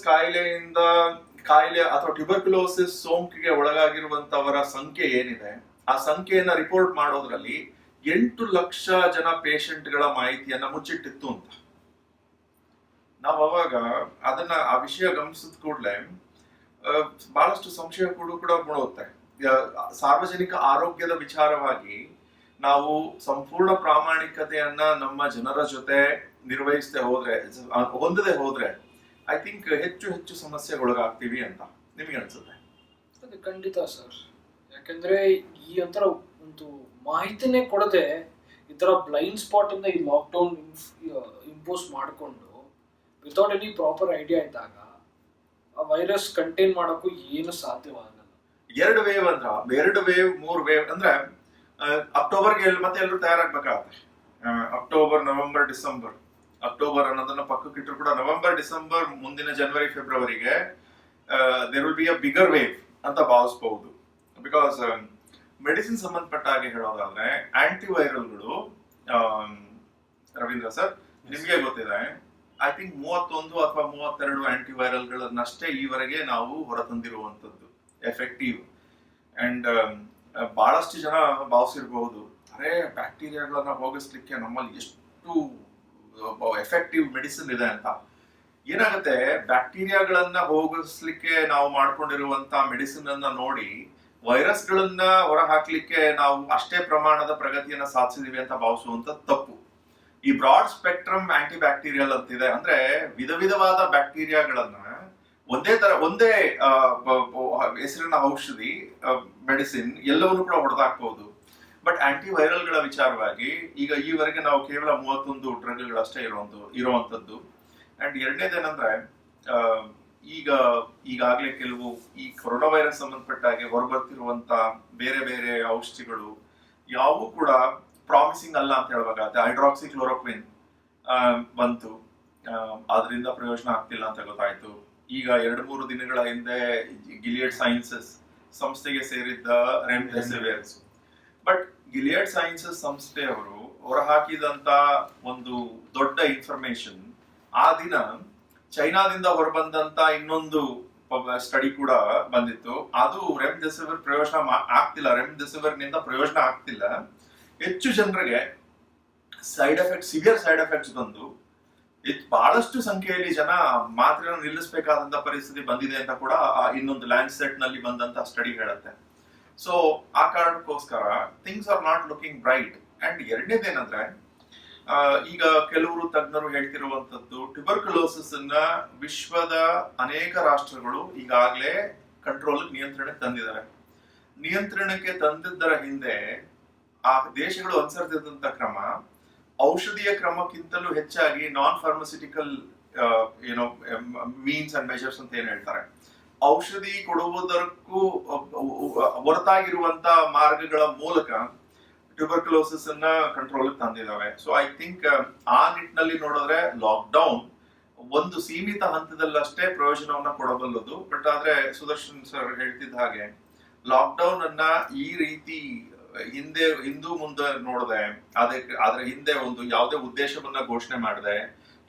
ಕಾಯಿಲೆ ಅಥವಾ ಟ್ಯೂಬರ್ಕ್ಯುಲೋಸಿಸ್ ಸೋಂಕಿಗೆ ಒಳಗಾಗಿರುವಂತವರ ಸಂಖ್ಯೆ ಏನಿದೆ ಆ ಸಂಖ್ಯೆಯನ್ನ ರಿಪೋರ್ಟ್ ಮಾಡೋದ್ರಲ್ಲಿ 8 ಲಕ್ಷ ಜನ ಪೇಷಂಟ್ಗಳ ಮಾಹಿತಿಯನ್ನ ಮುಚ್ಚಿಟ್ಟಿತ್ತು ಅಂತ. ನಾವು ಅವಾಗ ಅದನ್ನ ಆ ವಿಷಯ ಗಮನಿಸಿದ ಕೂಡಲೇ ಬಹಳಷ್ಟು ಸಂಶಯ ಕೂಡ ಮೂಡುತ್ತೆ. ಸಾರ್ವಜನಿಕ ಆರೋಗ್ಯದ ವಿಚಾರವಾಗಿ ನಾವು ಸಂಪೂರ್ಣ ಪ್ರಾಮಾಣಿಕತೆಯನ್ನ ನಮ್ಮ ಜನರ ಜೊತೆ ಹೊಂದದೆ ಹೋದ್ರೆ ಐ ಥಿಂಕ್ ಹೆಚ್ಚು ಸಮಸ್ಯೆಗೊಳಗಾಗ್ತೀವಿ ಅಂತ ನಿಮ್ಗೆ ಅನ್ಸುತ್ತೆ? ಅದೇ ಖಂಡಿತ ಸರ್. ಯಾಕಂದ್ರೆ ಈ ಒಂಥರ ಒಂದು ಮಾಹಿತಿನೇ ಕೊಡದೆ ಈ ತರ ಬ್ಲೈಂಡ್ ಸ್ಪಾಟ್ ಇಂದ ಈ ಲಾಕ್ಡೌನ್ ಇಂಪೋಸ್ ಮಾಡಿಕೊಂಡು ವಿತೌಟ್ ಎನಿ ಪ್ರಾಪರ್ ಐಡಿಯಾ ಇದ್ದಾಗ ಆ ವೈರಸ್ ಕಂಟೈನ್ ಮಾಡೋಕ್ಕೂ ಏನು ಸಾಧ್ಯವಾಗಲ್ಲ. 2 ವೇವ್ ಅಂದ್ರ 2 ವೇವ್ 3 ವೇವ್ ಅಂದ್ರೆ ಅಕ್ಟೋಬರ್ಗೆ ಮತ್ತೆ ಎಲ್ಲರೂ ತಯಾರಾಗಬೇಕಾಗತ್ತೆ. October, November, December. ಅಕ್ಟೋಬರ್ ಅನ್ನೋದನ್ನ ಪಕ್ಕಕ್ಕಿಟ್ಟರು ಕೂಡ ನವೆಂಬರ್, ಡಿಸೆಂಬರ್, ಮುಂದಿನ ಜನವರಿ, ಫೆಬ್ರವರಿಗೆ there will be a bigger wave ಅಂತ ಭಾವಿಸಬಹುದು. ಬಿಕಾಸ್ ಮೆಡಿಸಿನ್ ಸಂಬಂಧಪಟ್ಟ ಹಾಗೆ ಹೇಳೋದಾದ್ರೆ ಆಂಟಿವೈರಲ್ಗಳು, ರವೀಂದ್ರ ಸರ್ ನಿಮ್ಗೆ ಗೊತ್ತಿದೆ, ಐ ಥಿಂಕ್ 31 ಅಥವಾ 32 ಆಂಟಿವೈರಲ್ಗಳನ್ನಷ್ಟೇ ಈವರೆಗೆ ನಾವು ಹೊರತಂದಿರುವಂತದ್ದು ಎಫೆಕ್ಟಿವ್. ಅಂಡ್ ಬಹಳಷ್ಟು ಜನ ಭಾವಿಸಿರ್ಬಹುದು ಅರೆ ಬ್ಯಾಕ್ಟೀರಿಯಾಗಳನ್ನ ಹೋಗಿಸ್ಲಿಕ್ಕೆ ನಮ್ಮಲ್ಲಿ ಎಷ್ಟು ಎಫೆಕ್ಟಿವ್ ಮೆಡಿಸಿನ್ ಇದೆ ಅಂತ. ಏನಾಗುತ್ತೆ, ಬ್ಯಾಕ್ಟೀರಿಯಾಗಳನ್ನ ಹೋಗಿಸ್ಲಿಕ್ಕೆ ನಾವು ಮಾಡ್ಕೊಂಡಿರುವಂತ ಮೆಡಿಸಿನ್ ಅನ್ನ ನೋಡಿ ವೈರಸ್ಗಳನ್ನ ಹೊರ ಹಾಕ್ಲಿಕ್ಕೆ ನಾವು ಅಷ್ಟೇ ಪ್ರಮಾಣದ ಪ್ರಗತಿಯನ್ನ ಸಾಧಿಸಿದೀವಿ ಅಂತ ಭಾವಿಸುವಂತ ತಪ್ಪು. ಈ ಬ್ರಾಡ್ ಸ್ಪೆಕ್ಟ್ರಮ್ ಆಂಟಿ ಬ್ಯಾಕ್ಟೀರಿಯಲ್ ಅಂತಿದೆ, ಅಂದ್ರೆ ವಿಧ ವಿಧವಾದ ಬ್ಯಾಕ್ಟೀರಿಯಾಗಳನ್ನ ಒಂದೇ ಹೆಸರಿನ ಔಷಧಿ ಮೆಡಿಸಿನ್ ಎಲ್ಲವನ್ನೂ ಕೂಡ ಹೊಡೆದಾಕ್ಬಹುದು. ಬಟ್ ಆಂಟಿ ವೈರಲ್ಗಳ ವಿಚಾರವಾಗಿ ಈಗ ಈವರೆಗೆ ನಾವು ಕೇವಲ 31 ಡ್ರಗ್ಗಳಷ್ಟೇ ಇರುವಂತದ್ದು. ಅಂಡ್ ಎರಡನೇದೇನಂದ್ರೆ, ಈಗಾಗಲೇ ಕೆಲವು ಈ ಕೊರೋನಾ ವೈರಸ್ ಸಂಬಂಧಪಟ್ಟ ಹಾಗೆ ಹೊರಬರ್ತಿರುವಂತ ಬೇರೆ ಬೇರೆ ಔಷಧಿಗಳು ಯಾವೂ ಕೂಡ ಪ್ರಾಮಿಸಿಂಗ್ ಅಲ್ಲ ಅಂತ ಹೇಳ್ಬೇಕಾಗತ್ತೆ. ಹೈಡ್ರಾಕ್ಸಿ ಕ್ಲೋರೋಕ್ವಿನ್ ಬಂತು, ಅದರಿಂದ ಪ್ರಯೋಜನ ಆಗ್ತಿಲ್ಲ ಅಂತ ಗೊತ್ತಾಯ್ತು. ಈಗ 2-3 ದಿನಗಳ ಹಿಂದೆ ಗಿಲಿಯಡ್ ಸೈನ್ಸಸ್ ಸಂಸ್ಥೆಗೆ ಸೇರಿದ್ದ ರೆಮ್ಡೆಸಿವಿರ್. ಬಟ್ ಗಿಲಿಯಡ್ ಸೈನ್ಸಸ್ ಸಂಸ್ಥೆಯವರು ಹೊರಹಾಕಿದಂತ ಒಂದು ದೊಡ್ಡ ಇನ್ಫಾರ್ಮೇಶನ್, ಆ ದಿನ ಚೈನಾದಿಂದ ಹೊರಬಂದಂತ ಇನ್ನೊಂದು ಸ್ಟಡಿ ಕೂಡ ಬಂದಿತ್ತು. ಅದು ರೆಮ್ಡೆಸಿವಿರ್ ಪ್ರಯೋಜನ ಆಗ್ತಿಲ್ಲ, ರೆಮ್ಡೆಸಿವಿರ್ ನಿಂದ ಪ್ರಯೋಜನ ಆಗ್ತಿಲ್ಲ, ಹೆಚ್ಚು ಜನರಿಗೆ ಸಿವಿಯರ್ ಸೈಡ್ ಎಫೆಕ್ಟ್ಸ್ ಬಂದು ಬಹಳಷ್ಟು ಸಂಖ್ಯೆಯಲ್ಲಿ ಜನ ಮಾತ್ರೆಯನ್ನು ನಿಲ್ಲಿಸಬೇಕಾದಂತ ಪರಿಸ್ಥಿತಿ ಬಂದಿದೆ ಅಂತ ಕೂಡ ಇನ್ನೊಂದು ಲ್ಯಾಂಡ್ಸೆಟ್ ನಲ್ಲಿ ಬಂದಂತ ಸ್ಟಡಿ ಹೇಳುತ್ತೆ. ಸೊ ಆ ಕಾರಣಕ್ಕೋಸ್ಕರ things are not looking bright. And ಎರಡನೇದೇನಂದ್ರೆ, ಈಗ ಕೆಲವರು ತಜ್ಞರು ಹೇಳ್ತಿರುವಂತದ್ದು, ಟ್ಯೂಬರ್ಕ್ಯುಲೋಸಿಸ್ ಅನ್ನ ವಿಶ್ವದ ಅನೇಕ ರಾಷ್ಟ್ರಗಳು ಈಗಾಗಲೇ ನಿಯಂತ್ರಣಕ್ಕೆ ತಂದಿದ್ದಾರೆ. ನಿಯಂತ್ರಣಕ್ಕೆ ತಂದಿದ್ದರ ಹಿಂದೆ ಆ ದೇಶಗಳು ಅನುಸರಿಸಿದಂತ ಕ್ರಮ ಔಷಧಿಯ ಕ್ರಮಕ್ಕಿಂತಲೂ ಹೆಚ್ಚಾಗಿ ನಾನ್ ಫಾರ್ಮಸ್ಯೂಟಿಕಲ್ ಮೀನ್ಸ್ ಅಂಡ್ ಮೆಜರ್ಸ್ ಅಂತ ಏನ್ ಹೇಳ್ತಾರೆ, ಔಷಧಿ ಕೊಡುವುದಕ್ಕೂ ಹೊರತಾಗಿರುವಂತ ಮಾರ್ಗಗಳ ಮೂಲಕ ಟ್ಯೂಬರ್ಕ್ಯುಲೋಸಿಸ್ ಅನ್ನ ಕಂಟ್ರೋಲ್ ತಂದಿದ್ದಾವೆ. ಸೊ ಐ ಥಿಂಕ್ ಆ ನಿಟ್ಟಿನಲ್ಲಿ ನೋಡಿದ್ರೆ ಲಾಕ್ಡೌನ್ ಒಂದು ಸೀಮಿತ ಹಂತದಲ್ಲಷ್ಟೇ ಪ್ರಯೋಜನವನ್ನ ಕೊಡಬಲ್ಲದು. ಬಟ್ ಆದ್ರೆ ಸುದರ್ಶನ್ ಸರ್ ಹೇಳ್ತಿದ್ದ ಹಾಗೆ ಲಾಕ್ಡೌನ್ ಅನ್ನ ಈ ರೀತಿ ಹಿಂದೂ ಮುಂದೆ ನೋಡದೆ, ಅದ್ರ ಹಿಂದೆ ಒಂದು ಯಾವುದೇ ಉದ್ದೇಶವನ್ನ ಘೋಷಣೆ ಮಾಡದೆ,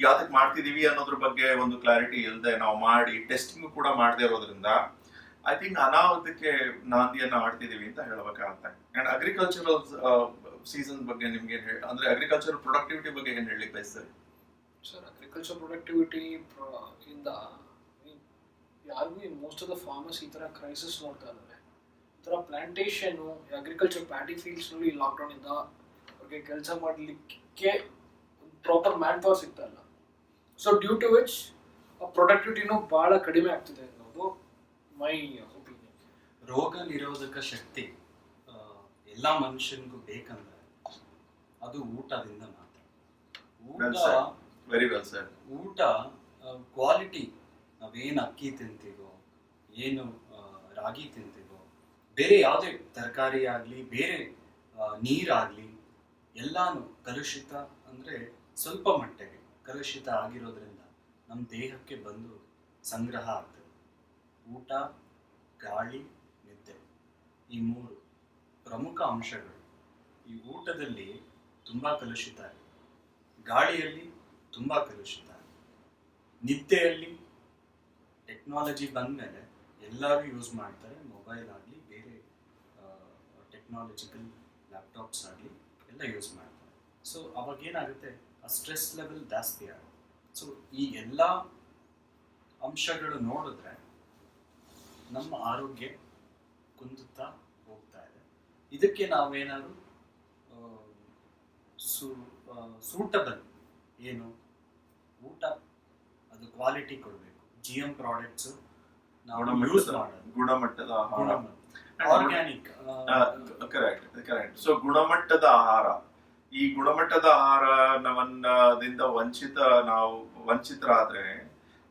ಯಾವ್ದಕ್ ಮಾಡ್ತಿದೀವಿ ಅನ್ನೋದ್ರ ಬಗ್ಗೆ ಒಂದು ಕ್ಲಾರಿಟಿ ಇಲ್ಲದೆ ನಾವು ಮಾಡಿ ಟೆಸ್ಟಿಂಗ್ ಕೂಡ ಮಾಡದೇ ಇರೋದ್ರಿಂದ ಐ ಥಿಂಕ್ ಅನಾಹುತಕ್ಕೆ ನಾಂದಿಯನ್ನ ಆಡ್ತಿದೀವಿ ಅಂತ ಹೇಳಬೇಕಾಗತ್ತೆ. ಅಂಡ್ ಅಗ್ರಿಕಲ್ಚರಲ್ ಸೀಸನ್ ಬಗ್ಗೆ ನಿಮ್ಗೆ ಅಂದ್ರೆ ಅಗ್ರಿಕಲ್ಚರ್ ಪ್ರೊಡಕ್ಟಿವಿಟಿ ಬಗ್ಗೆ ಏನ್ ಹೇಳಲಿಕ್ಕೆ ಬಯಸ್ತಾರೆ ಸರ್? ಅಗ್ರಿಕಲ್ಚರ್ ಪ್ರೊಡಕ್ಟಿವಿಟಿ ಇಂದ ಯಾರಿಗೂ ಮೋಸ್ಟ್ ಆಫ್ ದ ಫಾರ್ಮರ್ಸ್ ಈ ತರ ಕ್ರೈಸಿಸ್ ನೋಡ್ತಾ ಇದ್ದಾರೆ. ಈ ತರ ಪ್ಲಾಂಟೇಶನ್ ಅಗ್ರಿಕಲ್ಚರ್ ಪ್ಯಾಡಿ ಫೀಲ್ಡ್ಸ್ ನಲ್ಲಿ ಲಾಕ್ಡೌನ್ ಇಂದ ಅವ್ರಿಗೆ ಕೆಲಸ ಮಾಡಲಿಕ್ಕೆ ಪ್ರಾಪರ್ ಮ್ಯಾನ್ ಪವರ್ ಸಿಗ್ತಾ ಇಲ್ಲ. ಸೊ ಡ್ಯೂ ಟು ವಿಚ್ ಪ್ರೊಡಕ್ಟಿವಿಟಿನೂ ಬಹಳ ಕಡಿಮೆ ಆಗ್ತಿದೆ ಅನ್ನೋದು ಮೈ ಒಪಿನಿಯನ್. ರೋಗ ನಿರೋಧಕ ಶಕ್ತಿ ಎಲ್ಲ ಮನುಷ್ಯನಿಗೂ ಬೇಕಂದ್ರೆ ಅದು ಊಟದಿಂದ ಮಾತ್ರ. ಊಟ ಕ್ವಾಲಿಟಿ, ನಾವೇನು ಅಕ್ಕಿ ತಿಂತೀವೋ, ಏನು ರಾಗಿ ತಿಂತೀವೋ, ಬೇರೆ ಯಾವುದೇ ತರಕಾರಿ ಆಗಲಿ, ಬೇರೆ ನೀರಾಗಲಿ, ಎಲ್ಲಾನು ಕಲುಷಿತ ಅಂದರೆ ಸ್ವಲ್ಪ ಮಟ್ಟಿಗೆ ಕಲುಷಿತ ಆಗಿರೋದ್ರಿಂದ ನಮ್ಮ ದೇಹಕ್ಕೆ ಬಂದು ಸಂಗ್ರಹ ಆಗ್ತದೆ. ಊಟ, ಗಾಳಿ, ನಿದ್ದೆ, ಈ 3 ಪ್ರಮುಖ ಅಂಶಗಳು. ಈ ಊಟದಲ್ಲಿ ತುಂಬ ಕಲುಷಿತ ಇದೆ, ಗಾಳಿಯಲ್ಲಿ ತುಂಬ ಕಲುಷಿತ ಇದೆ, ನಿದ್ದೆಯಲ್ಲಿ ಟೆಕ್ನಾಲಜಿ ಬಂದ ಮೇಲೆ ಎಲ್ಲರೂ ಯೂಸ್ ಮಾಡ್ತಾರೆ, ಮೊಬೈಲ್ ಆಗಲಿ, ಬೇರೆ ಟೆಕ್ನಾಲಜಿಕಲ್ ಲ್ಯಾಪ್ಟಾಪ್ಸ್ ಆಗಲಿ ಎಲ್ಲ ಯೂಸ್ ಮಾಡ್ತಾರೆ. ಸೊ ಅವಾಗ ಏನಾಗುತ್ತೆ, ಆ ಸ್ಟ್ರೆಸ್ ಲೆವೆಲ್ ಜಾಸ್ತಿ ಆಗುತ್ತೆ. ಸೊ ಈ ಎಲ್ಲ ಅಂಶಗಳು ನೋಡಿದ್ರೆ ನಮ್ಮ ಆರೋಗ್ಯ ಕುಂದುತ್ತಾ ಹೋಗ್ತಾ ಇದೆ. ಇದಕ್ಕೆ ನಾವೇನಾದ್ರು ಸೂಟಬಲ್ ಏನು ಊಟ, ಅದು ಕ್ವಾಲಿಟಿ ಕೊಡಬೇಕು. GM ಪ್ರಾಡಕ್ಟ್ಸ್ ನಾವು ಯೂಸ್ ಮಾಡೋದು, ಗುಣಮಟ್ಟದ ಆರ್ಗ್ಯಾನಿಕ್. ಕರೆಕ್ಟ್. ಸೊ ಗುಣಮಟ್ಟದ ಆಹಾರ, ಈ ಗುಣಮಟ್ಟದ ಆಹಾರದಿಂದ ನಾವು ವಂಚಿತರಾದ್ರೆ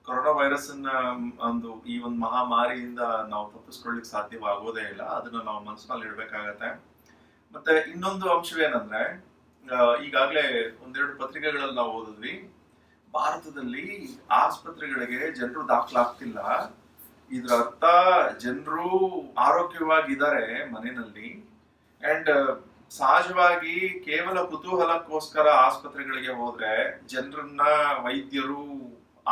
ಕೊರೋನಾ ವೈರಸ್ ಈ ಒಂದು ಮಹಾಮಾರಿಯಿಂದ ನಾವು ತಪ್ಪಿಸ್ಕೊಳ್ಳಿಕ್ ಸಾಧ್ಯವಾಗೋದೇ ಇಲ್ಲ. ಅದನ್ನ ನಾವು ಮನಸ್ಸಿನಲ್ಲಿ ಇಡ್ಬೇಕಾಗತ್ತೆ. ಮತ್ತೆ ಇನ್ನೊಂದು ಅಂಶವೇನಂದ್ರೆ, ಈಗಾಗಲೇ 1-2 ಪತ್ರಿಕೆಗಳಲ್ಲಿ ನಾವು ಓದಿದ್ವಿ, ಭಾರತದಲ್ಲಿ ಆಸ್ಪತ್ರೆಗಳಿಗೆ ಜನರು ದಾಖಲಾಗ್ತಿಲ್ಲ. ಇದ್ರ ಅರ್ಥ ಜನರು ಆರೋಗ್ಯವಾಗಿದ್ದಾರೆ ಮನೆಯಲ್ಲಿ. ಅಂಡ್ ಸಹಜವಾಗಿ ಕೇವಲ ಕುತೂಹಲಕ್ಕೋಸ್ಕರ ಆಸ್ಪತ್ರೆಗಳಿಗೆ ಹೋದ್ರೆ ಜನರನ್ನ ವೈದ್ಯರು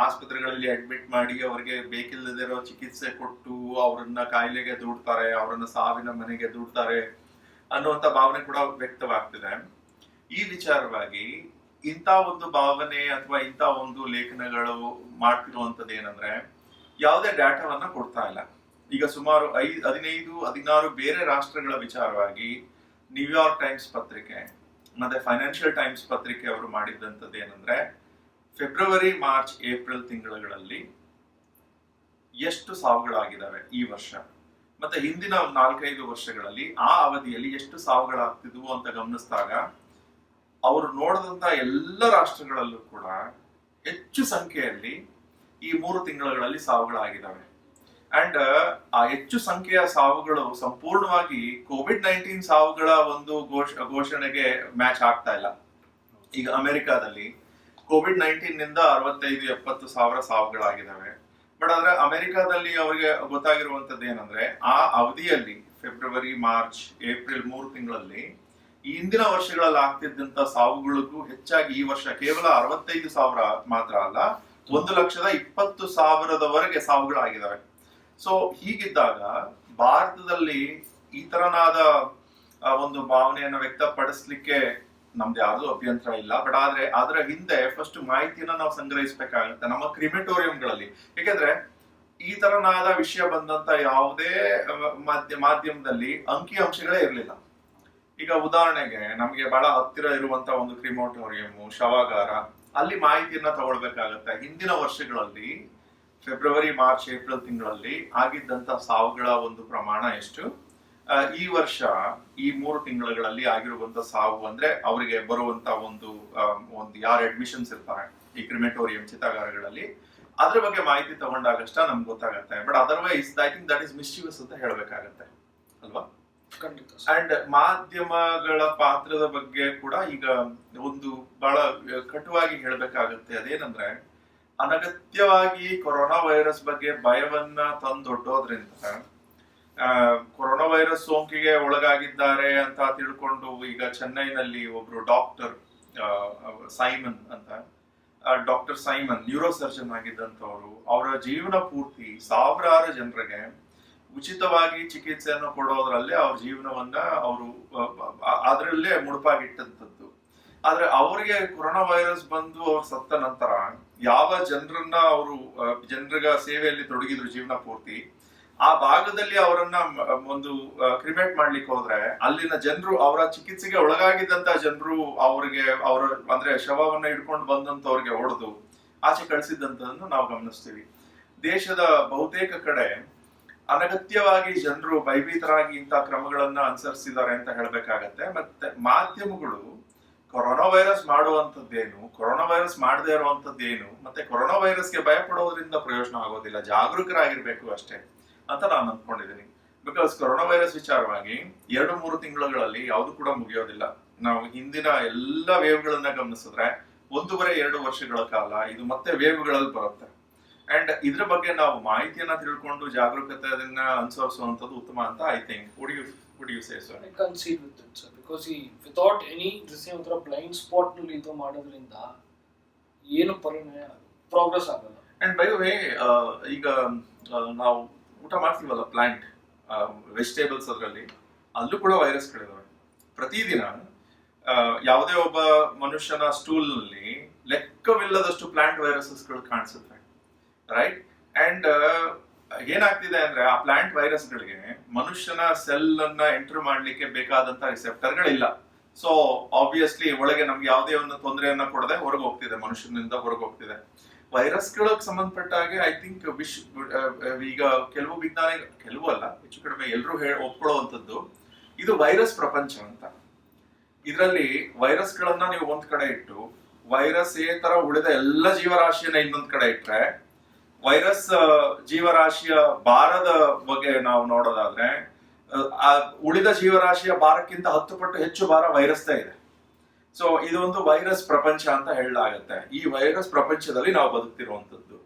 ಆಸ್ಪತ್ರೆಗಳಲ್ಲಿ ಅಡ್ಮಿಟ್ ಮಾಡಿ ಅವರಿಗೆ ಬೇಕಿಲ್ಲದಿರೋ ಚಿಕಿತ್ಸೆ ಕೊಟ್ಟು ಅವರನ್ನ ಕಾಯಿಲೆಗೆ ದೂಡ್ತಾರೆ, ಅವರನ್ನ ಸಾವಿನ ಮನೆಗೆ ದೂಡ್ತಾರೆ. ಅನ್ನುವಂತ ಭಾವನೆ ಕೂಡ ವ್ಯಕ್ತವಾಗ್ತಿದೆ. ಈ ವಿಚಾರವಾಗಿ ಇಂಥ ಒಂದು ಭಾವನೆ ಅಥವಾ ಇಂಥ ಒಂದು ಲೇಖನಗಳು ಮಾಡ್ತಿರುವಂತದ್ದು ಏನಂದ್ರೆ ಯಾವುದೇ ಡಾಟಾವನ್ನ ಕೊಡ್ತಾ ಇಲ್ಲ. ಈಗ ಸುಮಾರು 15-16 ಬೇರೆ ರಾಷ್ಟ್ರಗಳ ವಿಚಾರವಾಗಿ ನ್ಯೂಯಾರ್ಕ್ ಟೈಮ್ಸ್ ಪತ್ರಿಕೆ ಮತ್ತೆ ಫೈನಾನ್ಷಿಯಲ್ ಟೈಮ್ಸ್ ಪತ್ರಿಕೆ ಅವರು ಮಾಡಿದಂಥದ್ದು ಏನಂದ್ರೆ ಫೆಬ್ರವರಿ, ಮಾರ್ಚ್, ಏಪ್ರಿಲ್ ತಿಂಗಳುಗಳಲ್ಲಿ ಎಷ್ಟು ಸಾವುಗಳಾಗಿದ್ದಾವೆ ಈ ವರ್ಷ, ಮತ್ತೆ ಹಿಂದಿನ 4-5 ವರ್ಷಗಳಲ್ಲಿ ಆ ಅವಧಿಯಲ್ಲಿ ಎಷ್ಟು ಸಾವುಗಳಾಗ್ತಿದ್ವು ಅಂತ ಗಮನಿಸಿದಾಗ ಅವರು ನೋಡಿದಂತ ಎಲ್ಲ ರಾಷ್ಟ್ರಗಳಲ್ಲೂ ಕೂಡ ಹೆಚ್ಚು ಸಂಖ್ಯೆಯಲ್ಲಿ ಈ 3 ತಿಂಗಳುಗಳಲ್ಲಿ ಸಾವುಗಳಾಗಿದ್ದಾವೆ. ಅಂಡ್ ಆ ಹೆಚ್ಚು ಸಂಖ್ಯೆಯ ಸಾವುಗಳು ಸಂಪೂರ್ಣವಾಗಿ ಕೋವಿಡ್-19 ಸಾವುಗಳ ಒಂದು ಘೋಷಣೆಗೆ ಮ್ಯಾಚ್ ಆಗ್ತಾ ಇಲ್ಲ. ಈಗ ಅಮೆರಿಕಾದಲ್ಲಿ ಕೋವಿಡ್-19 ನಿಂದ 65-70 ಸಾವಿರ ಸಾವುಗಳಾಗಿದ್ದಾವೆ. ಬಟ್ ಆದ್ರೆ ಅಮೆರಿಕಾದಲ್ಲಿ ಅವರಿಗೆ ಗೊತ್ತಾಗಿರುವಂತದ್ದು ಏನಂದ್ರೆ ಆ ಅವಧಿಯಲ್ಲಿ ಫೆಬ್ರವರಿ, ಮಾರ್ಚ್, ಏಪ್ರಿಲ್ 3 ತಿಂಗಳಲ್ಲಿ ಈ ಹಿಂದಿನ ವರ್ಷಗಳಲ್ಲಿ ಆಗ್ತಿದ್ದಂತ ಸಾವುಗಳಿಗೂ ಹೆಚ್ಚಾಗಿ ಈ ವರ್ಷ ಕೇವಲ 65 ಸಾವಿರ ಮಾತ್ರ ಅಲ್ಲ, 1,20,000 ಸಾವುಗಳಾಗಿದ್ದಾವೆ. ಸೊ ಹೀಗಿದ್ದಾಗ ಭಾರತದಲ್ಲಿ ಈ ತರನಾದ ಒಂದು ಭಾವನೆಯನ್ನ ವ್ಯಕ್ತಪಡಿಸ್ಲಿಕ್ಕೆ ನಮ್ದು ಯಾವ್ದು ಅಭ್ಯಂತರ ಇಲ್ಲ. ಬಟ್ ಆದ್ರೆ ಅದರ ಹಿಂದೆ ಫಸ್ಟ್ ಮಾಹಿತಿಯನ್ನ ನಾವು ಸಂಗ್ರಹಿಸಬೇಕಾಗುತ್ತೆ ನಮ್ಮ ಕ್ರಿಮೆಟೋರಿಯಂಗಳಲ್ಲಿ. ಯಾಕೆಂದ್ರೆ ಈ ತರನಾದ ವಿಷಯ ಬಂದಂತ ಯಾವುದೇ ಮಾಧ್ಯಮದಲ್ಲಿ ಅಂಕಿ ಅಂಶಗಳೇ ಇರಲಿಲ್ಲ. ಈಗ ಉದಾಹರಣೆಗೆ ನಮ್ಗೆ ಬಹಳ ಹತ್ತಿರ ಇರುವಂತ ಒಂದು ಕ್ರಿಮೆಟೋರಿಯಂ, ಶವಾಗಾರ, ಅಲ್ಲಿ ಮಾಹಿತಿಯನ್ನ ತಗೊಳ್ಬೇಕಾಗತ್ತೆ. ಹಿಂದಿನ ವರ್ಷಗಳಲ್ಲಿ ಫೆಬ್ರವರಿ, ಮಾರ್ಚ್, ಏಪ್ರಿಲ್ ತಿಂಗಳಲ್ಲಿ ಆಗಿದ್ದಂತ ಸಾವುಗಳ ಒಂದು ಪ್ರಮಾಣ ಎಷ್ಟು, ಈ ವರ್ಷ ಈ 3 ತಿಂಗಳಲ್ಲಿ ಆಗಿರುವಂತ ಸಾವು ಅಂದ್ರೆ ಅವರಿಗೆ ಬರುವಂತ ಒಂದು ಯಾರು ಅಡ್ಮಿಷನ್ಸ್ ಇರ್ತಾರೆ ಈ ಕ್ರಿಮೆಟೋರಿಯಂ ಚಿತಾಗಾರಗಳಲ್ಲಿ, ಅದ್ರ ಬಗ್ಗೆ ಮಾಹಿತಿ ತಗೊಂಡಾಗಷ್ಟ ನಮ್ಗೆ ಗೊತ್ತಾಗತ್ತೆ. But otherwise I think that is ಮಿಸ್ಚಿವಸ್ ಅಂತ ಹೇಳ್ಬೇಕಾಗತ್ತೆ ಅಲ್ವಾ. ಅಂಡ್ ಮಾಧ್ಯಮಗಳ ಪಾತ್ರದ ಬಗ್ಗೆ ಕೂಡ ಈಗ ಒಂದು ಬಹಳ ಕಟುವಾಗಿ ಹೇಳ್ಬೇಕಾಗತ್ತೆ. ಅದೇನಂದ್ರೆ ಅನಗತ್ಯವಾಗಿ ಕೊರೋನಾ ವೈರಸ್ ಬಗ್ಗೆ ಭಯವನ್ನ ತಂದೊಡ್ಡೋದ್ರಿಂದ ಕೊರೋನಾ ವೈರಸ್ ಸೋಂಕಿಗೆ ಒಳಗಾಗಿದ್ದಾರೆ ಅಂತ ತಿಳ್ಕೊಂಡು ಈಗ ಚೆನ್ನೈನಲ್ಲಿ ಒಬ್ರು ಡಾಕ್ಟರ್ ಸೈಮನ್ ನ್ಯೂರೋ ಸರ್ಜನ್ ಆಗಿದ್ದಂಥವ್ರು, ಅವರ ಜೀವನ ಪೂರ್ತಿ ಸಾವಿರಾರು ಜನರಿಗೆ ಉಚಿತವಾಗಿ ಚಿಕಿತ್ಸೆಯನ್ನು ಕೊಡೋದ್ರಲ್ಲೇ ಅವ್ರ ಜೀವನವನ್ನ ಅವರು ಅದರಲ್ಲೇ ಮುಡುಪಾಗಿಟ್ಟಂಥದ್ದು. ಆದ್ರೆ ಅವರಿಗೆ ಕೊರೋನಾ ವೈರಸ್ ಬಂದು ಅವ್ರು ಸತ್ತ ನಂತರ ಯಾವ ಜನರನ್ನ ಅವರು ಜನರಿಗ ಸೇವೆಯಲ್ಲಿ ತೊಡಗಿದ್ರು ಜೀವನ ಪೂರ್ತಿ, ಆ ಭಾಗದಲ್ಲಿ ಅವರನ್ನ ಒಂದು ಕ್ರಿಮೇಟ್ ಮಾಡ್ಲಿಕ್ಕೆ ಹೋದ್ರೆ ಅಲ್ಲಿನ ಜನರು, ಅವರ ಚಿಕಿತ್ಸೆಗೆ ಒಳಗಾಗಿದ್ದಂತ ಜನರು ಅವರ ಅಂದ್ರೆ ಶವವನ್ನ ಹಿಡ್ಕೊಂಡು ಬಂದಂತವ್ರಿಗೆ ಹೊಡೆದು ಆಚೆ ಕಳಿಸಿದಂತದನ್ನು ನಾವು ಗಮನಿಸ್ತೀವಿ. ದೇಶದ ಬಹುತೇಕ ಕಡೆ ಅನಗತ್ಯವಾಗಿ ಜನರು ಭಯಭೀತರಾಗಿ ಇಂತಹ ಕ್ರಮಗಳನ್ನ ಅನುಸರಿಸಿದ್ದಾರೆ ಅಂತ ಹೇಳ್ಬೇಕಾಗತ್ತೆ. ಮತ್ತೆ ಮಾಧ್ಯಮಗಳು ಕೊರೋನಾ ವೈರಸ್ ಮಾಡುವಂತದ್ದೇನು, ಕೊರೋನಾ ವೈರಸ್ ಮಾಡದೇ ಇರುವಂತದ್ದೇನು, ಮತ್ತೆ ಕೊರೋನಾ ವೈರಸ್ಗೆ ಭಯ ಪಡೋದ್ರಿಂದ ಪ್ರಯೋಜನ ಆಗೋದಿಲ್ಲ, ಜಾಗರೂಕರಾಗಿರ್ಬೇಕು ಅಷ್ಟೇ ಅಂತ ನಾನು ಅಂದ್ಕೊಂಡಿದ್ದೀನಿ. ಬಿಕಾಸ್ ಕೊರೋನಾ ವೈರಸ್ ವಿಚಾರವಾಗಿ 2-3 ತಿಂಗಳಲ್ಲಿ ಯಾವುದು ಕೂಡ ಮುಗಿಯೋದಿಲ್ಲ. ನಾವು ಹಿಂದಿನ ಎಲ್ಲ ವೇವ್ಗಳನ್ನ ಗಮನಿಸಿದ್ರೆ 1.5-2 ವರ್ಷಗಳ ಕಾಲ ಇದು ಮತ್ತೆ ವೇವ್ಗಳಲ್ಲಿ ಬರುತ್ತೆ. ಅಂಡ್ ಇದ್ರ ಬಗ್ಗೆ ನಾವು ಮಾಹಿತಿಯನ್ನ ತಿಳ್ಕೊಂಡು ಜಾಗರೂಕತೆ ಅದನ್ನ ಅನುಸರಿಸುವಂತದ್ದು ಉತ್ತಮ ಅಂತ I think. would you say so? I concede with it, sir, because without any ಒಂಥರ ಬ್ಲೈಂಡ್ ಸ್ಪಾಟ್ ನಲ್ಲಿ ಇದು ಮಾಡೋದ್ರಿಂದ ಏನು ಪ್ರೋಗ್ರೆಸ್ ಆಗಲ್ಲ. ಅಂಡ್ ಬೈ ದ ವೇ ಈಗ ನಾವು ಊಟ ಮಾಡ್ತೀವಲ್ಲ ಪ್ಲಾಂಟ್ ವೆಜಿಟೇಬಲ್ಸ್, ಅದರಲ್ಲಿ ಅಲ್ಲೂ ಕೂಡ ವೈರಸ್ಗಳಿದಾವೆ. ಪ್ರತಿದಿನ ಯಾವುದೇ ಒಬ್ಬ ಮನುಷ್ಯನ ಸ್ಟೂಲ್ ನಲ್ಲಿ ಲೆಕ್ಕವಿಲ್ಲದಷ್ಟು ಪ್ಲಾಂಟ್ ವೈರಸಸ್ಗಳು ಕಾಣಿಸುತ್ತೆ, ರೈಟ್? ಅಂಡ್ ಏನಾಗ್ತಿದೆ ಅಂದ್ರೆ ಆ ಪ್ಲಾಂಟ್ ವೈರಸ್ಗಳಿಗೆ ಮನುಷ್ಯನ ಸೆಲ್ ಅನ್ನ ಎಂಟರ್ ಮಾಡ್ಲಿಕ್ಕೆ ಬೇಕಾದಂತ ರಿಸೆಪ್ಟರ್ಗಳಿಲ್ಲ. ಸೊ ಆಬ್ವಿಯಸ್ಲಿ ಒಳಗೆ ನಮ್ಗೆ ಯಾವುದೇ ಒಂದು ತೊಂದರೆಯನ್ನ ಕೊಡದೆ ಹೊರಗೆ ಹೋಗ್ತಿದೆ, ಮನುಷ್ಯನಿಂದ ಹೊರಗೆ ಹೋಗ್ತಿದೆ. ವೈರಸ್ಗಳಿಗೆ ಸಂಬಂಧಪಟ್ಟ ಹಾಗೆ ಐ ಥಿಂಕ್ ಈಗ ಕೆಲವು ವಿಜ್ಞಾನಿಗಳು, ಕೆಲವು ಅಲ್ಲ ಹೆಚ್ಚು ಕಡಿಮೆ ಎಲ್ಲರೂ ಒಪ್ಕೊಳ್ಳುವಂಥದ್ದು ಇದು ವೈರಸ್ ಪ್ರಪಂಚ ಅಂತ. ಇದರಲ್ಲಿ ವೈರಸ್ಗಳನ್ನ ನೀವು ಒಂದ್ ಕಡೆ ಇಟ್ಟು ವೈರಸ್ ತರ ಉಳಿದ ಎಲ್ಲ ಜೀವರಾಶಿಯನ್ನ ಇನ್ನೊಂದ್ ಕಡೆ ಇಟ್ರೆ, ವೈರಸ್ ಜೀವರಾಶಿಯ ಭಾರದ ಬಗ್ಗೆ ನಾವು ನೋಡೋದಾದ್ರೆ ಉಳಿದ ಜೀವರಾಶಿಯ ಭಾರಕ್ಕಿಂತ 10 ಪಟ್ಟು ಹೆಚ್ಚು ಭಾರ ವೈರಸ್ದೇ ಇದೆ. ಸೊ ಇದೊಂದು ವೈರಸ್ ಪ್ರಪಂಚ ಅಂತ ಹೇಳಲಾಗತ್ತೆ. ಈ ವೈರಸ್ ಪ್ರಪಂಚದಲ್ಲಿ ನಾವು ಬದುಕ್ತಿರುವಂತದ್ದು.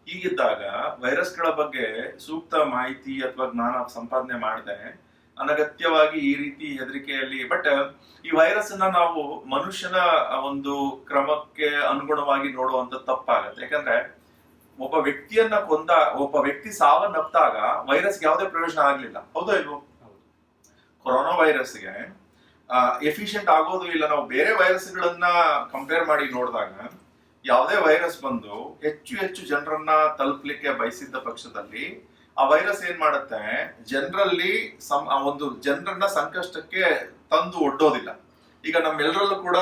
ಹೀಗಿದ್ದಾಗ ವೈರಸ್ಗಳ ಬಗ್ಗೆ ಸೂಕ್ತ ಮಾಹಿತಿ ಅಥವಾ ಜ್ಞಾನ ಸಂಪಾದನೆ ಮಾಡದೆ ಅನಗತ್ಯವಾಗಿ ಈ ರೀತಿ ಹೆದರಿಕೆಯಲ್ಲಿ, ಬಟ್ ಈ ವೈರಸ್ ಅನ್ನ ನಾವು ಮನುಷ್ಯನ ಒಂದು ಕ್ರಮಕ್ಕೆ ಅನುಗುಣವಾಗಿ ನೋಡುವಂತ ತಪ್ಪಾಗತ್ತೆ. ಯಾಕಂದ್ರೆ ಒಬ್ಬ ವ್ಯಕ್ತಿಯನ್ನ ಒಬ್ಬ ವ್ಯಕ್ತಿ ಸಾವನ್ನಪ್ಪಿದಾಗ ವೈರಸ್ಗೆ ಯಾವುದೇ ಪ್ರಯೋಜನ ಆಗ್ಲಿಲ್ಲ, ಹೌದೋ ಇಲ್ವೋ? ಕೊರೋನಾ ವೈರಸ್ಗೆ ಎಫಿಷಿಯಂಟ್ ಆಗೋದು ಇಲ್ಲ. ನಾವು ಬೇರೆ ವೈರಸ್ಗಳನ್ನ ಕಂಪೇರ್ ಮಾಡಿ ನೋಡಿದಾಗ ಯಾವುದೇ ವೈರಸ್ ಬಂದು ಹೆಚ್ಚು ಹೆಚ್ಚು ಜನರನ್ನ ತಲುಪಲಿಕ್ಕೆ ಬಯಸಿದ್ದ ಪಕ್ಷದಲ್ಲಿ ಆ ವೈರಸ್ ಏನ್ ಮಾಡುತ್ತೆ, ಜನರಲ್ಲಿ ಒಂದು ಜನರನ್ನ ಸಂಕಷ್ಟಕ್ಕೆ ತಂದು ಒಡ್ಡೋದಿಲ್ಲ. ಈಗ ನಮ್ಮೆಲ್ಲರಲ್ಲೂ ಕೂಡ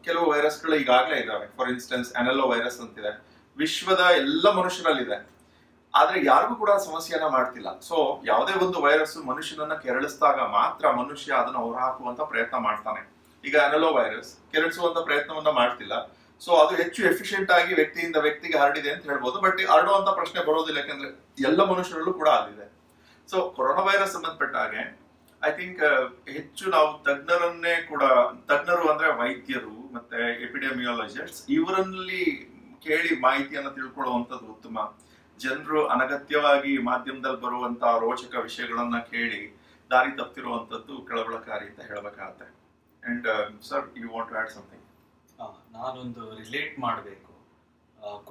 ಕೆಲವು ವೈರಸ್ಗಳು ಈಗಾಗಲೇ ಇದಾವೆ. ಫಾರ್ ಇನ್ಸ್ಟೆನ್ಸ್ ಅನೆಲ್ಲೋ ವೈರಸ್ ಅಂತಿದೆ, ವಿಶ್ವದ ಎಲ್ಲ ಮನುಷ್ಯರಲ್ಲಿದೆ, ಆದ್ರೆ ಯಾರಿಗೂ ಕೂಡ ಸಮಸ್ಯೆಯನ್ನ ಮಾಡ್ತಿಲ್ಲ. ಸೊ ಯಾವುದೇ ಒಂದು ವೈರಸ್ ಮನುಷ್ಯನನ್ನ ಕೆರಳಿಸಿದಾಗ ಮಾತ್ರ ಮನುಷ್ಯ ಅದನ್ನ ಹೊರಹಾಕುವಂತ ಪ್ರಯತ್ನ ಮಾಡ್ತಾನೆ. ಈಗ ಅನೆಲೋ ವೈರಸ್ ಕೆರಳಿಸುವಂತ ಪ್ರಯತ್ನವನ್ನ ಮಾಡ್ತಿಲ್ಲ. ಸೊ ಅದು ಹೆಚ್ಚು ಎಫಿಷಿಯಂಟ್ ಆಗಿ ವ್ಯಕ್ತಿಯಿಂದ ವ್ಯಕ್ತಿಗೆ ಹರಡಿದೆ ಅಂತ ಹೇಳ್ಬೋದು. ಬಟ್ ಹರಡುವಂತ ಪ್ರಶ್ನೆ ಬರೋದಿಲ್ಲ, ಯಾಕಂದ್ರೆ ಎಲ್ಲ ಮನುಷ್ಯರಲ್ಲೂ ಕೂಡ ಅದಿದೆ. ಸೊ ಕೊರೋನಾ ವೈರಸ್ ಸಂಬಂಧಪಟ್ಟ ಹಾಗೆ ಐ ಥಿಂಕ್ ಹೆಚ್ಚು ನಾವು ತಜ್ಞರು ಅಂದ್ರೆ ವೈದ್ಯರು ಮತ್ತೆ ಎಪಿಡೆಮಿಯಾಲಜಿಸ್ಟ್ಸ್, ಇವರಲ್ಲಿ ಕೇಳಿ ಮಾಹಿತಿಯನ್ನ ತಿಳ್ಕೊಳ್ಳುವಂಥದ್ದು ಉತ್ತಮ. ಜನರು ಅನಗತ್ಯವಾಗಿ ಮಾಧ್ಯಮದಲ್ಲಿ ಬರುವಂತ ರೋಚಕ ವಿಷಯಗಳನ್ನ ಕೇಳಿ ದಾರಿ ತಪ್ಪಿರುವಂತದ್ದು ಕಳವಳಕಾರಿ ಅಂತ ಹೇಳ್ಬೇಕಾಗತ್ತೆ. And sir, you want to add something? ನಾನೊಂದು ರಿಲೇಟ್ ಮಾಡಬೇಕು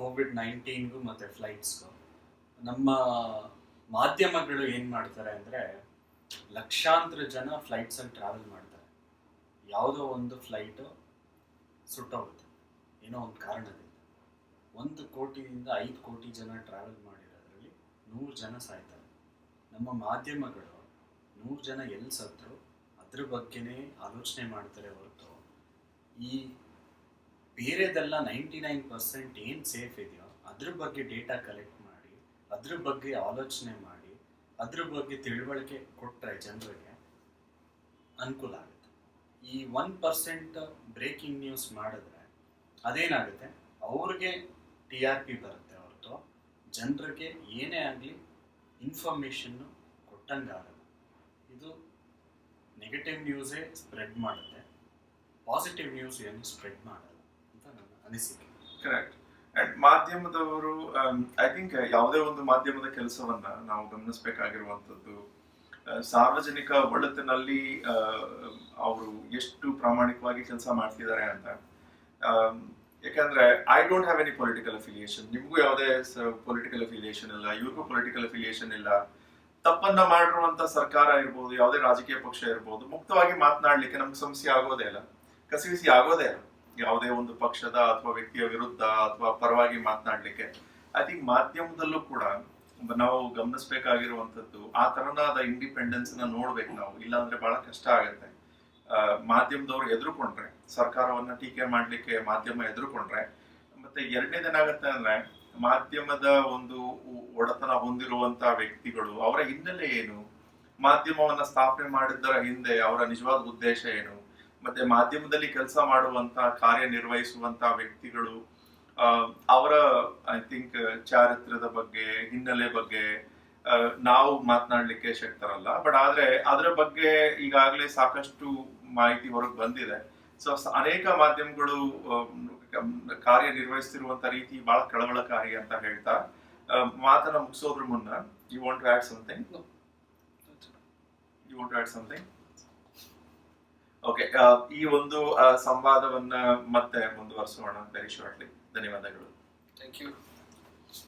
COVID-19ಗೂ ಮತ್ತು ಫ್ಲೈಟ್ಸ್ಗೂ. ನಮ್ಮ ಮಾಧ್ಯಮಗಳು ಏನು ಮಾಡ್ತಾರೆ ಅಂದರೆ, ಲಕ್ಷಾಂತರ ಜನ ಫ್ಲೈಟ್ಸಲ್ಲಿ ಟ್ರಾವೆಲ್ ಮಾಡ್ತಾರೆ. ಯಾವುದೋ ಒಂದು ಫ್ಲೈಟು ಸುಟ್ಟೋಗುತ್ತೆ ಏನೋ ಒಂದು ಕಾರಣದಿಂದ. 1 ಕೋಟಿಯಿಂದ 5 ಕೋಟಿ ಜನ ಟ್ರಾವೆಲ್ ಮಾಡಿರೋದ್ರಲ್ಲಿ 100 ಜನ ಸಾಯ್ತಾರೆ. ನಮ್ಮ ಮಾಧ್ಯಮಗಳು 100 ಜನ ಎಲ್ಲಿ ಸತ್ತರು ಅದ್ರ ಬಗ್ಗೆನೇ ಆಲೋಚನೆ ಮಾಡ್ತಾರೆ ಹೊರತು ಈ ಬೇರೆದೆಲ್ಲ 99% ಏನು ಸೇಫ್ ಇದೆಯೋ ಅದ್ರ ಬಗ್ಗೆ ಡೇಟಾ ಕಲೆಕ್ಟ್ ಮಾಡಿ, ಅದ್ರ ಬಗ್ಗೆ ಆಲೋಚನೆ ಮಾಡಿ, ಅದ್ರ ಬಗ್ಗೆ ತಿಳುವಳಿಕೆ ಕೊಟ್ಟರೆ ಜನರಿಗೆ ಅನುಕೂಲ ಆಗುತ್ತೆ. ಈ 1% ಬ್ರೇಕಿಂಗ್ ನ್ಯೂಸ್ ಮಾಡಿದ್ರೆ ಅದೇನಾಗುತ್ತೆ, ಅವ್ರಿಗೆ TRP ಬರುತ್ತೆ ಹೊರತು ಜನರಿಗೆ ಏನೇ ಆಗಲಿ ಇನ್ಫಾರ್ಮೇಷನ್ನು ಕೊಟ್ಟಂಗಾಗಲ್ಲ. ಇದು ನೆಗೆಟಿವ್ ನ್ಯೂಸೇ ಸ್ಪ್ರೆಡ್ ಮಾಡುತ್ತೆ, ಪಾಸಿಟಿವ್ ನ್ಯೂಸ್ ಏನು ಸ್ಪ್ರೆಡ್ ಮಾಡಲ್ಲ ಅಂತ ನನ್ನ ಅನಿಸಿಕೆ. ಕರೆಕ್ಟ್. ಅಂಡ್ ಮಾಧ್ಯಮದವರು ಐ ಥಿಂಕ್ ಯಾವುದೇ ಒಂದು ಮಾಧ್ಯಮದ ಕೆಲಸವನ್ನ ನಾವು ಗಮನಿಸಬೇಕಾಗಿರುವಂಥದ್ದು, ಸಾರ್ವಜನಿಕ ಒಳಿತಿನಲ್ಲಿ ಅವರು ಎಷ್ಟು ಪ್ರಾಮಾಣಿಕವಾಗಿ ಕೆಲಸ ಮಾಡ್ತಿದ್ದಾರೆ ಅಂತ. ಯಾಕಂದ್ರೆ I don't have any political affiliation, ನಿಮಗೂ ಯಾವುದೇ ಪೊಲಿಟಿಕಲ್ ಅಫಿಲಿಯೇಷನ್ ಇಲ್ಲ, ಇವ್ರಿಗೂ ಪೊಲಿಟಿಕಲ್ ಅಫಿಲಿಯೇಷನ್ ಇಲ್ಲ. ತಪ್ಪನ್ನ ಮಾಡಿರುವಂತ ಸರ್ಕಾರ ಇರ್ಬೋದು, ಯಾವುದೇ ರಾಜಕೀಯ ಪಕ್ಷ ಇರ್ಬೋದು, ಮುಕ್ತವಾಗಿ ಮಾತನಾಡ್ಲಿಕ್ಕೆ ನಮ್ಗೆ ಸಮಸ್ಯೆ ಆಗೋದೇ ಇಲ್ಲ, ಕಸಿವಿಸಿ ಆಗೋದೇ ಇಲ್ಲ. ಯಾವುದೇ ಒಂದು ಪಕ್ಷದ ಅಥವಾ ವ್ಯಕ್ತಿಯ ವಿರುದ್ಧ ಅಥವಾ ಪರವಾಗಿ ಮಾತನಾಡ್ಲಿಕ್ಕೆ. ಐ ಥಿಂಕ್ ಮಾಧ್ಯಮದಲ್ಲೂ ಕೂಡ ನಾವು ಗಮನಿಸಬೇಕಾಗಿರುವಂತದ್ದು ಆ ತರನಾದ ಇಂಡಿಪೆಂಡೆನ್ಸ್ ನ ನೋಡ್ಬೇಕು ನಾವು. ಇಲ್ಲಾಂದ್ರೆ ಬಹಳ ಕಷ್ಟ ಆಗತ್ತೆ. ಮಾಧ್ಯಮದವ್ರು ಎದುರುಕೊಂಡ್ರೆ, ಸರ್ಕಾರವನ್ನ ಟೀಕೆ ಮಾಡ್ಲಿಕ್ಕೆ ಮಾಧ್ಯಮ ಎದುರುಕೊಂಡ್ರೆ, ಮತ್ತೆ ಎರಡನೇದೇನಾಗತ್ತೆ ಅಂದ್ರೆ ಮಾಧ್ಯಮದ ಒಂದು ಒಡೆತನ ಹೊಂದಿರುವಂತ ವ್ಯಕ್ತಿಗಳು, ಅವರ ಹಿನ್ನೆಲೆ ಏನು, ಮಾಧ್ಯಮವನ್ನ ಸ್ಥಾಪನೆ ಮಾಡಿದ್ದರ ಹಿಂದೆ ಅವರ ನಿಜವಾದ ಉದ್ದೇಶ ಏನು, ಮತ್ತೆ ಮಾಧ್ಯಮದಲ್ಲಿ ಕೆಲಸ ಮಾಡುವಂತ ಕಾರ್ಯನಿರ್ವಹಿಸುವಂತ ವ್ಯಕ್ತಿಗಳು ಅವರ ಐ ಥಿಂಕ್ ಚಾರಿತ್ರ್ಯದ ಬಗ್ಗೆ, ಹಿನ್ನೆಲೆ ಬಗ್ಗೆ ನಾವು ಮಾತನಾಡ್ಲಿಕ್ಕೆ ಶಕ್ತರಲ್ಲ. ಬಟ್ ಆದ್ರೆ ಅದರ ಬಗ್ಗೆ ಈಗಾಗಲೇ ಸಾಕಷ್ಟು ಮಾಹಿತಿ ಹೊರಗೆ ಬಂದಿದೆ. ಸೊ ಅನೇಕ ಮಾಧ್ಯಮಗಳು ಕಾರ್ಯನಿರ್ವಹಿಸ್ತಿರುವಂತ ರೀತಿ ಬಹಳ ಕಳವಳಕಾರಿ ಅಂತ ಹೇಳ್ತಾ ಮಾತನ್ನ ಮುಗಿಸೋದ್ರ ಮುನ್ನ you want to add something? Okay, ಈ ಒಂದು ಸಂವಾದವನ್ನ ಮತ್ತೆ ಮುಂದುವರಿಸೋಣ ವೆರಿ ಶಾರ್ಟ್ಲಿ. ಧನ್ಯವಾದಗಳು. Thank you.